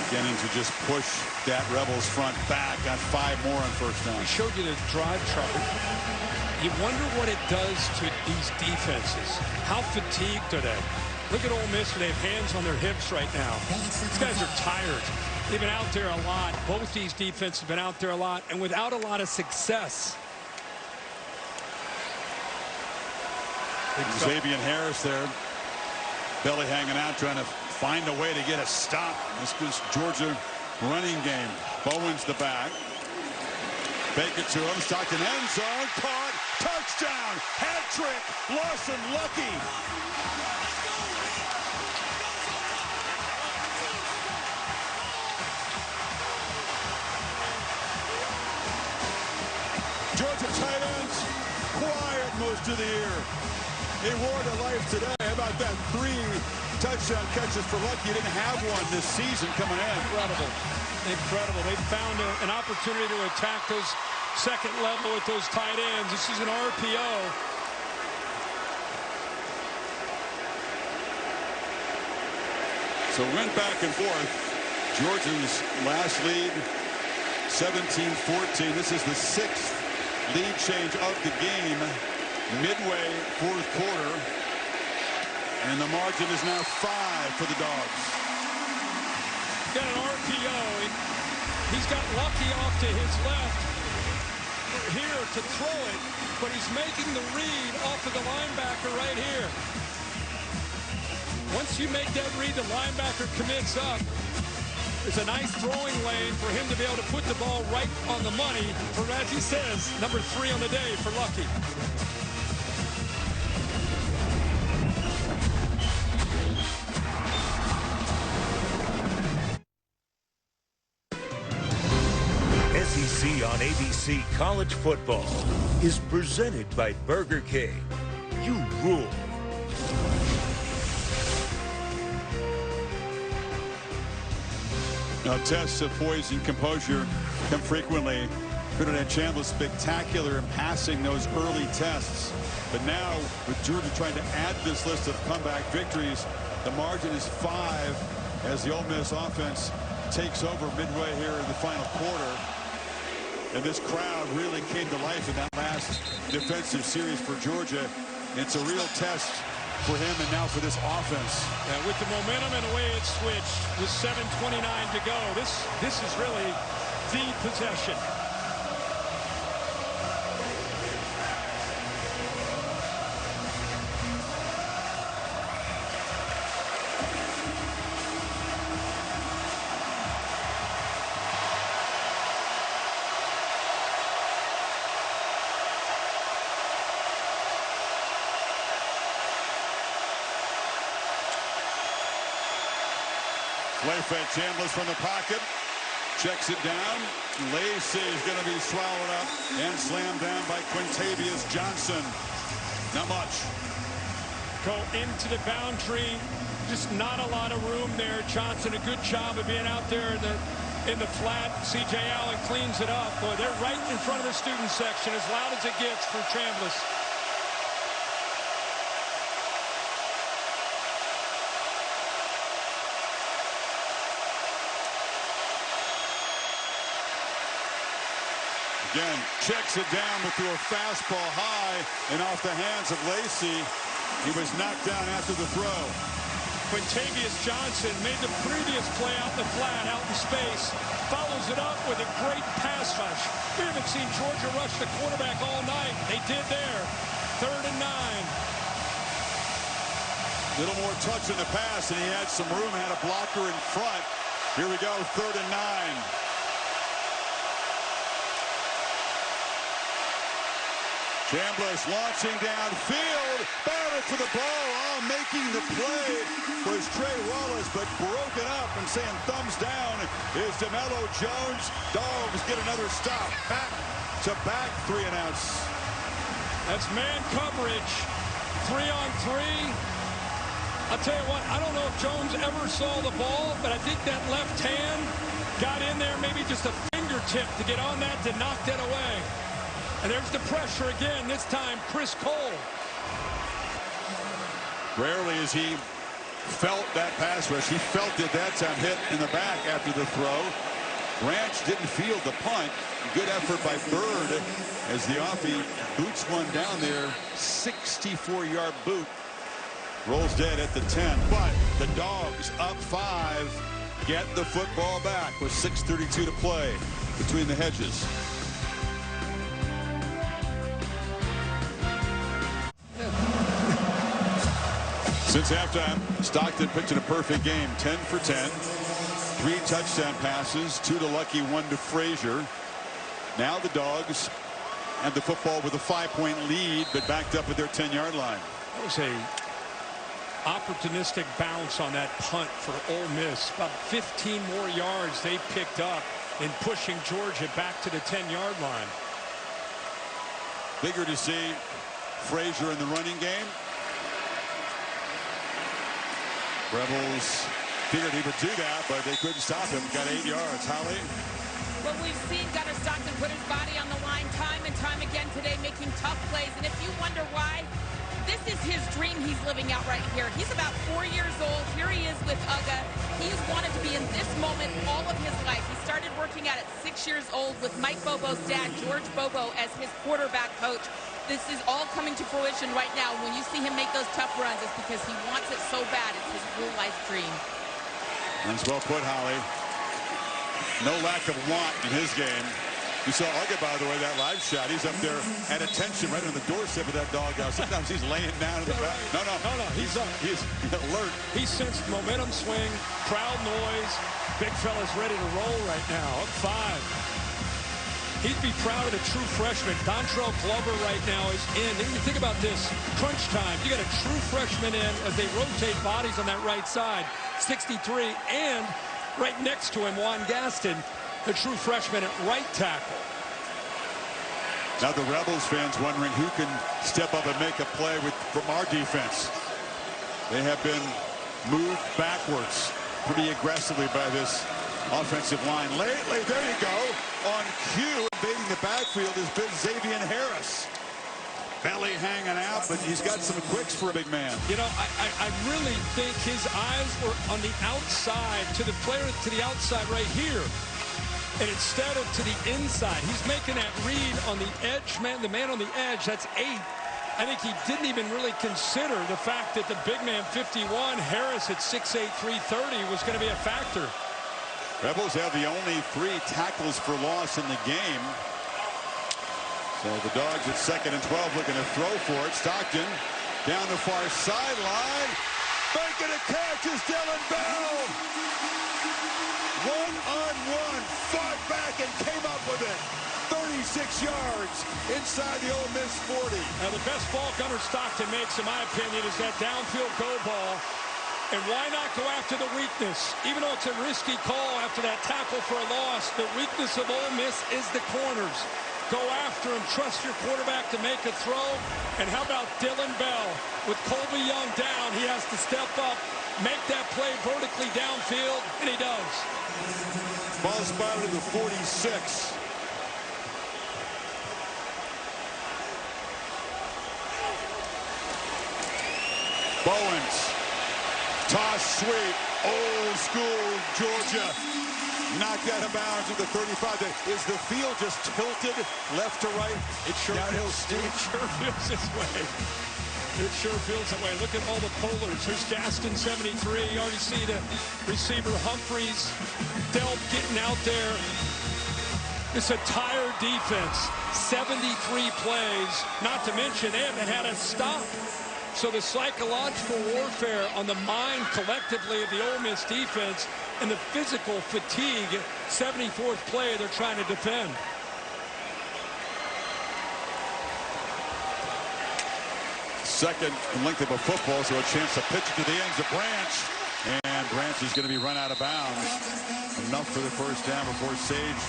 beginning to just push that Rebels front back. Got 5 more on first down. We showed you the drive chart. You wonder what it does to these defenses. How fatigued are they? Look at Ole Miss. They have hands on their hips right now. These guys are tired. They've been out there a lot. Both these defenses have been out there a lot and without a lot of success. Xavier Harris there. Belly hanging out, trying to find a way to get a stop. This was Georgia running game. Bowen's the back. Fake it to him. Stockton end zone. Caught. Touchdown. Hat trick. Lawson Lucky. Georgia tight ends quiet most of the year. He wore to life today. How about that? 3 touchdown catches for Lucky. He didn't have one this season coming in. Incredible. Incredible. They found an opportunity to attack those second level with those tight ends. This is an RPO. So went back and forth. Georgia's last lead, 17-14. This is the 6th lead change of the game. Midway, 4th quarter, and the margin is now 5 for the Dogs. Got an RPO. He's got Lucky off to his left here to throw it, but he's making the read off of the linebacker right here. Once you make that read, the linebacker commits up. It's a nice throwing lane for him to be able to put the ball right on the money for, as he says, number 3 on the day for Lucky. SEC on ABC College Football is presented by Burger King. You rule. Now, tests of poise and composure come frequently. Trinidad Chandler spectacular in passing those early tests. But now, with Georgia trying to add this list of comeback victories, the margin is 5 as the Ole Miss offense takes over midway here in the final quarter. And this crowd really came to life in that last defensive series for Georgia. It's a real test for him and now for this offense. Yeah, with the momentum and the way it switched with 7:29 to go, this is really the possession. Play-fed Chambliss from the pocket. Checks it down. Lacey is going to be swallowed up and slammed down by Quintavious Johnson. Not much. Go into the boundary. Just not a lot of room there. Johnson, a good job of being out there in the flat. C.J. Allen cleans it up. Boy, they're right in front of the student section, as loud as it gets for Chambliss. Again, checks it down, but threw a fastball high and off the hands of Lacey. He was knocked down after the throw. Quintavious Johnson made the previous play out in the flat, out in space. Follows it up with a great pass rush. We haven't seen Georgia rush the quarterback all night. They did there. 3rd and 9. Little more touch in the pass, and he had some room, had a blocker in front. Here we go, 3rd and 9. Chambliss launching downfield. Barrett for the ball. Oh, making the play was Trey Wallace, but broken up and saying thumbs down is DeMello Jones. Dogs get another stop. Back to back 3 and outs. That's man coverage. 3 on 3. I'll tell you what, I don't know if Jones ever saw the ball, but I think that left hand got in there, maybe just a fingertip to get on that to knock that away. And there's the pressure again, this time Chris Cole. Rarely has he felt that pass rush. He felt it that time, hit in the back after the throw. Branch didn't field the punt. Good effort by Bird as the offie boots one down there. 64-yard boot. Rolls dead at the 10. But the Dogs up 5. Get the football back with 6:32 to play between the hedges. Since halftime, Stockton pitching a perfect game. 10 for 10. 3 touchdown passes, 2 to Lucky, 1 to Frazier. Now the Dogs have the football with a 5-point lead, but backed up at their 10-yard line. That was a opportunistic bounce on that punt for Ole Miss. About 15 more yards they picked up in pushing Georgia back to the 10-yard line. Bigger to see Frazier in the running game. Rebels figured he would do that, but they couldn't stop him. Got 8 yards. Holly? Well, we've seen Gunnar Stockton put his body on the line time and time again today, making tough plays. And if you wonder why, this is his dream he's living out right here. He's about 4 years old. Here he is with UGA. He's wanted to be in this moment all of his life. He started working at it 6 years old with Mike Bobo's dad, George Bobo, as his quarterback coach. This is all coming to fruition right now. When you see him make those tough runs, it's because he wants it so bad. It's his whole life dream. That's well put, Holly. No lack of want in his game. You saw Uga, by the way, that live shot. He's up there at attention right on the doorstep of that doghouse. Sometimes he's laying down in the back. No, he's up. He's alert. He sensed momentum swing, crowd noise. Big fella's ready to roll right now. Up 5. He'd be proud of the true freshman. Dontrell Glover right now is in. And you think about this, crunch time. You got a true freshman in as they rotate bodies on that right side. 63, and right next to him, Juan Gaston, the true freshman at right tackle. Now the Rebels fans wondering who can step up and make a play from our defense. They have been moved backwards pretty aggressively by this offensive line. Lately, there you go. On cue, invading the backfield has been Xavier Harris. Belly hanging out, but he's got some quicks for a big man. You know, I really think his eyes were on the outside, to the player to the outside right here. And instead of to the inside, he's making that read on the edge, man. The man on the edge, that's 8. I think he didn't even really consider the fact that the big man, 51, Harris at 6'8", 330, was going to be a factor. Rebels have the only 3 tackles for loss in the game. So the Dogs at 2nd and 12 looking to throw for it. Stockton down the far sideline. Making a catch is Dylan Bell. 1-on-1. Fought back and came up with it. 36 yards inside the Ole Miss 40. Now the best ball Gunnar Stockton makes, in my opinion, is that downfield go ball. And why not go after the weakness? Even though it's a risky call after that tackle for a loss, the weakness of Ole Miss is the corners. Go after him. Trust your quarterback to make a throw. And how about Dylan Bell? With Colby Young down, he has to step up, make that play vertically downfield, and he does. Ball spotted to the 46. Bowens. Toss sweep. Old school Georgia. Knocked out of bounds at the 35. Is the field just tilted left to right? It sure feels steep. It sure feels this way. It sure feels that way. Look at all the polars. There's Gaston, 73. You already see the receiver Humphreys. Delp getting out there. It's a tired defense. 73 plays. Not to mention they haven't had a stop. So the psychological warfare on the mind collectively of the Ole Miss defense and the physical fatigue, 74th play they're trying to defend. Second length of a football, so a chance to pitch it to the ends of Branch. And Branch is going to be run out of bounds. Enough for the first down before Sage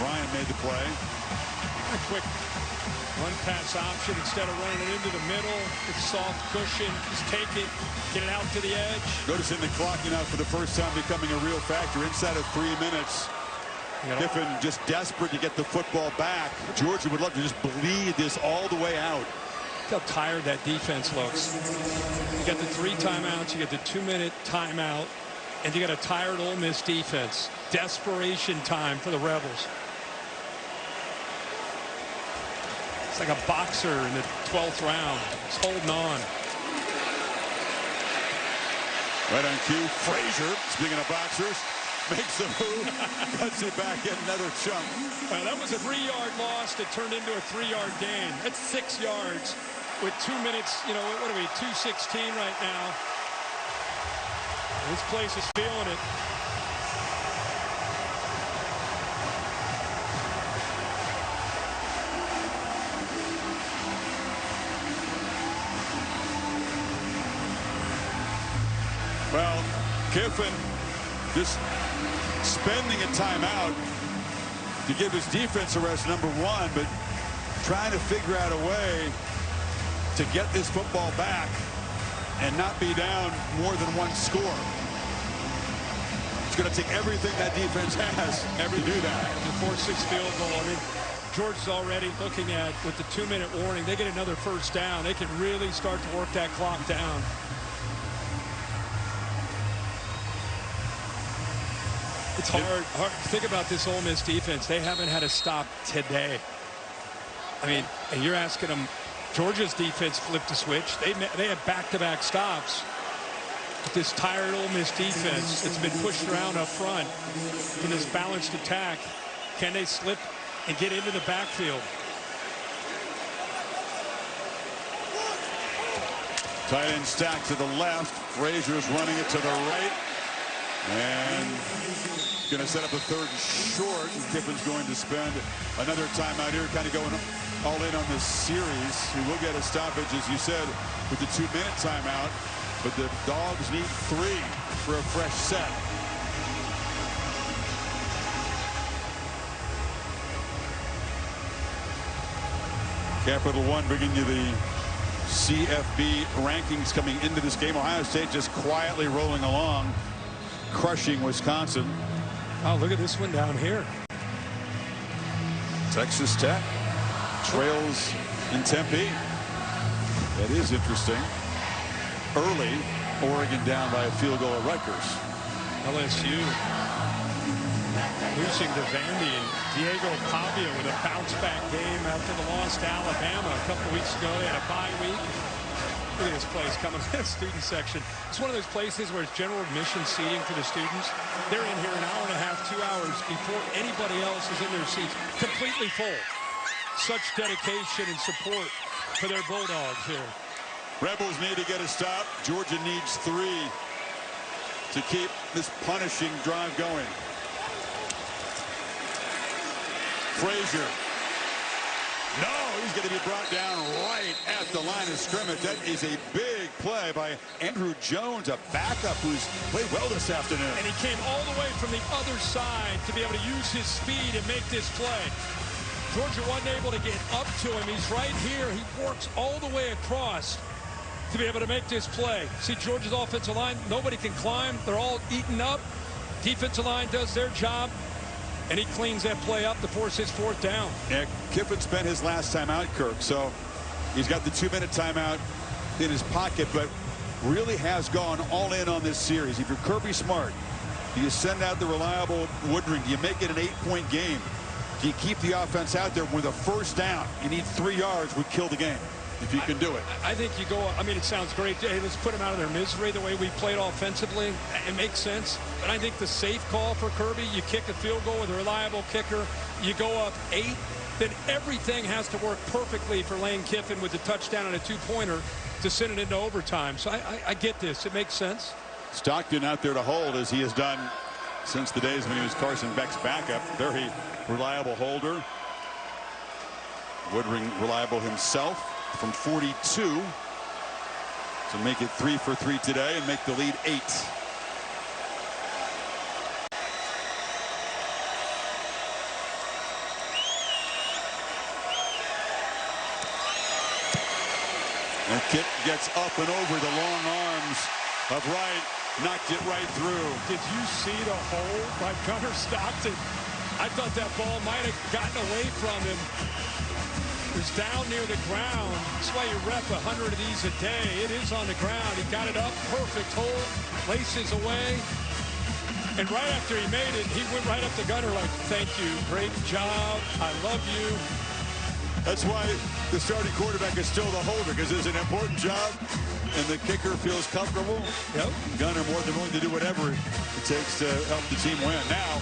Ryan made the play. A quick run-pass option instead of running it into the middle. It's soft cushion. Just take it, get it out to the edge. Noticing the clock now for the first time becoming a real factor inside of 3 minutes. Kiffin just desperate to get the football back. Georgia would love to just bleed this all the way out. Look how tired that defense looks. You got the 3 timeouts, you got the 2-minute timeout, and you got a tired Ole Miss defense. Desperation time for the Rebels. It's like a boxer in the 12th round. He's holding on. Right on cue, Frazier, speaking of boxers, makes a move, cuts it back in another chunk. Well, that was a 3-yard loss that turned into a 3-yard gain. That's 6 yards with 2 minutes, you know, what are we, 2:16 right now. This place is feeling it. Well, Kiffin just spending a timeout to give his defense a rest, number one, but trying to figure out a way to get this football back and not be down more than 1 score. It's going to take everything that defense has to do that. The 4-6 field goal. I mean, Georgia's already looking at, with the 2-minute warning, they get another first down. They can really start to work that clock down. It's hard. Think about this Ole Miss defense. They haven't had a stop today. I mean, and you're asking them, Georgia's defense flipped a switch. They had back-to-back stops. But this tired Ole Miss defense that's been pushed around up front in this balanced attack, can they slip and get into the backfield? Tight end stack to the left. Frazier's running it to the right. And going to set up a 3rd and short. Kiffin's going to spend another timeout here, kind of going all in on this series. He will get a stoppage, as you said, with the 2-minute timeout. But the Dogs need 3 for a fresh set. Capital One bringing you the CFB rankings coming into this game. Ohio State just quietly rolling along, crushing Wisconsin. Oh, look at this one down here. Texas Tech trails in Tempe. That is interesting. Early, Oregon down by a field goal at Rutgers. LSU losing to Vandy, and Diego Pavia with a bounce-back game after the loss to Alabama a couple weeks ago. They had a bye week. Look at this place coming to the student section. It's one of those places where it's general admission seating for the students. They're in here an hour and a half, 2 hours before anybody else is in their seats. Completely full. Such dedication and support for their Bulldogs here. Rebels need to get a stop. Georgia needs 3 to keep this punishing drive going. Frazier. No, he's he's going to be brought down right at the line of scrimmage. That is a big play by Andrew Jones, a backup who's played well this afternoon. And he came all the way from the other side to be able to use his speed and make this play. Georgia wasn't able to get up to him. He's right here. He works all the way across to be able to make this play. See, Georgia's offensive line, nobody can climb. They're all eaten up. Defensive line does their job, and he cleans that play up to force his 4th down. Yeah, Kiffin spent his last time out, Kirk, so he's got the 2-minute timeout in his pocket, but really has gone all in on this series. If you're Kirby Smart, do you send out the reliable Woodring? Do you make it an 8-point game? Do you keep the offense out there with a 1st down? You need 3 yards, would kill the game if you can do it. I think you go, I mean, it sounds great. Hey, let's put them out of their misery the way we played offensively. It makes sense. But I think the safe call for Kirby, you kick a field goal with a reliable kicker, you go up 8, then everything has to work perfectly for Lane Kiffin with the touchdown and a 2-pointer to send it into overtime. So I get this. It makes sense. Stockton out there to hold, as he has done since the days when he was Carson Beck's backup. Very reliable holder. Woodring reliable himself from 42 to make it 3 for 3 today and make the lead 8. And kick gets up and over the long arms of Wright. Knocked it right through. Did you see the hold by Gunnar Stockton? I thought that ball might have gotten away from him. It was down near the ground. That's why you rep 100 of these a day. It is on the ground. He got it up. Perfect hold. Laces away. And right after he made it, he went right up to Gunnar like, thank you. Great job. I love you. That's why the starting quarterback is still the holder, because it's an important job, and the kicker feels comfortable. Yep. Gunnar more than willing to do whatever it takes to help the team win. Now,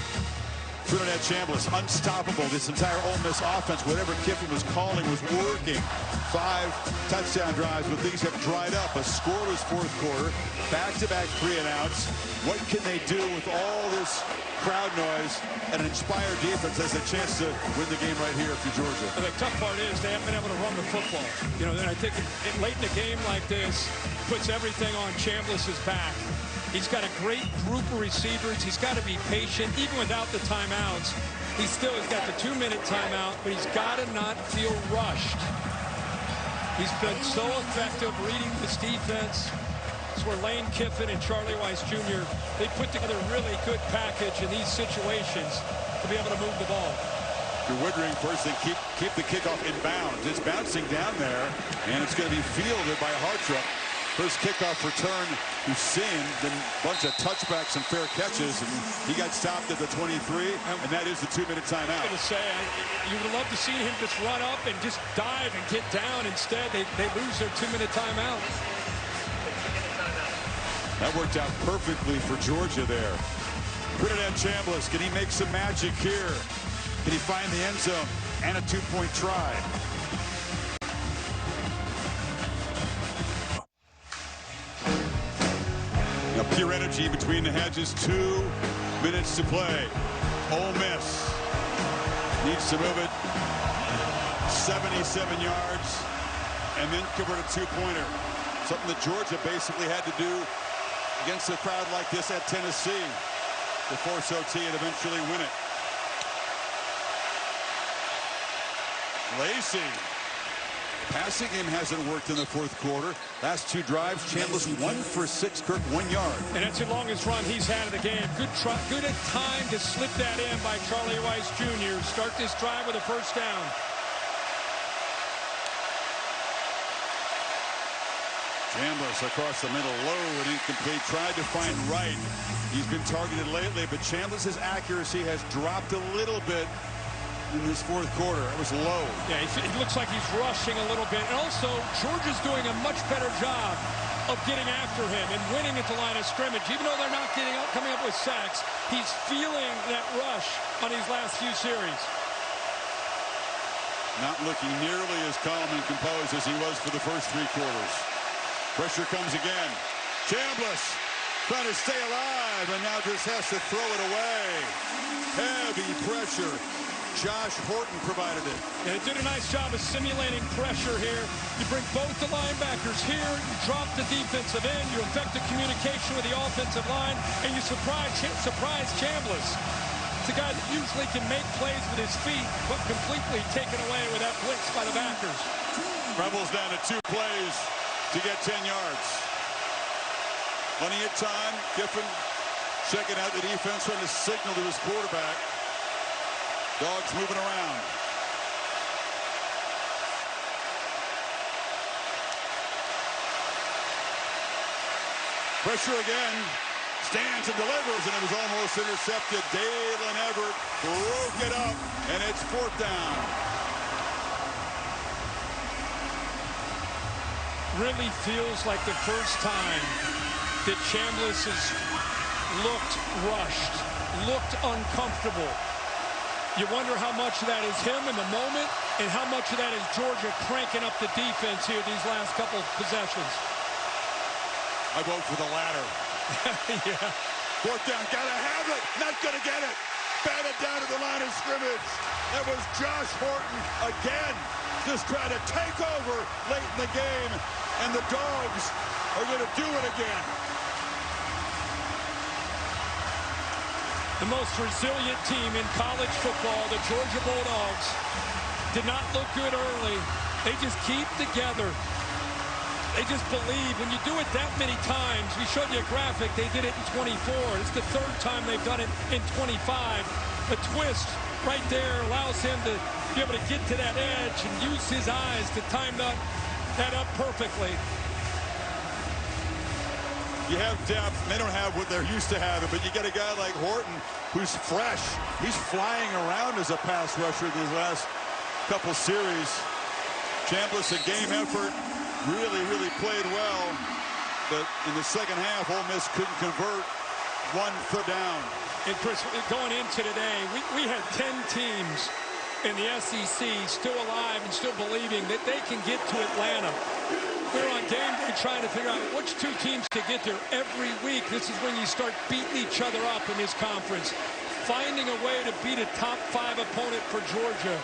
Trinidad Chambliss, unstoppable. This entire Ole Miss offense, whatever Kiffin was calling, was working. 5 touchdown drives, but things have dried up. A scoreless 4th quarter, back-to-back 3-and-outs. What can they do with all this crowd noise and an inspired defense? Has a chance to win the game right here for Georgia. And the tough part is they haven't been able to run the football. You know, then I think late in a game like this puts everything on Chambliss's back. He's got a great group of receivers. He's got to be patient, even without the timeouts. He still has got the 2-minute timeout, but he's got to not feel rushed. He's been so effective reading this defense. It's where Lane Kiffin and Charlie Weiss Jr., they put together a really good package in these situations to be able to move the ball. You're Woodring first thing, keep the kickoff in bounds. It's bouncing down there, and it's going to be fielded by Hartrup. First kickoff return to Sin, then a bunch of touchbacks and fair catches, and he got stopped at the 23, and that is the 2-minute timeout. I was going to say, you would love to see him just run up and just dive and get down. Instead, they lose their 2-minute timeout. That worked out perfectly for Georgia there. Trinidad Chambliss, can he make some magic here? Can he find the end zone and a 2-point try? Now pure energy between the hedges. 2 minutes to play. Ole Miss needs to move it 77 yards and then convert a 2-pointer. Something that Georgia basically had to do against a crowd like this at Tennessee to force OT and eventually win it. Lacey. Passing game hasn't worked in the 4th quarter. Last 2 drives, Chambliss 1 for 6, Kirk 1 yard. And that's the longest run he's had of the game. Good at time to slip that in by Charlie Weiss Jr. Start this drive with a 1st down. Chambliss across the middle, low and incomplete. Tried to find Wright. He's been targeted lately, but Chambliss's accuracy has dropped a little bit in this 4th quarter. It was low. Yeah, it looks like he's rushing a little bit. And also, Georgia's doing a much better job of getting after him and winning at the line of scrimmage. Even though they're not coming up with sacks, he's feeling that rush on these last few series. Not looking nearly as calm and composed as he was for the first 3 quarters. Pressure comes again. Chambliss trying to stay alive, and now just has to throw it away. Heavy pressure Josh Horton provided it. And it did a nice job of simulating pressure here. You bring both the linebackers here, you drop the defensive end, you affect the communication with the offensive line, and you surprise Chambliss. It's a guy that usually can make plays with his feet, but completely taken away with that blitz by the backers. Rebels down to 2 plays to get 10 yards. Plenty of time. Kiffin checking out the defense, trying to signal to his quarterback. Dogs moving around. Pressure again. Stands and delivers, and it was almost intercepted. Dalen Everett broke it up, and it's 4th down. Really feels like the first time that Chambliss has looked rushed, looked uncomfortable. You wonder how much of that is him in the moment and how much of that is Georgia cranking up the defense here these last couple of possessions. I vote for the latter. Yeah. 4th down, gotta have it, not gonna get it. Batted down to the line of scrimmage. That was Josh Horton again, just trying to take over late in the game, and the Dogs are gonna do it again. The most resilient team in college football, the Georgia Bulldogs, did not look good early. They just keep together. They just believe. When you do it that many times, we showed you a graphic, they did it in 24. It's the 3rd time they've done it in 25. A twist right there allows him to be able to get to that edge and use his eyes to time that up perfectly. You have depth. They don't have what they're used to having, but you get a guy like Horton who's fresh. He's flying around as a pass rusher these last couple series. Chambliss, a game effort, really played well, but in the second half, Ole Miss couldn't convert. 1 3rd down. And Chris, going into today, we had 10 teams in the SEC still alive and still believing that they can get to Atlanta. We're on game day trying to figure out which 2 teams can get there every week. This is when you start beating each other up in this conference. Finding a way to beat a top 5 opponent for Georgia.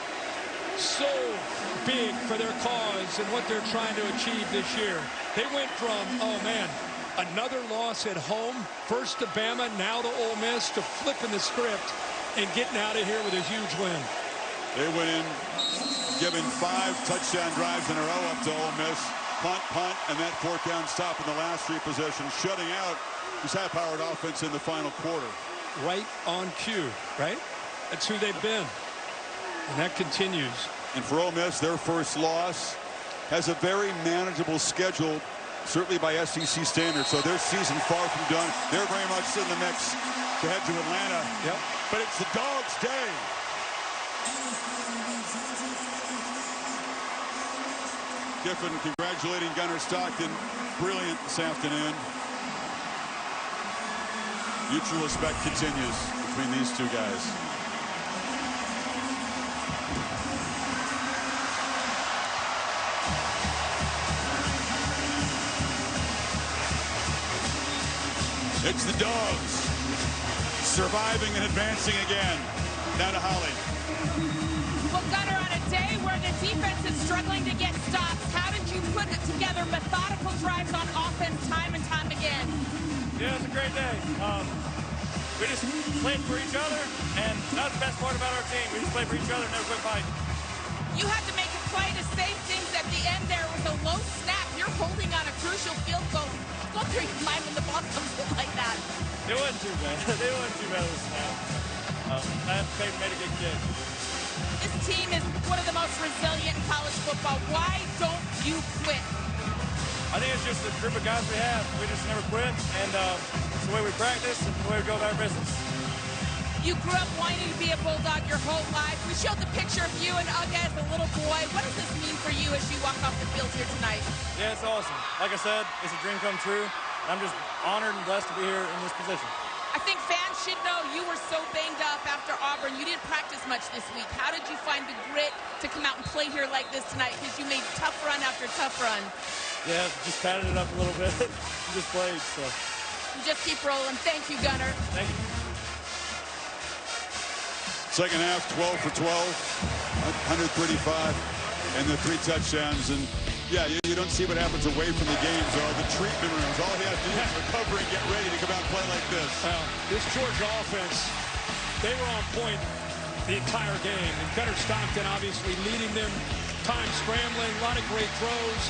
So big for their cause and what they're trying to achieve this year. They went from, oh man, another loss at home, first to Bama, now to Ole Miss, to flipping the script and getting out of here with a huge win. They went in, giving 5 touchdown drives in a row up to Ole Miss. Punt, and that 4th down stop in the last 3 possessions, shutting out this high-powered offense in the final quarter. Right on cue, right? That's who they've been. And that continues. And for Ole Miss, their first loss, has a very manageable schedule, certainly by SEC standards. So their season far from done. They're very much in the mix to head to Atlanta. Yep. But it's the Dogs' day. Kiffin congratulating Gunnar Stockton. Brilliant this afternoon. Mutual respect continues between these 2 guys. It's the Dogs surviving and advancing again. Down to Holly. Well, Gunnar, on a day where the defense is struggling to get stops, how did you put together methodical drives on offense time and time again? Yeah, it's a great day. We just played for each other, and that's the best part about our team. We just played for each other and never quit fighting. You had to make a play to save things at the end there with a low snap. You're holding on a crucial field goal. Go through your mind when the ball comes in like that. It wasn't too bad. It wasn't too bad of a snap. Peyton made a good kick. This team is one of the most resilient in college football. Why don't you quit? I think it's just the group of guys we have. We just never quit, and it's the way we practice and the way we go about our business. You grew up wanting to be a Bulldog your whole life. We showed the picture of you and Uga as a little boy. What does this mean for you as you walk off the field here tonight? Yeah, it's awesome. Like I said, it's a dream come true. I'm just honored and blessed to be here in this position. I think fans should know you were so banged up after Auburn. You didn't practice much this week. How did you find the grit to come out and play here like this tonight? Because you made tough run after tough run. Yeah, just padded it up a little bit. Just played, so. You just keep rolling. Thank you, Gunnar. Thank you. Second half, 12 for 12, 135, and the 3 touchdowns. And yeah, you don't see what happens away from the games or the treatment rooms. All he has to do is recover and get ready to come out and play like this. Well, this Georgia offense, they were on point the entire game. And Gunnar Stockton obviously leading them, time scrambling, a lot of great throws.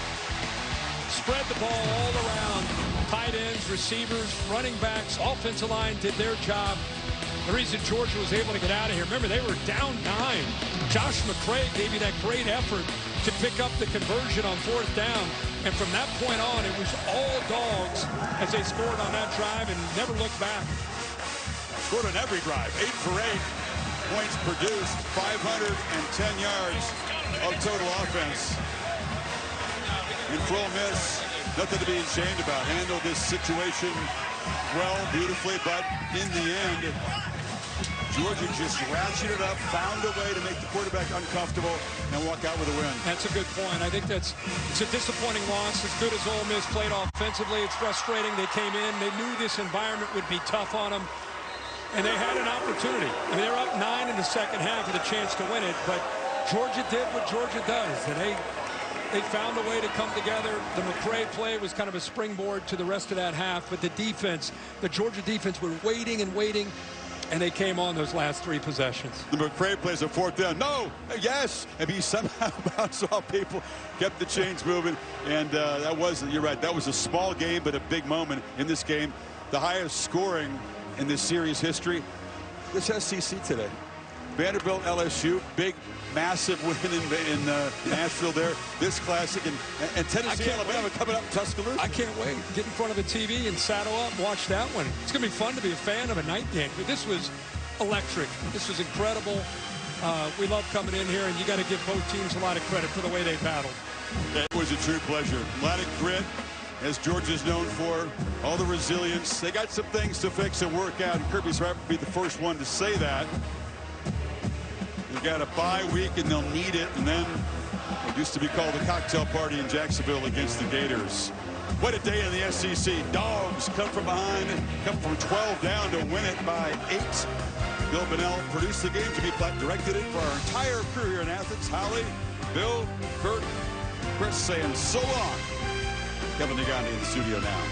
Spread the ball all around. Tight ends, receivers, running backs, offensive line did their job. The reason Georgia was able to get out of here, remember, they were down 9. Josh McCray gave you that great effort to pick up the conversion on 4th down. And from that point on, it was all dogs as they scored on that drive and never looked back. Scored on every drive, 8 for 8. Points produced, 510 yards of total offense. And for Ole Miss, nothing to be ashamed about. Handled this situation well, beautifully, but in the end, Georgia just ratcheted up, found a way to make the quarterback uncomfortable, and walk out with a win. That's a good point. I think it's a disappointing loss. As good as Ole Miss played offensively, it's frustrating. They came in, they knew this environment would be tough on them, and they had an opportunity. I mean, they were up 9 in the second half with a chance to win it, but Georgia did what Georgia does, and they found a way to come together. The McCray play was kind of a springboard to the rest of that half, but the defense, the Georgia defense, were waiting and waiting, and they came on those last 3 possessions. The McCray plays a 4th down. No, yes, and he somehow bounced off people, kept the chains moving, and you're right, that was a small game, but a big moment in this game. The highest scoring in this series history. This SEC today. Vanderbilt, LSU, big, massive win in Nashville there. This classic, and Tennessee, Alabama coming up in Tuscaloosa. I can't wait. Get in front of the TV and saddle up and watch that one. It's going to be fun to be a fan of a night game. But this was electric. This was incredible. We love coming in here, and you got to give both teams a lot of credit for the way they battled. It was a true pleasure. A lot of grit, as Georgia's known for. All the resilience. They got some things to fix and work out, and Kirby Smart would be the first one to say that. They've got a bye week, and they'll need it. And then what used to be called the cocktail party in Jacksonville against the Gators. What a day in the SEC. Dogs come from behind, come from 12 down to win it by 8. Bill Bonnell produced the game. Jimmy Platt directed it for our entire crew here in Athens. Holly, Bill, Kurt, Chris saying so long. Kevin Nagandi in the studio now.